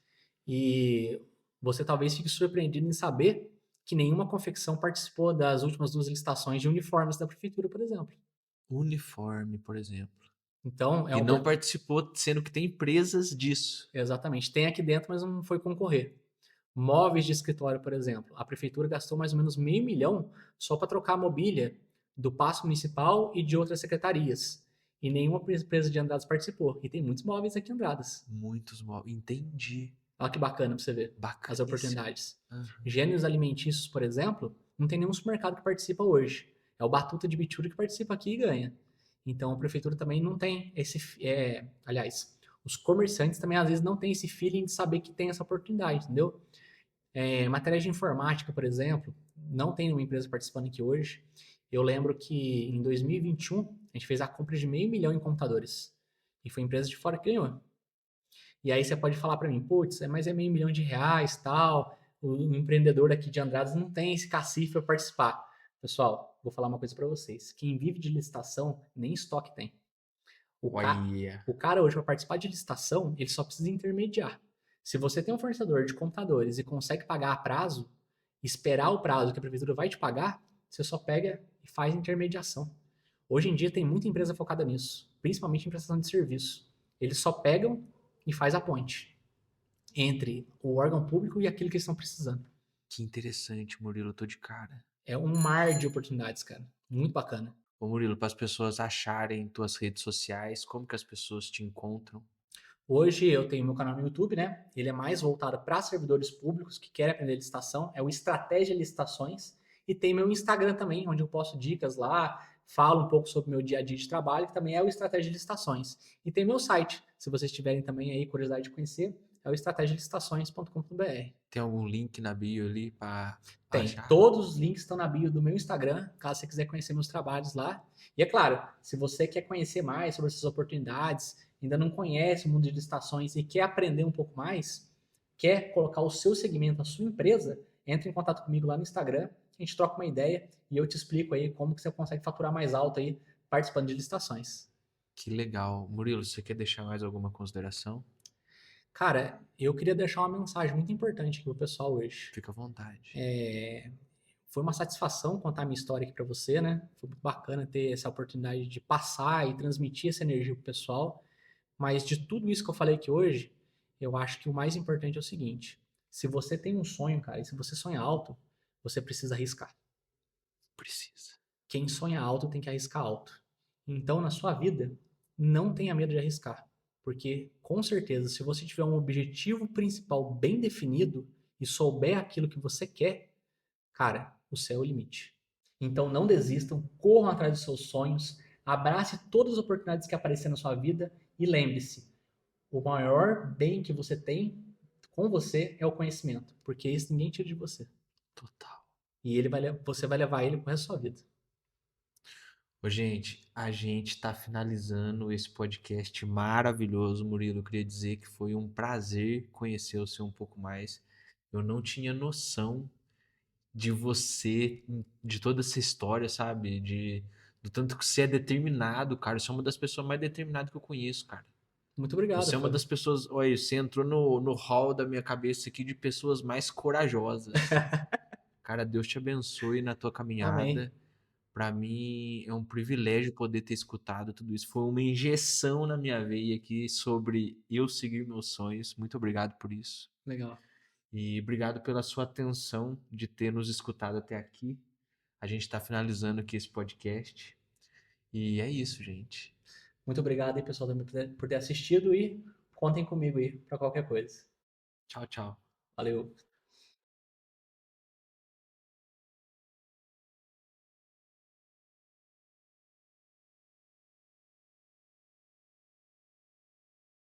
E você talvez fique surpreendido em saber que nenhuma confecção participou das últimas 2 licitações de uniformes da prefeitura, por exemplo. Uniforme, por exemplo. Então, é E não uma participou, sendo que tem empresas disso. exatamente, tem aqui dentro, mas não foi concorrer. Móveis de escritório, por exemplo, a prefeitura gastou mais ou menos R$ 500.000 só para trocar a mobília do Paço Municipal e de outras secretarias. E nenhuma empresa de Andradas participou. E tem muitos móveis aqui em Andradas. Muitos móveis. Entendi. Olha que bacana para você ver as Bacaníssimo. oportunidades. Aham. Gêneros alimentícios, por exemplo, não tem nenhum supermercado que participa hoje. É o Batuta de Bichuri que participa aqui e ganha. Então a prefeitura também não tem esse. Aliás, os comerciantes também às vezes não têm esse feeling de saber que tem essa oportunidade, entendeu? Matérias de informática, por exemplo, não tem nenhuma empresa participando aqui hoje. Eu lembro que em 2021 a gente fez a compra de R$ 500.000 em computadores. E foi empresa de fora que ganhou. E aí você pode falar para mim, putz, mas é R$ 500.000, tal. O empreendedor aqui de Andradas não tem esse cacife para participar. Pessoal, vou falar uma coisa para vocês. Quem vive de licitação, nem estoque tem. Olha. O cara hoje, para participar de licitação, ele só precisa intermediar. Se você tem um fornecedor de computadores e consegue pagar a prazo, esperar o prazo que a prefeitura vai te pagar, você só pega e faz intermediação. Hoje em dia tem muita empresa focada nisso, principalmente em prestação de serviço. Eles só pegam e faz a ponte entre o órgão público e aquilo que eles estão precisando. Que interessante, Murilo. Eu tô de cara. É um mar de oportunidades, cara. Muito bacana. Ô, Murilo, para as pessoas acharem tuas redes sociais, como que as pessoas te encontram? Hoje eu tenho meu canal no YouTube, né? Ele é mais voltado para servidores públicos que querem aprender licitação, é o Estratégia Licitações. E tem meu Instagram também, onde eu posto dicas lá, falo um pouco sobre o meu dia a dia de trabalho, que também é o Estratégia Licitações. E tem meu site, se vocês tiverem também aí curiosidade de conhecer, é o estrategialicitações.com.br. Tem algum link na bio ali para Tem. achar? Todos os links estão na bio do meu Instagram, caso você quiser conhecer meus trabalhos lá. E é claro, se você quer conhecer mais sobre essas oportunidades, ainda não conhece o mundo de licitações e quer aprender um pouco mais, quer colocar o seu segmento, a sua empresa, entre em contato comigo lá no Instagram, a gente troca uma ideia e eu te explico aí como que você consegue faturar mais alto aí participando de licitações. Que legal. Murilo, você quer deixar mais alguma consideração? Cara, eu queria deixar uma mensagem muito importante aqui pro pessoal hoje. Fica à vontade. Foi uma satisfação contar a minha história aqui para você, né? Foi muito bacana ter essa oportunidade de passar e transmitir essa energia pro pessoal. Mas de tudo isso que eu falei aqui hoje, eu acho que o mais importante é o seguinte: se você tem um sonho, cara, e se você sonha alto, você precisa arriscar. Precisa. Quem sonha alto tem que arriscar alto. Então, na sua vida, não tenha medo de arriscar. Porque, com certeza, se você tiver um objetivo principal bem definido e souber aquilo que você quer, cara, o céu é o limite. Então não desistam, corram atrás dos seus sonhos, abrace todas as oportunidades que aparecerem na sua vida e lembre-se, o maior bem que você tem com você é o conhecimento, porque isso ninguém tira de você. Total. E você vai levar ele pro resto da sua vida. Ô, gente, a gente tá finalizando esse podcast maravilhoso, Murilo. Eu queria dizer que foi um prazer conhecer você um pouco mais. Eu não tinha noção de você, de toda essa história, sabe? Do tanto que você é determinado, cara. Você é uma das pessoas mais determinadas que eu conheço, cara. Muito obrigado, Você é uma Fábio. das pessoas. Olha, você entrou no hall da minha cabeça aqui de pessoas mais corajosas. Cara, Deus te abençoe na tua Amém. caminhada. Para mim é um privilégio poder ter escutado tudo isso. Foi uma injeção na minha veia aqui sobre eu seguir meus sonhos. Muito obrigado por isso. Legal. E obrigado pela sua atenção de ter nos escutado até aqui. A gente está finalizando aqui esse podcast. E é isso, gente. Muito obrigado aí, pessoal, também por ter assistido e contem comigo aí para qualquer coisa. Tchau, tchau. Valeu.